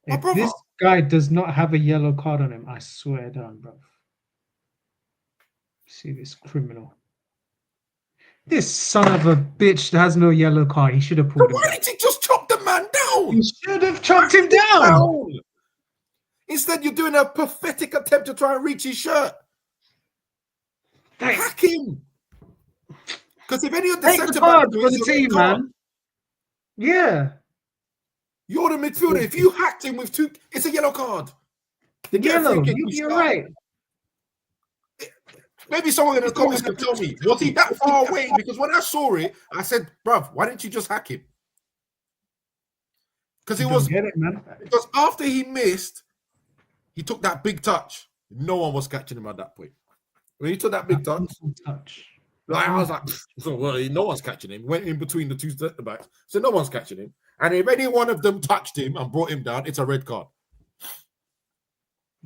If this guy does not have a yellow card on him, I swear down, bro. See this criminal. This son of a bitch that has no yellow card. He should have pulled him. Why did he just chop the man down? He should have chopped him down. Instead, you're doing a pathetic attempt to try and reach his shirt. Hack him. Because if any of the centre backs for the team, man. Yeah. You're the midfielder. If you hacked him with 2, it's a yellow card. Yellow. You're right. Maybe someone in the comments can tell me, was he that far away? Because when I saw it, I said, bruv, why didn't you just hack him? Because it was get it, man. Because after he missed, he took that big touch. No one was catching him at that point. When he took that big touch, like, I was like, so well, no one's catching him. Went in between the two centre backs, so no one's catching him. And if any one of them touched him and brought him down, it's a red card.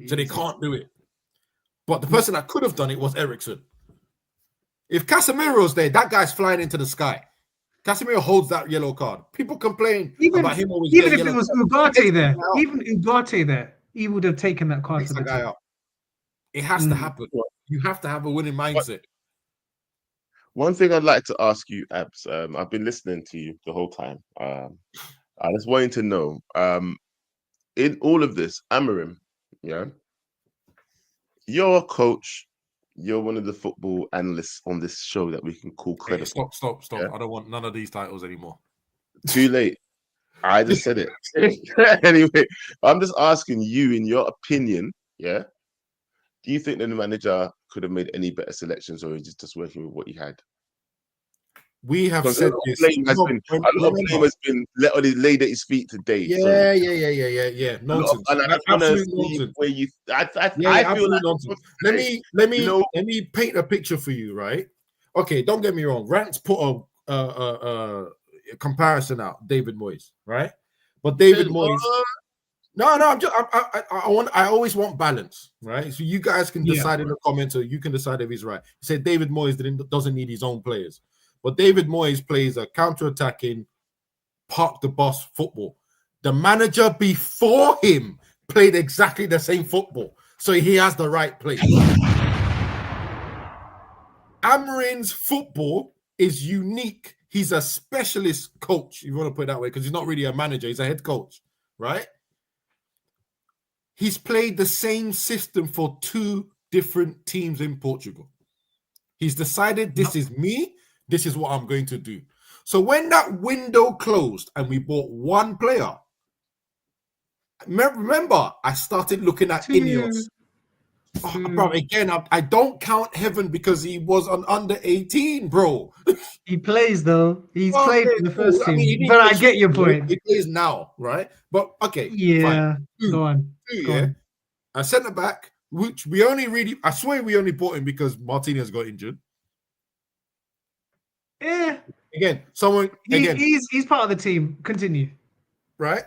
So they can't do it. But the person that could have done it was Ericsson. If Casemiro's there, that guy's flying into the sky. Casemiro holds that yellow card. People complain about him always even if getting it was yellow Ugarte there, even Ugarte there, he would have taken that card for the guy team. out. It has to happen. You have to have a winning mindset. One thing I'd like to ask you, Abs, I've been listening to you the whole time. I just wanted to know, in all of this, Amorim, yeah, you're a coach, you're one of the football analysts on this show that we can call credible. Hey, stop. Yeah? I don't want none of these titles anymore. Too late. I just said it. Anyway, I'm just asking you, in your opinion, yeah, do you think that the manager could have made any better selections, or is he just working with what he had? We have Because said a this. lot of blame has been laid at his feet today. Yeah. Nonsense. Absolute nonsense. Where you, I feel like nonsense. Let me paint a picture for you, right? Okay, don't get me wrong. Rants put a comparison out, David Moyes, right? But David Moyes. No, I always want balance, right? So you guys can decide in the comments, or you can decide if he's right. He said David Moyes doesn't need his own players. But David Moyes plays a counter-attacking, park the bus football. The manager before him played exactly the same football. So he has the right play. Amorim's football is unique. He's a specialist coach, if you want to put it that way, because he's not really a manager. He's a head coach, right? He's played the same system for 2 different teams in Portugal. He's decided, this is me. This is what I'm going to do. So when that window closed and we bought 1 player, remember, I started looking at Ineos. Bro, again, I don't count Heaven because he was on under 18, bro. He plays, though. He's played for the first team. But I get your point. He plays now, right? But, okay. Yeah. Fine. Go on. I sent it back, which we only really, I swear we only bought him because Martinez got injured. Yeah. Again, he's part of the team. Continue. Right?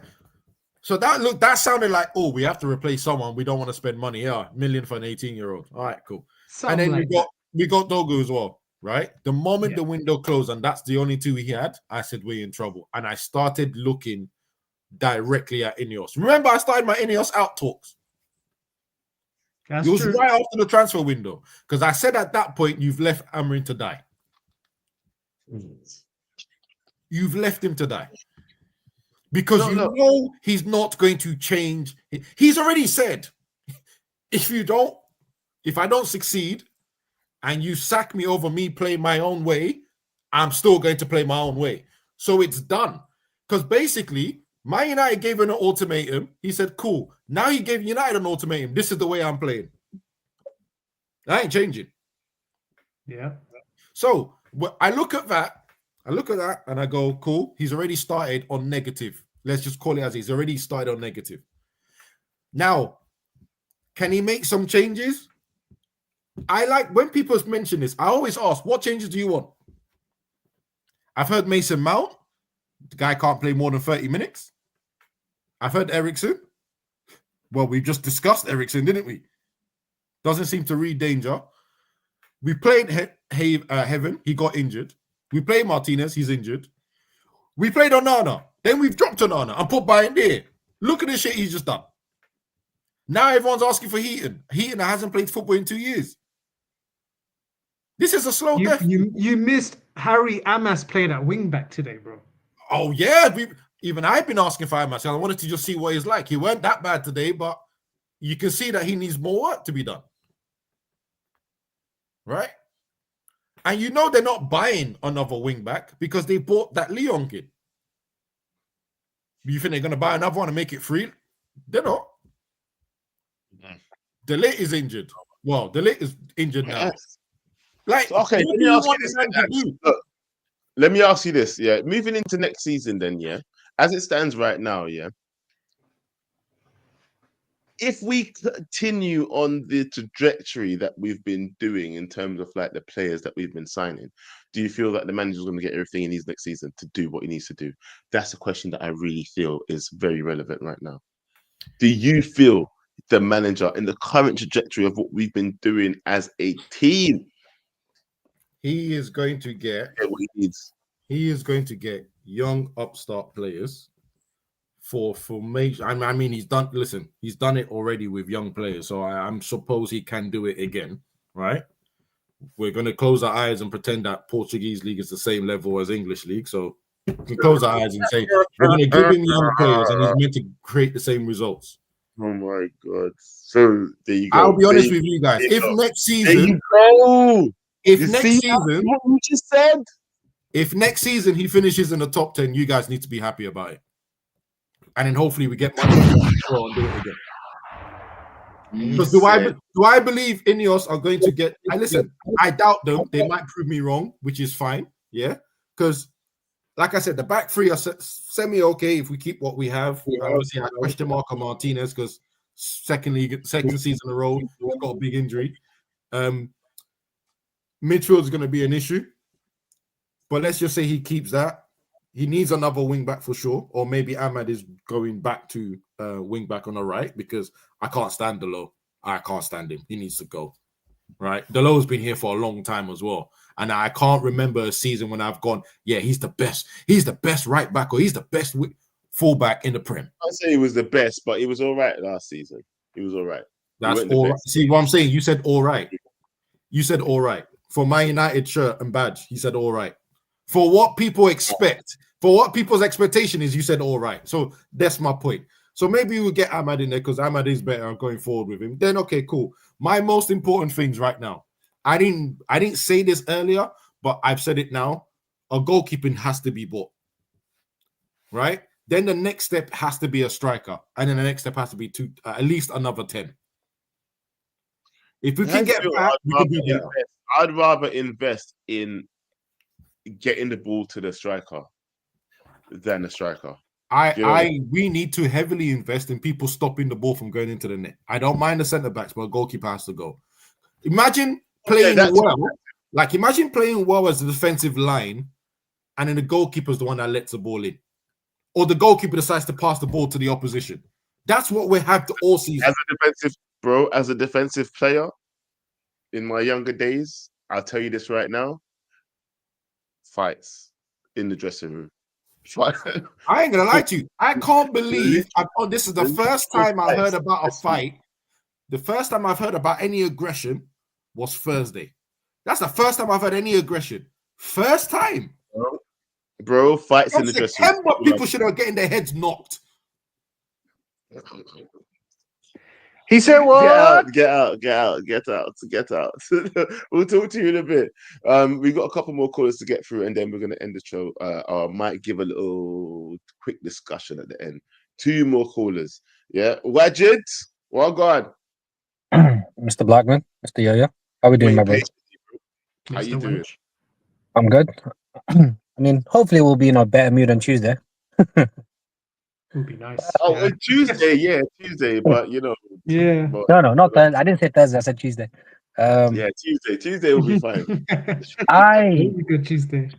So that sounded like, oh, we have to replace someone. We don't want to spend money. Yeah, $1 million for an 18-year-old. All right, cool. And then we got Dogu as well, right? The moment the window closed, and that's the only 2 he had, I said we're in trouble. And I started looking directly at Ineos. Remember, I started my Ineos out talks. It was right after the transfer window. Because I said at that point, you've left Amorim to die. You've left him to die. Because know he's not going to change. He's already said, if I don't succeed and you sack me over me playing my own way, I'm still going to play my own way. So it's done. Because basically, Man United gave him an ultimatum. He said, cool. Now he gave United an ultimatum. This is the way I'm playing. I ain't changing. Yeah. So I look at that and I go, cool. He's already started on negative. Let's just call it as he's already started on negative. Now, can he make some changes? I like when people mention this, I always ask, what changes do you want? I've heard Mason Mount. The guy can't play more than 30 minutes. I've heard Ericsson. Well, we just discussed Ericsson, didn't we? Doesn't seem to read danger. We played Heaven. He got injured. We played Martinez. He's injured. We played Onana. Then we've dropped Onana and put Bayern there. Look at the shit he's just done. Now everyone's asking for Heaton. Heaton hasn't played football in 2 years. This is a slow death. You missed Harry Amas playing at wing back today, bro. Oh, yeah. Even I've been asking for Amas. I wanted to just see what he's like. He weren't that bad today, but you can see that he needs more work to be done. Right? And you know they're not buying another wing back because they bought that Leon kid. You think they're going to buy another one and make it free? They're not. De Ligt is injured. Well, De Ligt is injured now. Like, So, okay, what let do me you ask you want this the man then, to Ax. do? Look, let me ask you this. Yeah, moving into next season, then, yeah, as it stands right now, yeah, if we continue on the trajectory that we've been doing in terms of like the players that we've been signing, do you feel that the manager's going to get everything he needs next season to do what he needs to do? That's a question that I really feel is very relevant right now. Do you feel the manager in the current trajectory of what we've been doing as a team? He is going to get what he needs. He is going to get young upstart players for formation. I mean, he's done. Listen, he's done it already with young players, so I'm suppose he can do it again, right? We're going to close our eyes and pretend that Portuguese league is the same level as English league. So we can close our eyes and say we're going to give him young players, and he's meant to create the same results. Oh my god! So there you go. I'll be honest with you guys. If next season, there you go. If You next see season, what you just said. If next season he finishes in the top 10, you guys need to be happy about it. And then hopefully we get money and do it again. Because do I believe Ineos are going to get? Listen, I doubt them. They might prove me wrong, which is fine. Yeah, because like I said, the back three are semi okay if we keep what we have. Obviously, I question mark on Martinez because second season in a row he's got a big injury. Midfield is going to be an issue, but let's just say he keeps that. He needs another wing back for sure, or maybe Ahmad is going back to wing back on the right because I can't stand Delo. I can't stand him. He needs to go. Right, Delo's been here for a long time as well, and I can't remember a season when I've gone, yeah, he's the best. He's the best right back, or he's the best fullback in the Prem. I say he was the best, but he was all right last season. He was all right. That's all right. See what I'm saying? You said all right. You said all right. For my United shirt and badge, he said all right. For what people expect, for what people's expectation is, you said all right. So that's my point. So maybe we'll get Ahmad in there because Ahmad is better going forward with him. Then okay, cool. My most important things right now. I didn't say this earlier, but I've said it now. A goalkeeping has to be bought. Right? Then the next step has to be a striker. And then the next step has to be at least another 10. If we can get that, we can do that. I'd rather invest in getting the ball to the striker than the striker. We need to heavily invest in people stopping the ball from going into the net. I don't mind the centre backs, but a goalkeeper has to go. Imagine playing imagine playing well as the defensive line, and then the goalkeeper's the one that lets the ball in, or the goalkeeper decides to pass the ball to the opposition. That's what we have to all season. As a defensive player, in my younger days, I'll tell you this right now: fights in the dressing room. I ain't gonna lie to you. I can't believe this is the first time I heard about a fight. The first time I've heard about any aggression was Thursday. That's the first time I've heard any aggression. First time, bro. Fights in the dressing room. People should have getting their heads knocked. He said, "What? Get out! We'll talk to you in a bit. We've got a couple more callers to get through, and then we're going to end the show. I might give a little quick discussion at the end. 2 more callers. Yeah, Wajid, well, God, Mr. Blackman, Mr. Yo-Yo, how we doing, my brother? How you doing? I'm good. I mean, hopefully we'll be in a better mood on Tuesday. Would be nice. Oh, Tuesday, but you know. Yeah. No, not Thursday. I didn't say Thursday. I said Tuesday. Yeah, Tuesday will be fine. Good Tuesday.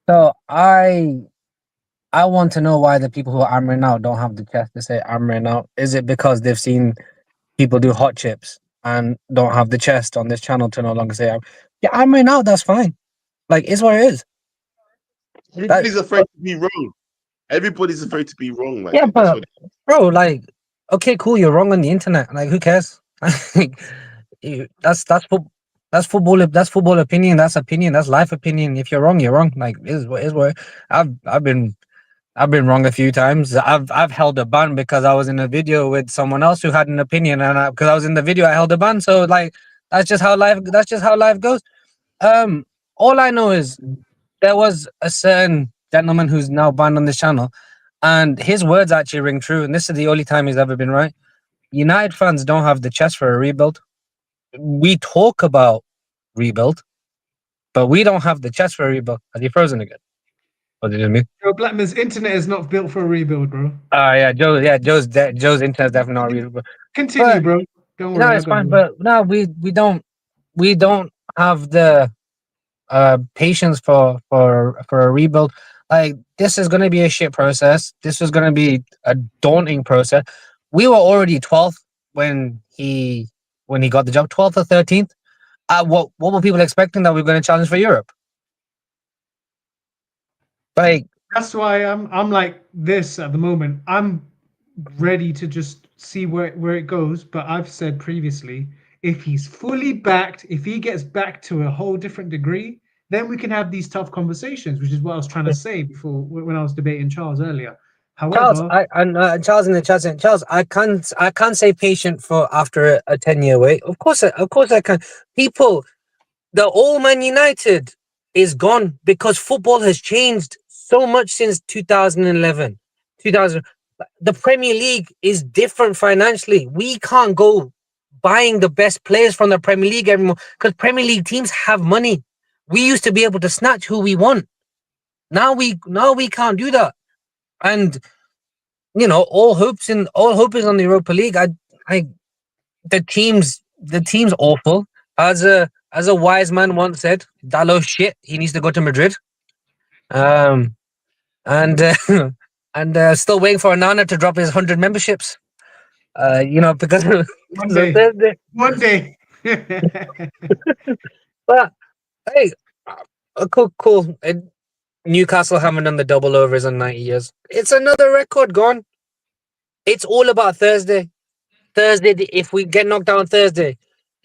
So I want to know why the people who are hammering out don't have the chest to say hammering out. Is it because they've seen people do hot chips and don't have the chest on this channel to no longer say, yeah, hammering out, that's fine. Like, it's what it is. Everybody's afraid to be wrong. Everybody's afraid to be wrong. Like, yeah, but bro, like, okay, cool, you're wrong on the internet. Like, who cares? That's football opinion. That's opinion. That's life opinion. If you're wrong, you're wrong. Like, is what I've been wrong a few times. I've held a ban because I was in a video with someone else who had an opinion, and because I was in the video, I held a ban. So like, that's just how life goes. All I know is there was a certain gentleman who's now banned on this channel, and his words actually ring true. And this is the only time he's ever been right. United fans don't have the chest for a rebuild. We talk about rebuild, but we don't have the chest for a rebuild. Has he frozen again? Or did it me? Joe Blackman's internet is not built for a rebuild, bro. Yeah, Joe's internet's definitely not rebuild. Continue, bro. Don't worry. No, it's fine. But no, we don't have the patience for a rebuild. Like, this is going to be a shit process. This is going to be a daunting process. We were already 12th when he got the job, 12th or 13th. What were people expecting that we were going to challenge for Europe? Like, that's why I'm like this at the moment. I'm ready to just see where it goes. But I've said previously, if he's fully backed, if he gets back to a whole different degree, then we can have these tough conversations, which is what I was trying to say before when I was debating Charles earlier. However, Charles in the chat saying, Charles, I can't say patient for after a 10-year wait. Of course I can. People, the old Man United is gone because football has changed so much since 2011. The Premier League is different financially. We can't go buying the best players from the Premier League anymore because Premier League teams have money. We used to be able to snatch who we want. Now we can't do that. And all hope is on the Europa League. The team's awful. As a wise man once said, Dalot shit. He needs to go to Madrid. And still waiting for Anana to drop his 100 memberships. Because one day. But hey, cool. Newcastle haven't done the double overs in 90 years. It's another record gone. It's all about Thursday. If we get knocked down Thursday,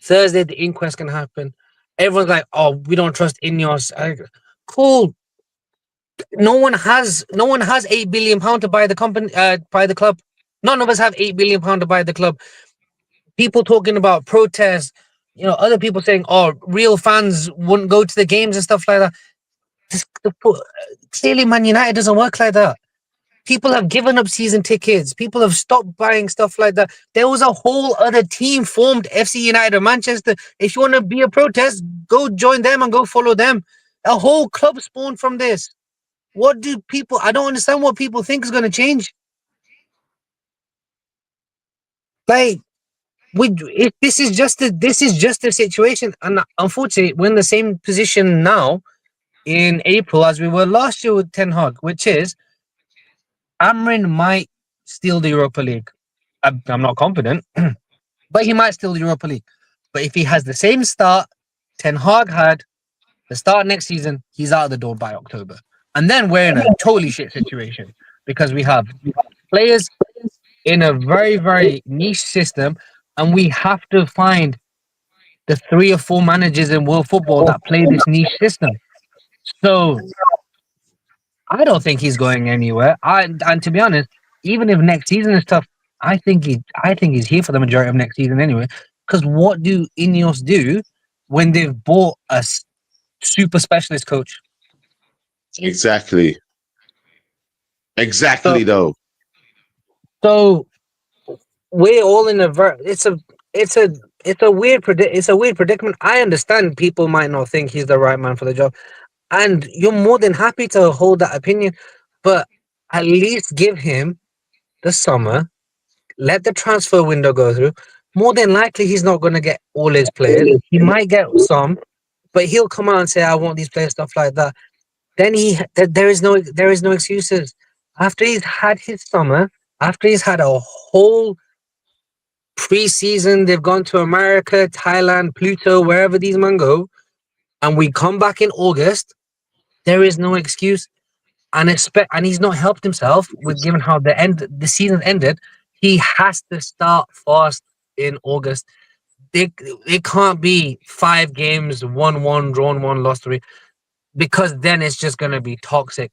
the inquest can happen. Everyone's like, "Oh, we don't trust Ineos." Cool. No one has £8 billion to buy the company, buy the club. None of us have £8 billion to buy the club. People talking about protests. Other people saying, "Oh, real fans wouldn't go to the games and stuff like that." Clearly, Man United doesn't work like that. People have given up season tickets. People have stopped buying stuff like that. There was a whole other team formed, FC United Manchester. If you want to be a protest, go join them and go follow them. A whole club spawned from this. I don't understand what people think is going to change. Like, this is just a situation. And unfortunately, we're in the same position now in April as we were last year with Ten Hag, which is Amorim might steal the Europa League. I'm not confident, but he might steal the Europa League. But if he has the same start Ten Hag had the start next season, he's out of the door by October. And then we're in a totally shit situation because we have players in a very, very niche system, and we have to find the 3 or 4 managers in world football that play this niche system. So I don't think he's going anywhere. And to be honest, even if next season is tough, I think he's here for the majority of next season anyway. Because what do Ineos do when they've bought a super specialist coach? Exactly. So we're all in it's a weird predicament. I understand people might not think he's the right man for the job, and you're more than happy to hold that opinion, but at least give him the summer, let the transfer window go through. More than likely, he's not going to get all his players. He might get some, but he'll come out and say, "I want these players," stuff like that. Then there is no excuses. After he's had his summer, after he's had a whole pre-season, they've gone to America, Thailand, Pluto, wherever these men go, and we come back in August, there is no excuse. And he's not helped himself with given how the season ended. He has to start fast in August. It can't be 5 games, 1-1, drawn 1, lost 3, because then it's just gonna be toxic.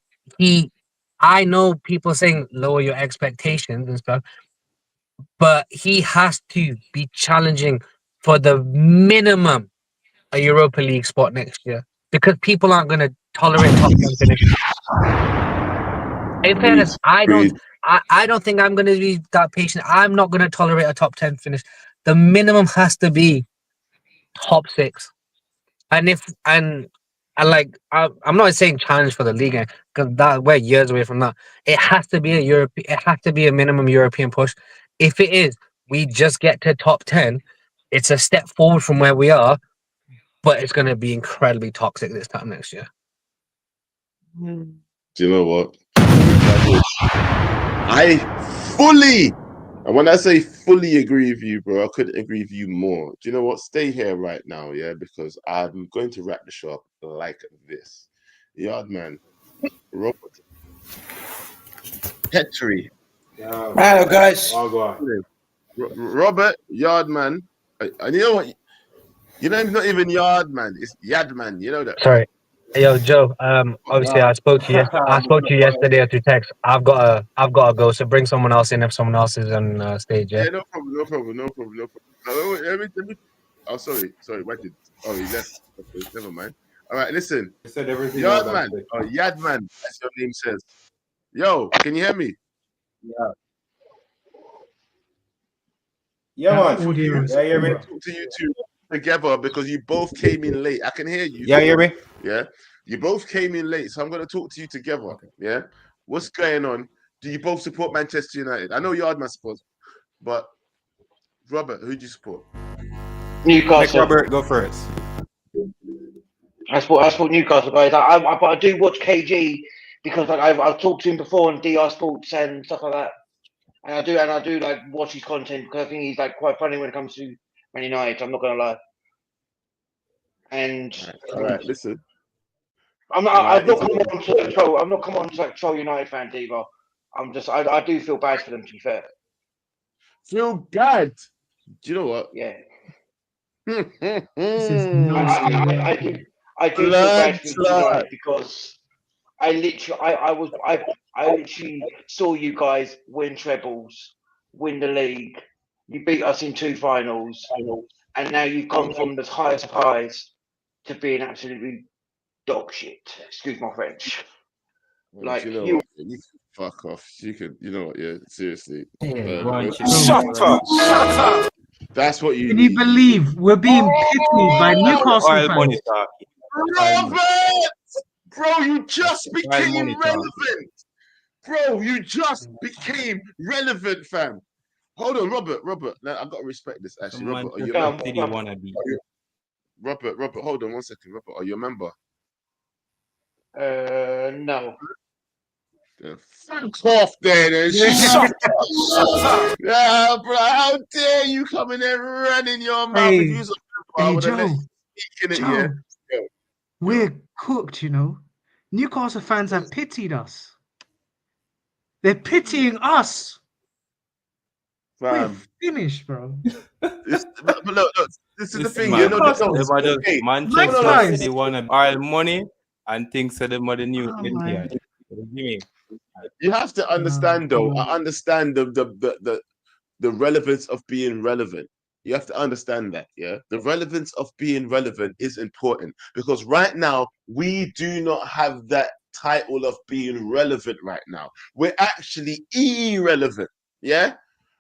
I know people saying lower your expectations and stuff, but he has to be challenging for the minimum a Europa League spot next year, because people aren't going to tolerate top 10 finishes. In fairness, I don't think I'm going to be that patient. I'm not going to tolerate a top 10 finish. The minimum has to be top 6. And I'm not saying challenge for the league because that we're years away from that. It has to be a Europe. It has to be a minimum European push. If it is, we just get to top 10. It's a step forward from where we are, but it's going to be incredibly toxic this time next year. Do you know what? I fully, and when I say fully agree with you, bro, I couldn't agree with you more. Do you know what? Stay here right now, yeah, because I'm going to wrap the show up like this. Yardman, Robert, Petri. Hello, guys. Robert, Yardman, and you know what? You know, it's not even Yardman, it's Yadman. You know that? Sorry. Yo, Joe. Obviously, I spoke to you. I spoke to you yesterday through text. I've got to go. So bring someone else in if someone else is on stage. Yeah. Yeah, no problem. No, let me. Oh, sorry. What did? Oh, he left. Okay, never mind. All right, listen. I said everything. Yardman. Oh, Yadman, as your name says. Yo, can you hear me? Yeah. Yeah, man. Yeah, hear me? Talk to you two together because you both came in late. I can hear you. Yeah, hear me? Yeah. You both came in late, so I'm going to talk to you together. Okay. Yeah. What's going on? Do you both support Manchester United? I know Yardman supports, but Robert, who do you support? Newcastle. Make Robert go first. I support Newcastle, guys. I do watch KG because I've talked to him before on DR Sports and stuff like that. And I do like watch his content because I think he's like quite funny when it comes to Man United. I'm not gonna lie. And all right, listen. I'm not coming on to like troll United fans either. I do feel bad for them, to be fair. Feel bad? Do you know what? Yeah. This is nasty. I do feel bad for United because I literally saw you guys win trebles, win the league. You beat us in 2 finals, and now you've gone from the highest of highs to being absolutely dog shit. Excuse my French. Well, like you can fuck off. You know what? Yeah, seriously. Shut up. That's what you. Can you believe we're being pitied by Newcastle fans? Robert, bro, you just became relevant. Bro, you just became relevant, fam. Hold on, Robert. Now I've got to respect this. Actually, Robert, are you a member? Robert, hold on 1 second. Robert, are you a member? No. Fuck off then. Shut up. Yeah, bro. How dare you come in there running your mouth and use a member? Joe, we're cooked, you know. Newcastle fans have pitied us. They're pitying us. We're finished, bro. But look, this is the thing. You know, Manchester City want all money and thinks that the money new. You have to understand, though. I understand the relevance of being relevant. You have to understand that, yeah? The relevance of being relevant is important because right now we do not have that title of being relevant right now. We're actually irrelevant, yeah?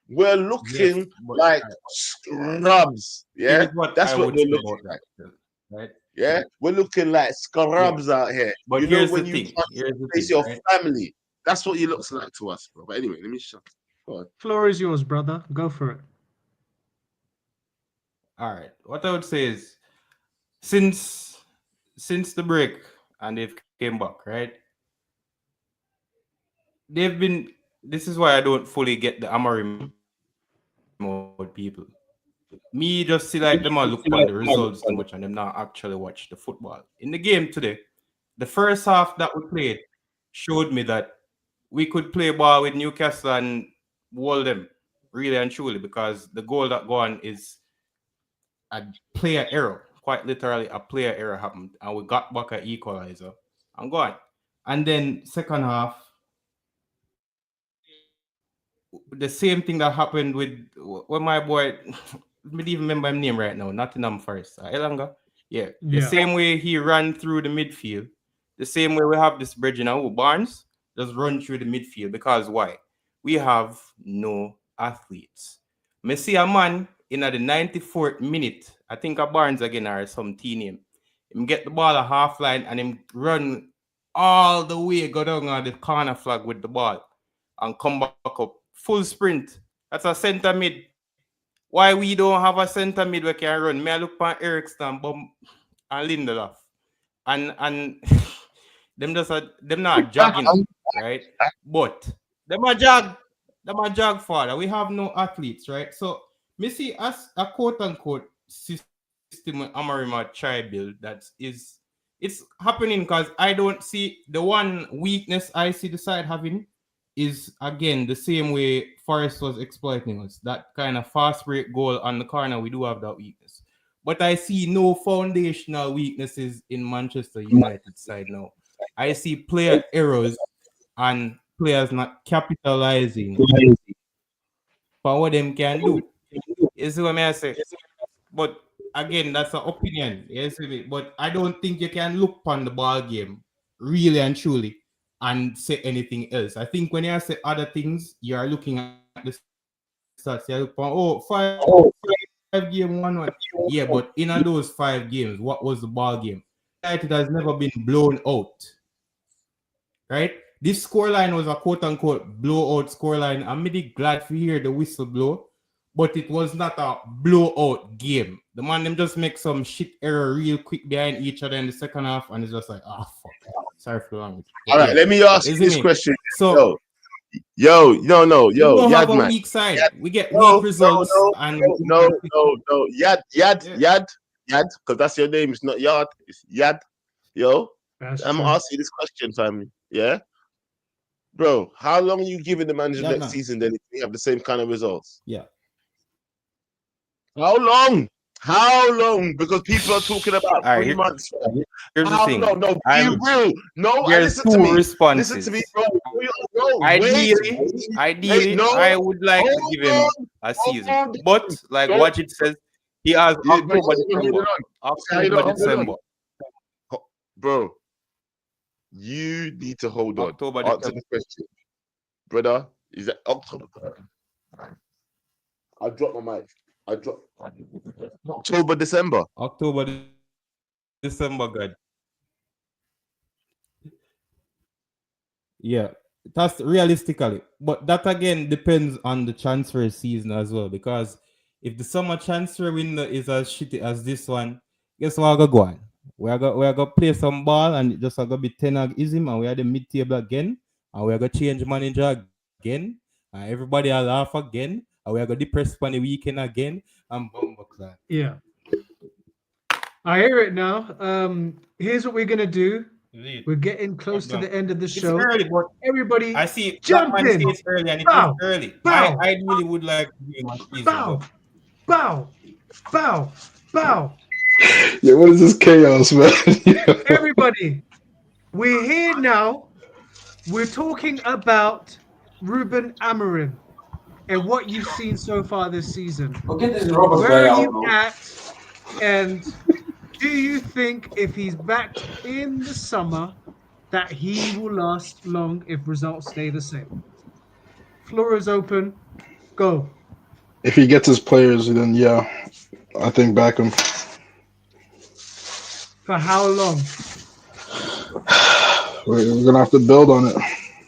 We're looking like scrubs, yeah? That's what we're looking like, right? Yeah, we're looking like scrubs out here. But you here's know, when the you thing. face your family, that's what he looks like to us, bro. But anyway, let me shut. Go on. Floor is yours, brother. Go for it. All right. What I would say is, since the break and they've came back, right? They've been. This is why I don't fully get the Amorim mode people. Me just see like them all look on the results too much and them not actually watch the football. In the game today, the first half that we played showed me that we could play ball with Newcastle and hold them really and truly because the goal that gone is a player error. Quite literally a player error happened and we got back an equalizer and gone. And then second half, the same thing that happened with when my boy, I don't even remember his name right now, Nottingham Forest, Elanga. Yeah, the same way he ran through the midfield, the same way we have this bridge now, Barnes just run through the midfield because why? We have no athletes. Me see a man in the 94th minute, I think a Barnes again or some team name. him get the ball at half line and him run all the way, go down on the corner flag with the ball and come back up. Full sprint. That's a centre mid. Why we don't have a centre mid we can run? Me I look for Ericsson, and Lindelof. And them not jogging, right? But them a jog father. We have no athletes, right? So me see as a quote unquote system Amorim try build it's happening because I don't see the one weakness I see the side having is again the same way Forest was exploiting us. That kind of fast break goal on the corner, we do have that weakness. But I see no foundational weaknesses in Manchester United side now. I see player errors and players not capitalizing for what them can do. You see what I say? But again, that's an opinion. Yes, but I don't think you can look on the ball game really and truly and say anything else. I think when you say other things, you are looking at the stats. You're looking five game 1-1. Yeah, but in those 5 games, what was the ball game? United has never been blown out. Right? This scoreline was a quote-unquote blowout scoreline. I'm really glad to hear the whistle blow, but it was not a blowout game. The man them just make some shit error real quick behind each other in the second half, and it's just like, fuck. Sorry for the language. All right, let me ask you this question. So, we don't have a man. weak side. We get weak results. No, Yad, because that's your name. It's not Yard. It's Yad. Yo, I'm asking you this question, family. Yeah, bro. How long are you giving the manager next season? Then if we have the same kind of results? Yeah. How long? How long? Because people are talking about 3 months. Here's the thing. No, be real. No, there's listen to me. responses. Listen to me, bro. Ideally, I would like to give him a season. But like what it says, he has October, December. Bro, you need to hold on. October, Answer December. the question. Brother, is that October? I dropped my mic. October, December. October, December, God. Yeah, that's realistically. But that again depends on the transfer season as well. Because if the summer transfer window is as shitty as this one, guess what I go on? We are going to play some ball and it just going to be tenagism and we are the mid-table again. And we are going to change manager again. And everybody will laugh again. And we are going to depress on the weekend again. And yeah. I hear it now. Here's what we're going to do. We're getting close to the end of the show. Early, but everybody, I see jump in. It's early and it Bow. is early. Bow. I really would like to be my season. Bow. Yeah, what is this chaos, man? Everybody, we're here now. We're talking about Ruben Amorim and what you've seen so far this season. Where are you at? And do you think if he's back in the summer that he will last long if results stay the same? Floor is open. Go. If he gets his players, then yeah, I think back him. For how long? We're gonna have to build on it.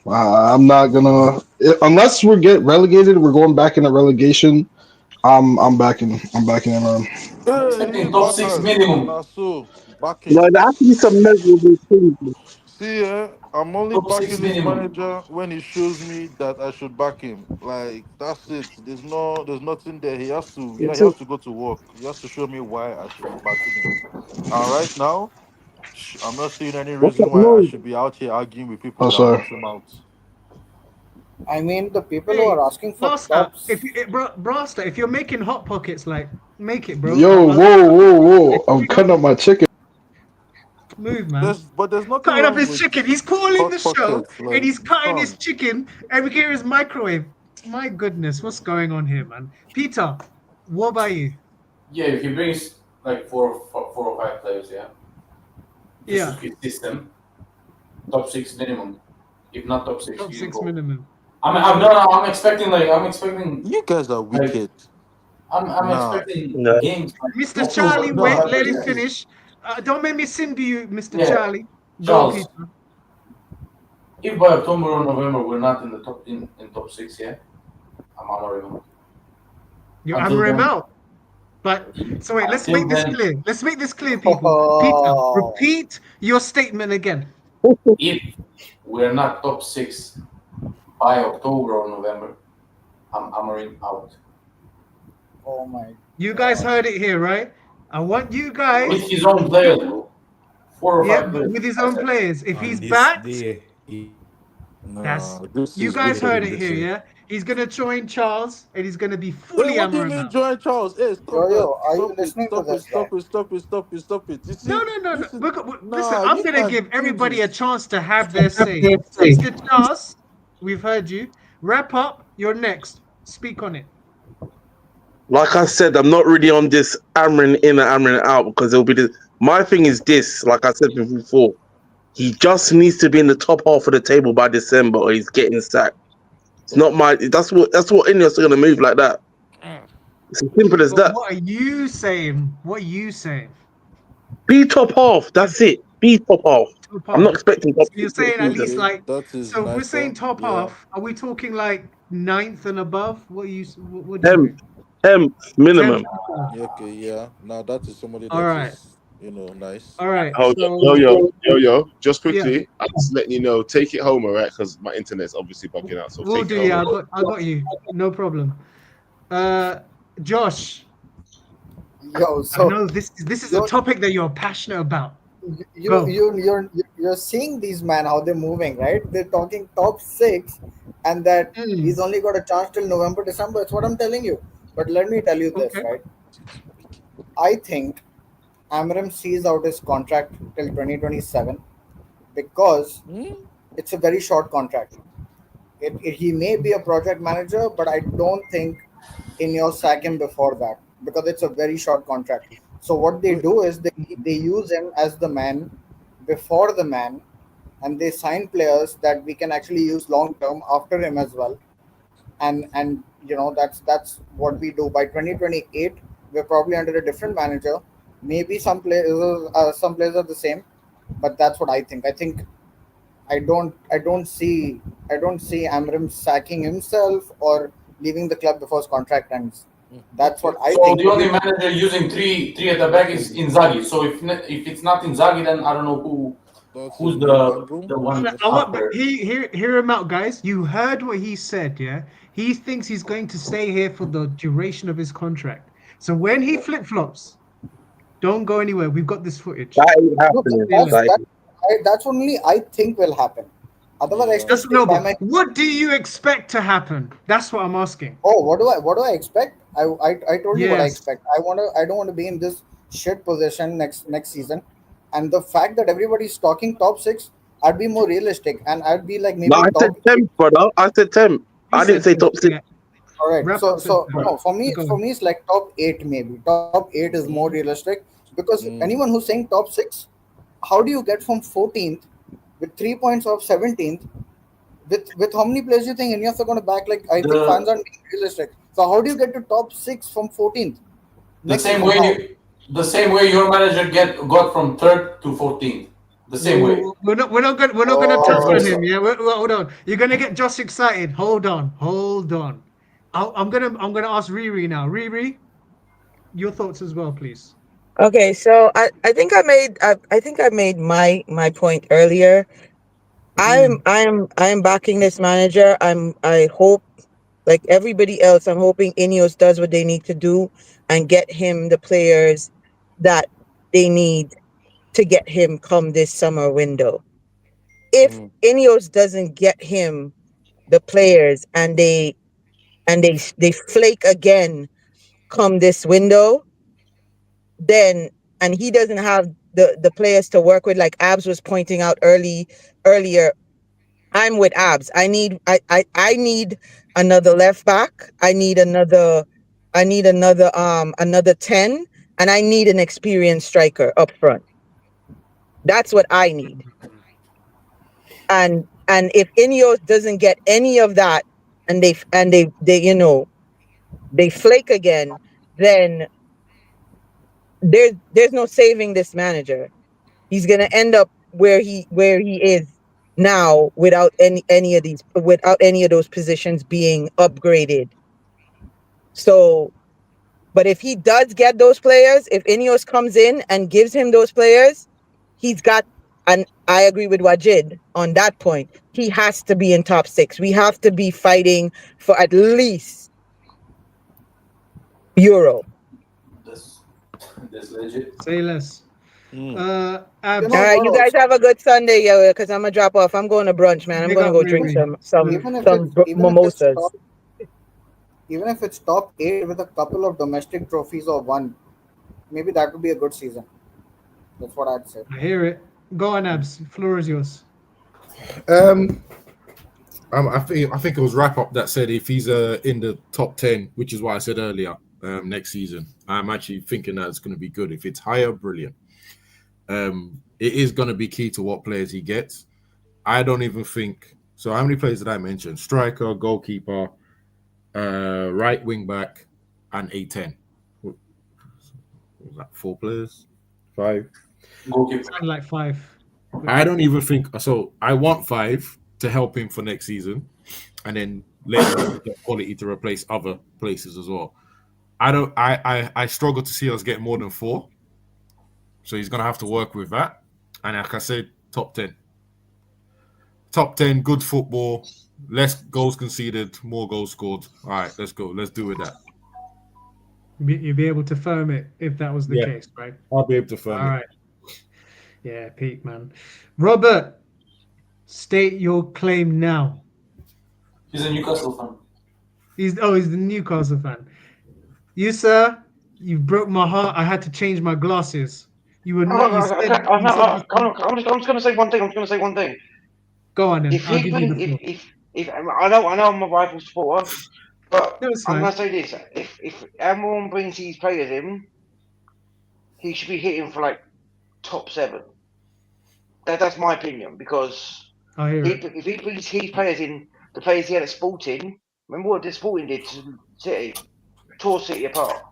I'm not gonna unless we get relegated. We're going back into relegation. I'm backing him. Hey, Top 6 minimum. No, there has to be some measurable things. See, I'm only Top backing 6 this minimum. manager when he shows me that I should back him. Like that's it. There's nothing there. He has to go to work. He has to show me why I should be backing him. And right now, I'm not seeing any reason why I should be out here arguing with people that want him out. I mean, the people who are asking for tops. Brasta, if you're making hot pockets, like make it, bro. Yo, whoa! I'm cutting up my chicken. Move, man. There's nothing cutting up wrong his with chicken. He's calling hot the show pockets, like, and he's cutting fam. his chicken and we hear his microwave. My goodness, what's going on here, man? Peter, what about you? Yeah, if he brings like four or five players, yeah. Yeah. His system, top 6 minimum. If not top 6, Top you 6 go. minimum. I'm expecting. You guys are wicked. I'm expecting games. Mr. Charlie, wait, let him finish. Don't make me simp you, Mr. Yeah. Charlie. Charles, Goalkeeper. if by October or November we're not in the top in top 6, yeah, I'm Amorim out. You're Until Amorim then, out. But so wait, let's until make this then, clear. Let's make this clear, people. Peter, repeat your statement again. if we're not top 6 by October or November, I'm Amorim out. Oh my. You guys heard it here, right? I want you guys. With his own players, bro. 4 or 5 But players. with his I own said. players. If On he's this back, day, that's This you is guys heard getting it here, messy. yeah? He's gonna join Charles and he's gonna be Hey, fully what do you Amorim mean, out. join Charles? Hey, stop Yo, that! are you Stop it! listening to Stop it! this guy? Stop it! Stop it! Stop it! Stop it! You No, see, no. this is Listen, nah. I'm You gonna can't give do everybody a this. chance to have their say. Mr. Charles, we've heard you. Wrap up. You're next. Speak on it. Like I said, I'm not really on this Amrin in and Amrin out because it'll be the. My thing is this. Like I said before, he just needs to be in the top half of the table by December, or he's getting sacked. It's not my. That's what Ineos are gonna move like that. It's as simple as But that. what are you saying? What are you saying? Be top half. That's it. Be top half. Top I'm not half. expecting top So you're 6 this saying at least season. Okay, like. that is So if we're saying nicer. top Yeah. half, are we talking like 9th and above? What do you think? 10th minimum. Okay, yeah. Now that is somebody All that right. is, nice. All right. Hold So on. Yo. Just yeah, quickly, I'm just letting you know. Take it home, all right? Because my internet's obviously bugging out. So we'll take do. it home. Yeah, I got you. No problem. Josh, Yo, I so know this is a you're topic that you're passionate about. you Go. you you're seeing these man how they're moving, right? They're talking top 6, and that he's only got a chance till November, December. That's what I'm telling you. But let me tell you this, Okay. right? I think Amram sees out his contract till 2027 because it's a very short contract. He may be a project manager, but I don't think in your sack him before that because it's a very short contract. So what they do is they use him as the man before the man, and they sign players that we can actually use long term after him as well. And that's what we do. By 2028, we're probably under a different manager. Maybe some players are the same, but that's what I think. I don't see Amram sacking himself or leaving the club before his contract ends. That's Okay. what I So think. the only manager using three at the back is Inzaghi. So if it's not Inzaghi, then I don't know who's the one after. Hear him out, guys. You heard what he said, yeah? He thinks he's going to stay here for the duration of his contract. So when he flip flops, don't go anywhere. We've got this footage. That ain't No, happening. that's only I think will happen. Otherwise, I expect No, by but my. what do you expect to happen? That's what I'm asking. Oh, what do I expect? I told you what I Yes. expect. I don't want to be in this shit position next season, and the fact that everybody's talking top 6, I'd be more realistic, and I'd be like No, maybe I said top 10th, brother. I said 10th. I didn't say top 6. Yeah. All right. Wrap So up so said no, for me Go on. it's like top 8 maybe. Top 8 is more realistic because anyone who's saying top 6, how do you get from 14th with 3 points of 17th? With how many players do you think Ineos are going to back? Like I think fans aren't being realistic. So how do you get to top 6 from 14th? The same way your manager got from 3rd to 14th. The same way. We're not gonna touch on him. Yeah, hold on. You're gonna get Josh excited. Hold on. I'm gonna ask Riri now. Riri, your thoughts as well, please. Okay, so I think I made my point earlier. I'm backing this manager. I hope, like everybody else, I'm hoping Ineos does what they need to do and get him the players that they need to get him come this summer window. If Ineos doesn't get him the players and they flake again come this window, then and he doesn't have the players to work with, like Abs was pointing out earlier. I'm with Abs. I need another left back. I need another another 10, and I need an experienced striker up front. That's what I need. And if Ineos doesn't get any of that and they, they, flake again, then there's no saving this manager. He's gonna end up where he is now without any of those positions being upgraded. So, but if he does get those players, if Ineos comes in and gives him those players, he's got. And I agree with Wajid on that point. He has to be in top 6. We have to be fighting for at least Euro. This legit. Say less. You Abs. know what? You guys Also, have a good Sunday, yo. Because I'm gonna drop off. I'm going to brunch, man. I'm Big gonna up, go drink Riri. even if it's mimosas. top, even if it's top 8 with a couple of domestic trophies or one, maybe that would be a good season. That's what I'd say. I hear it. Go on, Abs. Floor is yours. I think it was Wrap Up that said if he's in the top 10, which is what I said earlier, next season, I'm actually thinking that it's going to be good. If it's higher, brilliant. It is going to be key to what players he gets. I don't even think so. How many players did I mention? Striker, goalkeeper, right wing back, and A10. What was that? 4 players? 5? Sound like 5. I don't even think so. I want 5 to help him for next season, and then later on get quality to replace other places as well. I struggle to see us get more than 4, so he's gonna have to work with that. And like I said, top 10, good football, less goals conceded, more goals scored. All right, let's go. Let's do with that. You'd be able to firm it if that was the case, right? I'll be able to firm it. All right. Yeah, Pete, man. Robert, state your claim now. He's a Newcastle fan. He's the Newcastle fan. You, sir, you broke my heart. I had to change my glasses. You were not. You said. I'm just going to say one thing. Go on then. If I'll he give you bring, the floor. if I know I'm a rival supporter, but No, it's I'm fine. going to say this: if Amorim brings these players in, he should be hitting for like top 7. That's my opinion, because I hear it. if he brings his players in, the players he had at Sporting, remember what the Sporting did to City, tore City apart.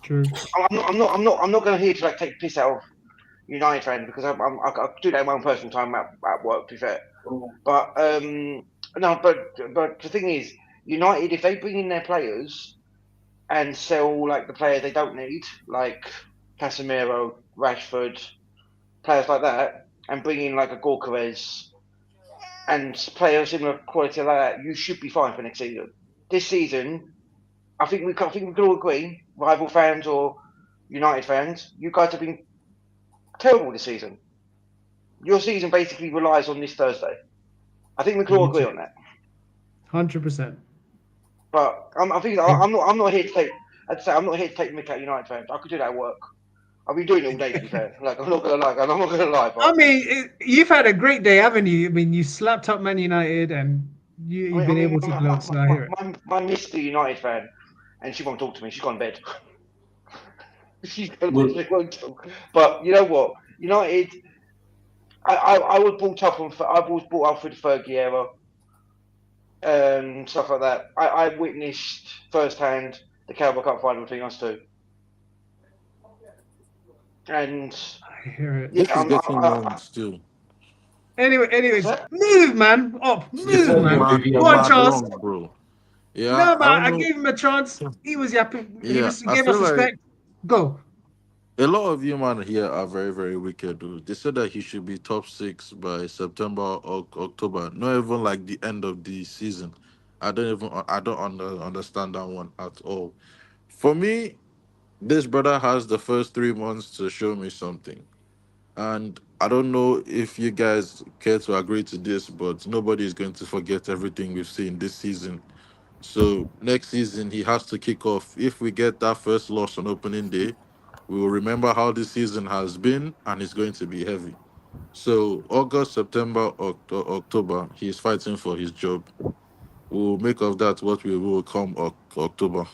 True. I'm not going to here to like take piss out of United fans, because I do that in my own personal time at work, to be fair. But no, but the thing is, United, if they bring in their players and sell like the players they don't need, like Casemiro, Rashford, players like that, and bring in like a Gorkarez and players similar quality like that, you should be fine for next season. This season, I think we can all agree, rival fans or United fans, you guys have been terrible this season. Your season basically relies on this Thursday. I think we can all agree on that. 100%. But I'm not here to take. I'd say I'm not here to take mick out United fans. I could do that at work. I've been doing it all day, to be fair. Like I'm not gonna lie. But I mean, you've had a great day, haven't you? I mean, you slapped up Man United, and you've been able to gloat. So I hear it. my Mr. United fan, and she won't talk to me. She's gone to bed. she won't talk. But you know what? United. I was brought up on. I was brought up with Fergie and stuff like that. I witnessed firsthand the Carabao Cup final between us two. And I hear it. This is getting long still. Anyways, move, man. Up, move, man. You're Go on, mad Charles. long, bro. Yeah, No, man, I I don't know. gave him a chance. He was yapping. He Yeah, I gave us feel like respect. Go. a lot of you man here are very, very wicked, dude. They said that he should be top 6 by September or October. Not even like the end of the season. I don't understand that one at all. For me, this brother has the first 3 months to show me something. And I don't know if you guys care to agree to this, but nobody is going to forget everything we've seen this season. So next season he has to kick off. If we get that first loss on opening day, we will remember how this season has been, and it's going to be heavy. So August, September, October, he's fighting for his job. We'll make of that what we will come October.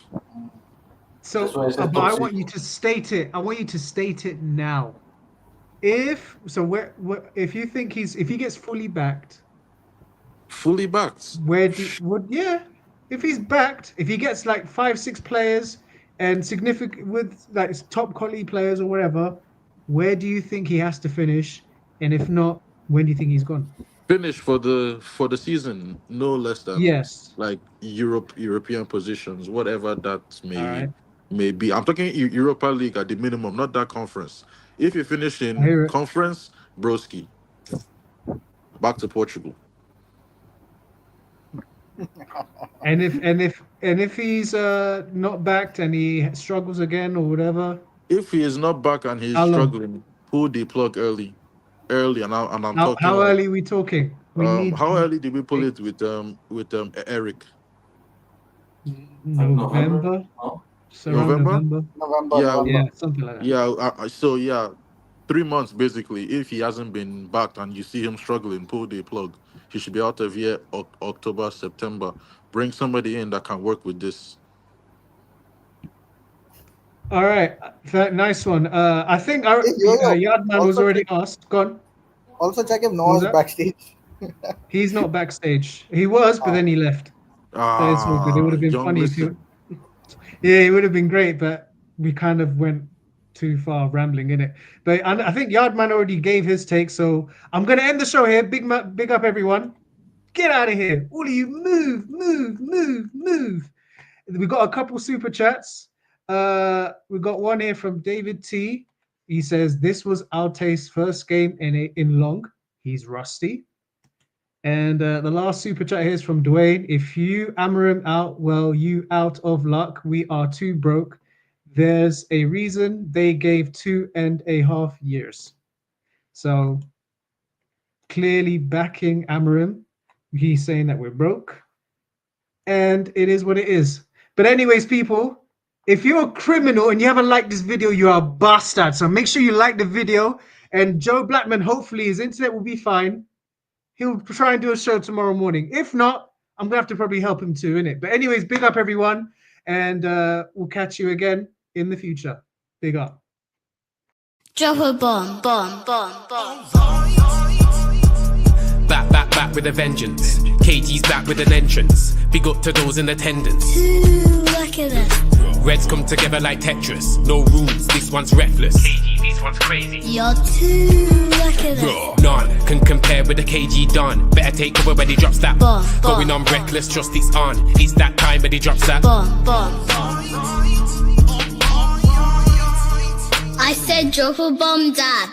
So, but I want you to state it. I want you to state it now. If you think if he gets fully backed, if he's if he's backed, if he gets like 5-6 players and significant with like top quality players or whatever, where do you think he has to finish? And if not, when do you think he's gone? Finish for the season, no less than Yes. like European positions, whatever that All right. may be. I'm talking Europa League at the minimum, not that conference. If you finish I in hear it. conference, broski, back to Portugal. And if he's not backed and he struggles again or whatever, If he is not back and he's how long? struggling, pull the plug early, and I'm How talking like early are we talking? We need how early did we pull it with Eric? November. So around November? Yeah, something like that. Yeah. So yeah, 3 months basically. If he hasn't been back and you see him struggling, pull the plug. He should be out of here October, September. Bring somebody in that can work with this. All right, nice one. I think Yardman was already asked. Go on. Also check if Noah's backstage. He's not backstage. He was, but then he left. It's all good. It would have been funny if you. Yeah, it would have been great, but we kind of went too far rambling in it. But I think Yardman already gave his take, so I'm gonna end the show here. Big up everyone. Get out of here, all of you. Move. We got a couple super chats. We got one here from David T. He says this was Alte's first game in long. He's rusty. And the last super chat here is from Dwayne. If you Amorim out, well, you out of luck. We are too broke. There's a reason they gave 2.5 years. So clearly backing Amorim. He's saying that we're broke. And it is what it is. But anyways, people, if you're a criminal and you haven't liked this video, you are a bastard. So make sure you like the video. And Joe Blackman, hopefully his internet will be fine. He'll try and do a show tomorrow morning. If not, I'm going to have to probably help him too, innit? But anyways, big up, everyone. And we'll catch you again in the future. Big up. Drop a bomb. Back with a vengeance. KG's back with an entrance. Big up to those in attendance. Look at us. Reds come together like Tetris. No rules, this one's reckless. KG, this one's crazy. You're too look at us. None can compare with the KG Don. Better take cover when he drops that. Going on reckless, trust it's on. It's that time when he drops that. I said drop a bomb, Dad.